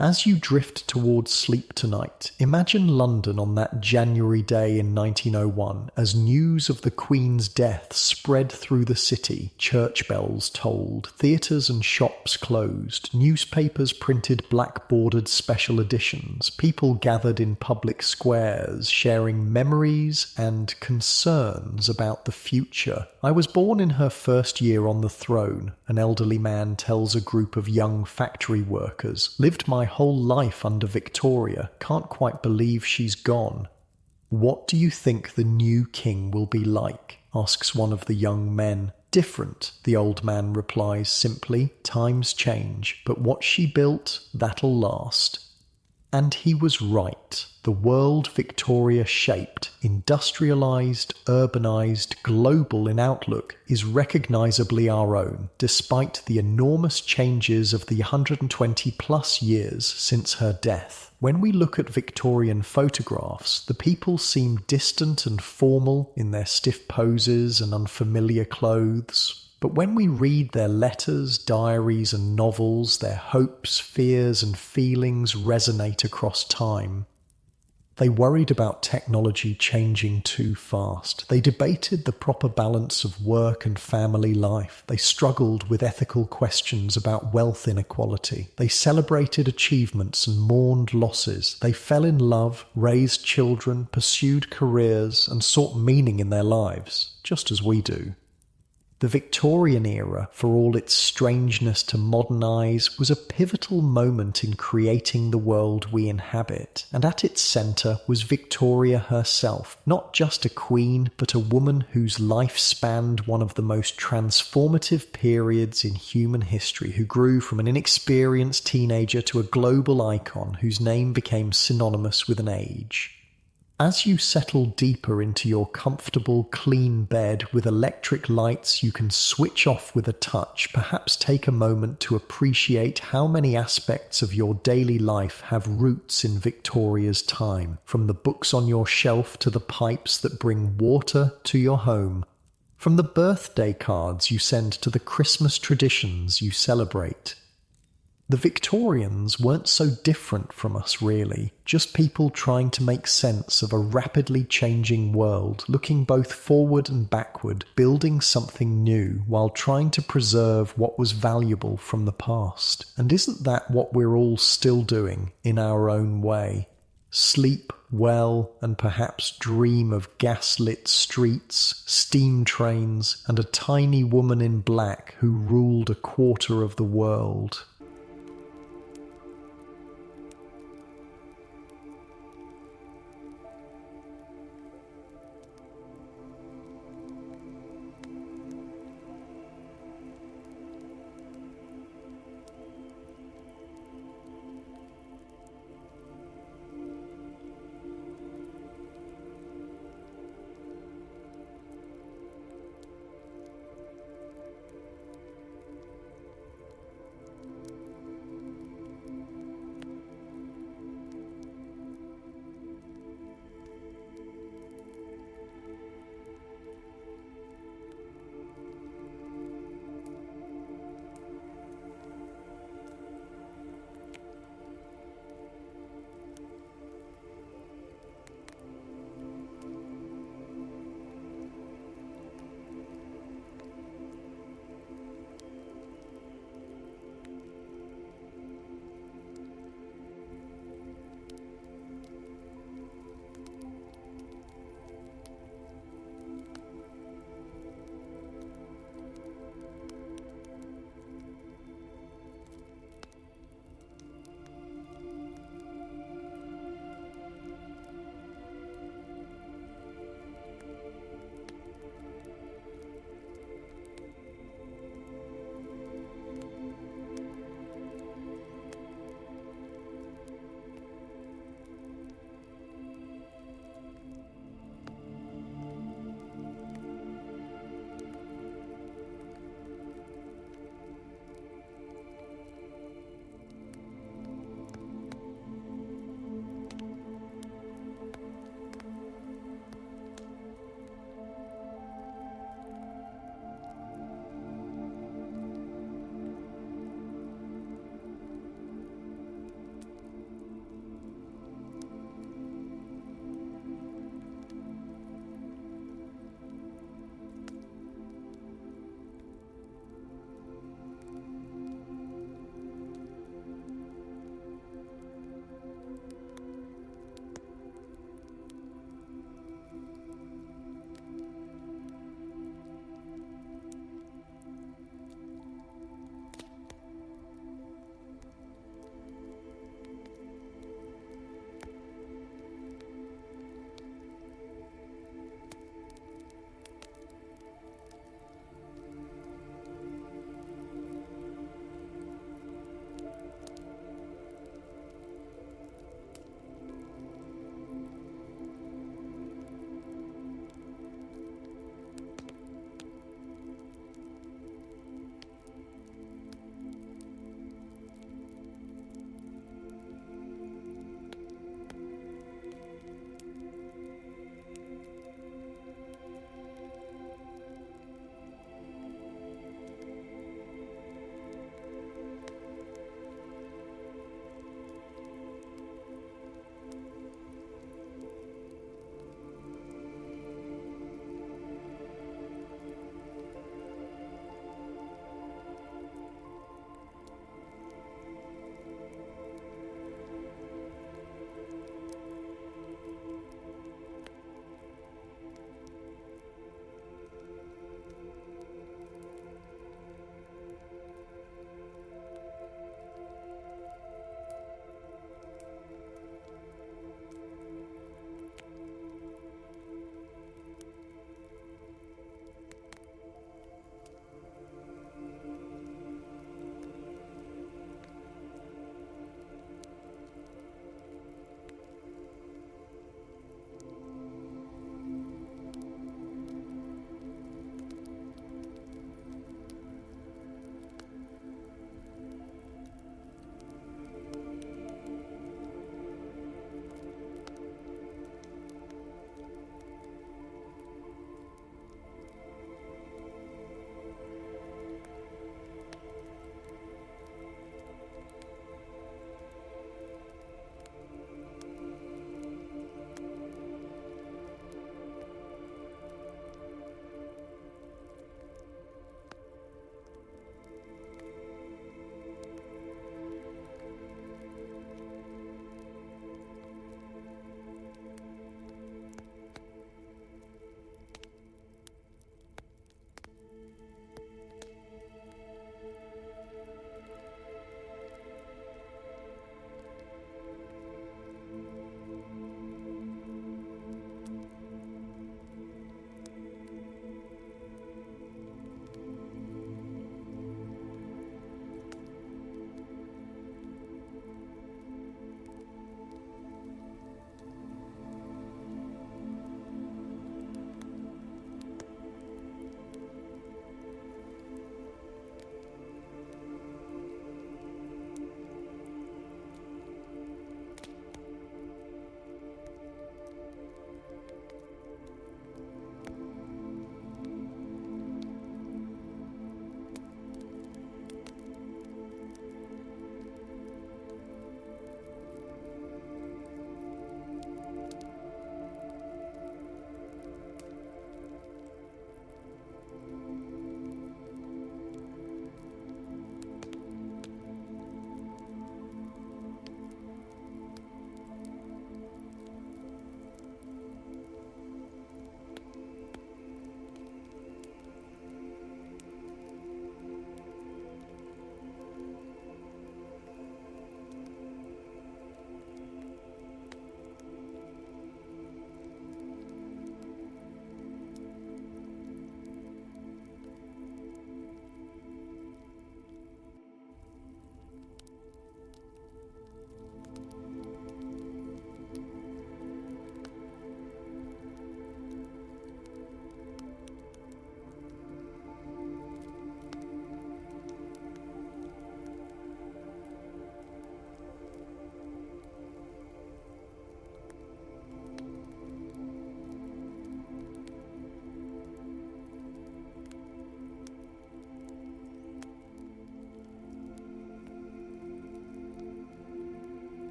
As you drift towards sleep tonight, imagine London on that January day in 1901 as news of the Queen's death spread through the city, church bells tolled, theatres and shops closed, newspapers printed black-bordered special editions, people gathered in public squares, sharing memories and concerns about the future. "I was born in her first year on the throne," an elderly man tells a group of young factory workers. "Lived my whole life under Victoria. Can't quite believe she's gone." "What do you think the new king will be like?" asks one of the young men. "Different," the old man replies simply. "Times change, but what she built, that'll last." And he was right. The world Victoria shaped, industrialised, urbanised, global in outlook, is recognisably our own, despite the enormous changes of the 120-plus years since her death. When we look at Victorian photographs, the people seem distant and formal in their stiff poses and unfamiliar clothes. But when we read their letters, diaries and novels, their hopes, fears and feelings resonate across time. They worried about technology changing too fast. They debated the proper balance of work and family life. They struggled with ethical questions about wealth inequality. They celebrated achievements and mourned losses. They fell in love, raised children, pursued careers and sought meaning in their lives, just as we do. The Victorian era, for all its strangeness to modernise, was a pivotal moment in creating the world we inhabit, and at its centre was Victoria herself, not just a queen, but a woman whose life spanned one of the most transformative periods in human history, who grew from an inexperienced teenager to a global icon whose name became synonymous with an age. As you settle deeper into your comfortable, clean bed with electric lights you can switch off with a touch, perhaps take a moment to appreciate how many aspects of your daily life have roots in Victoria's time, from the books on your shelf to the pipes that bring water to your home, from the birthday cards you send to the Christmas traditions you celebrate. The Victorians weren't so different from us, really, just people trying to make sense of a rapidly changing world, looking both forward and backward, building something new while trying to preserve what was valuable from the past. And isn't that what we're all still doing, in our own way? Sleep well and perhaps dream of gas-lit streets, steam trains, and a tiny woman in black who ruled a quarter of the world.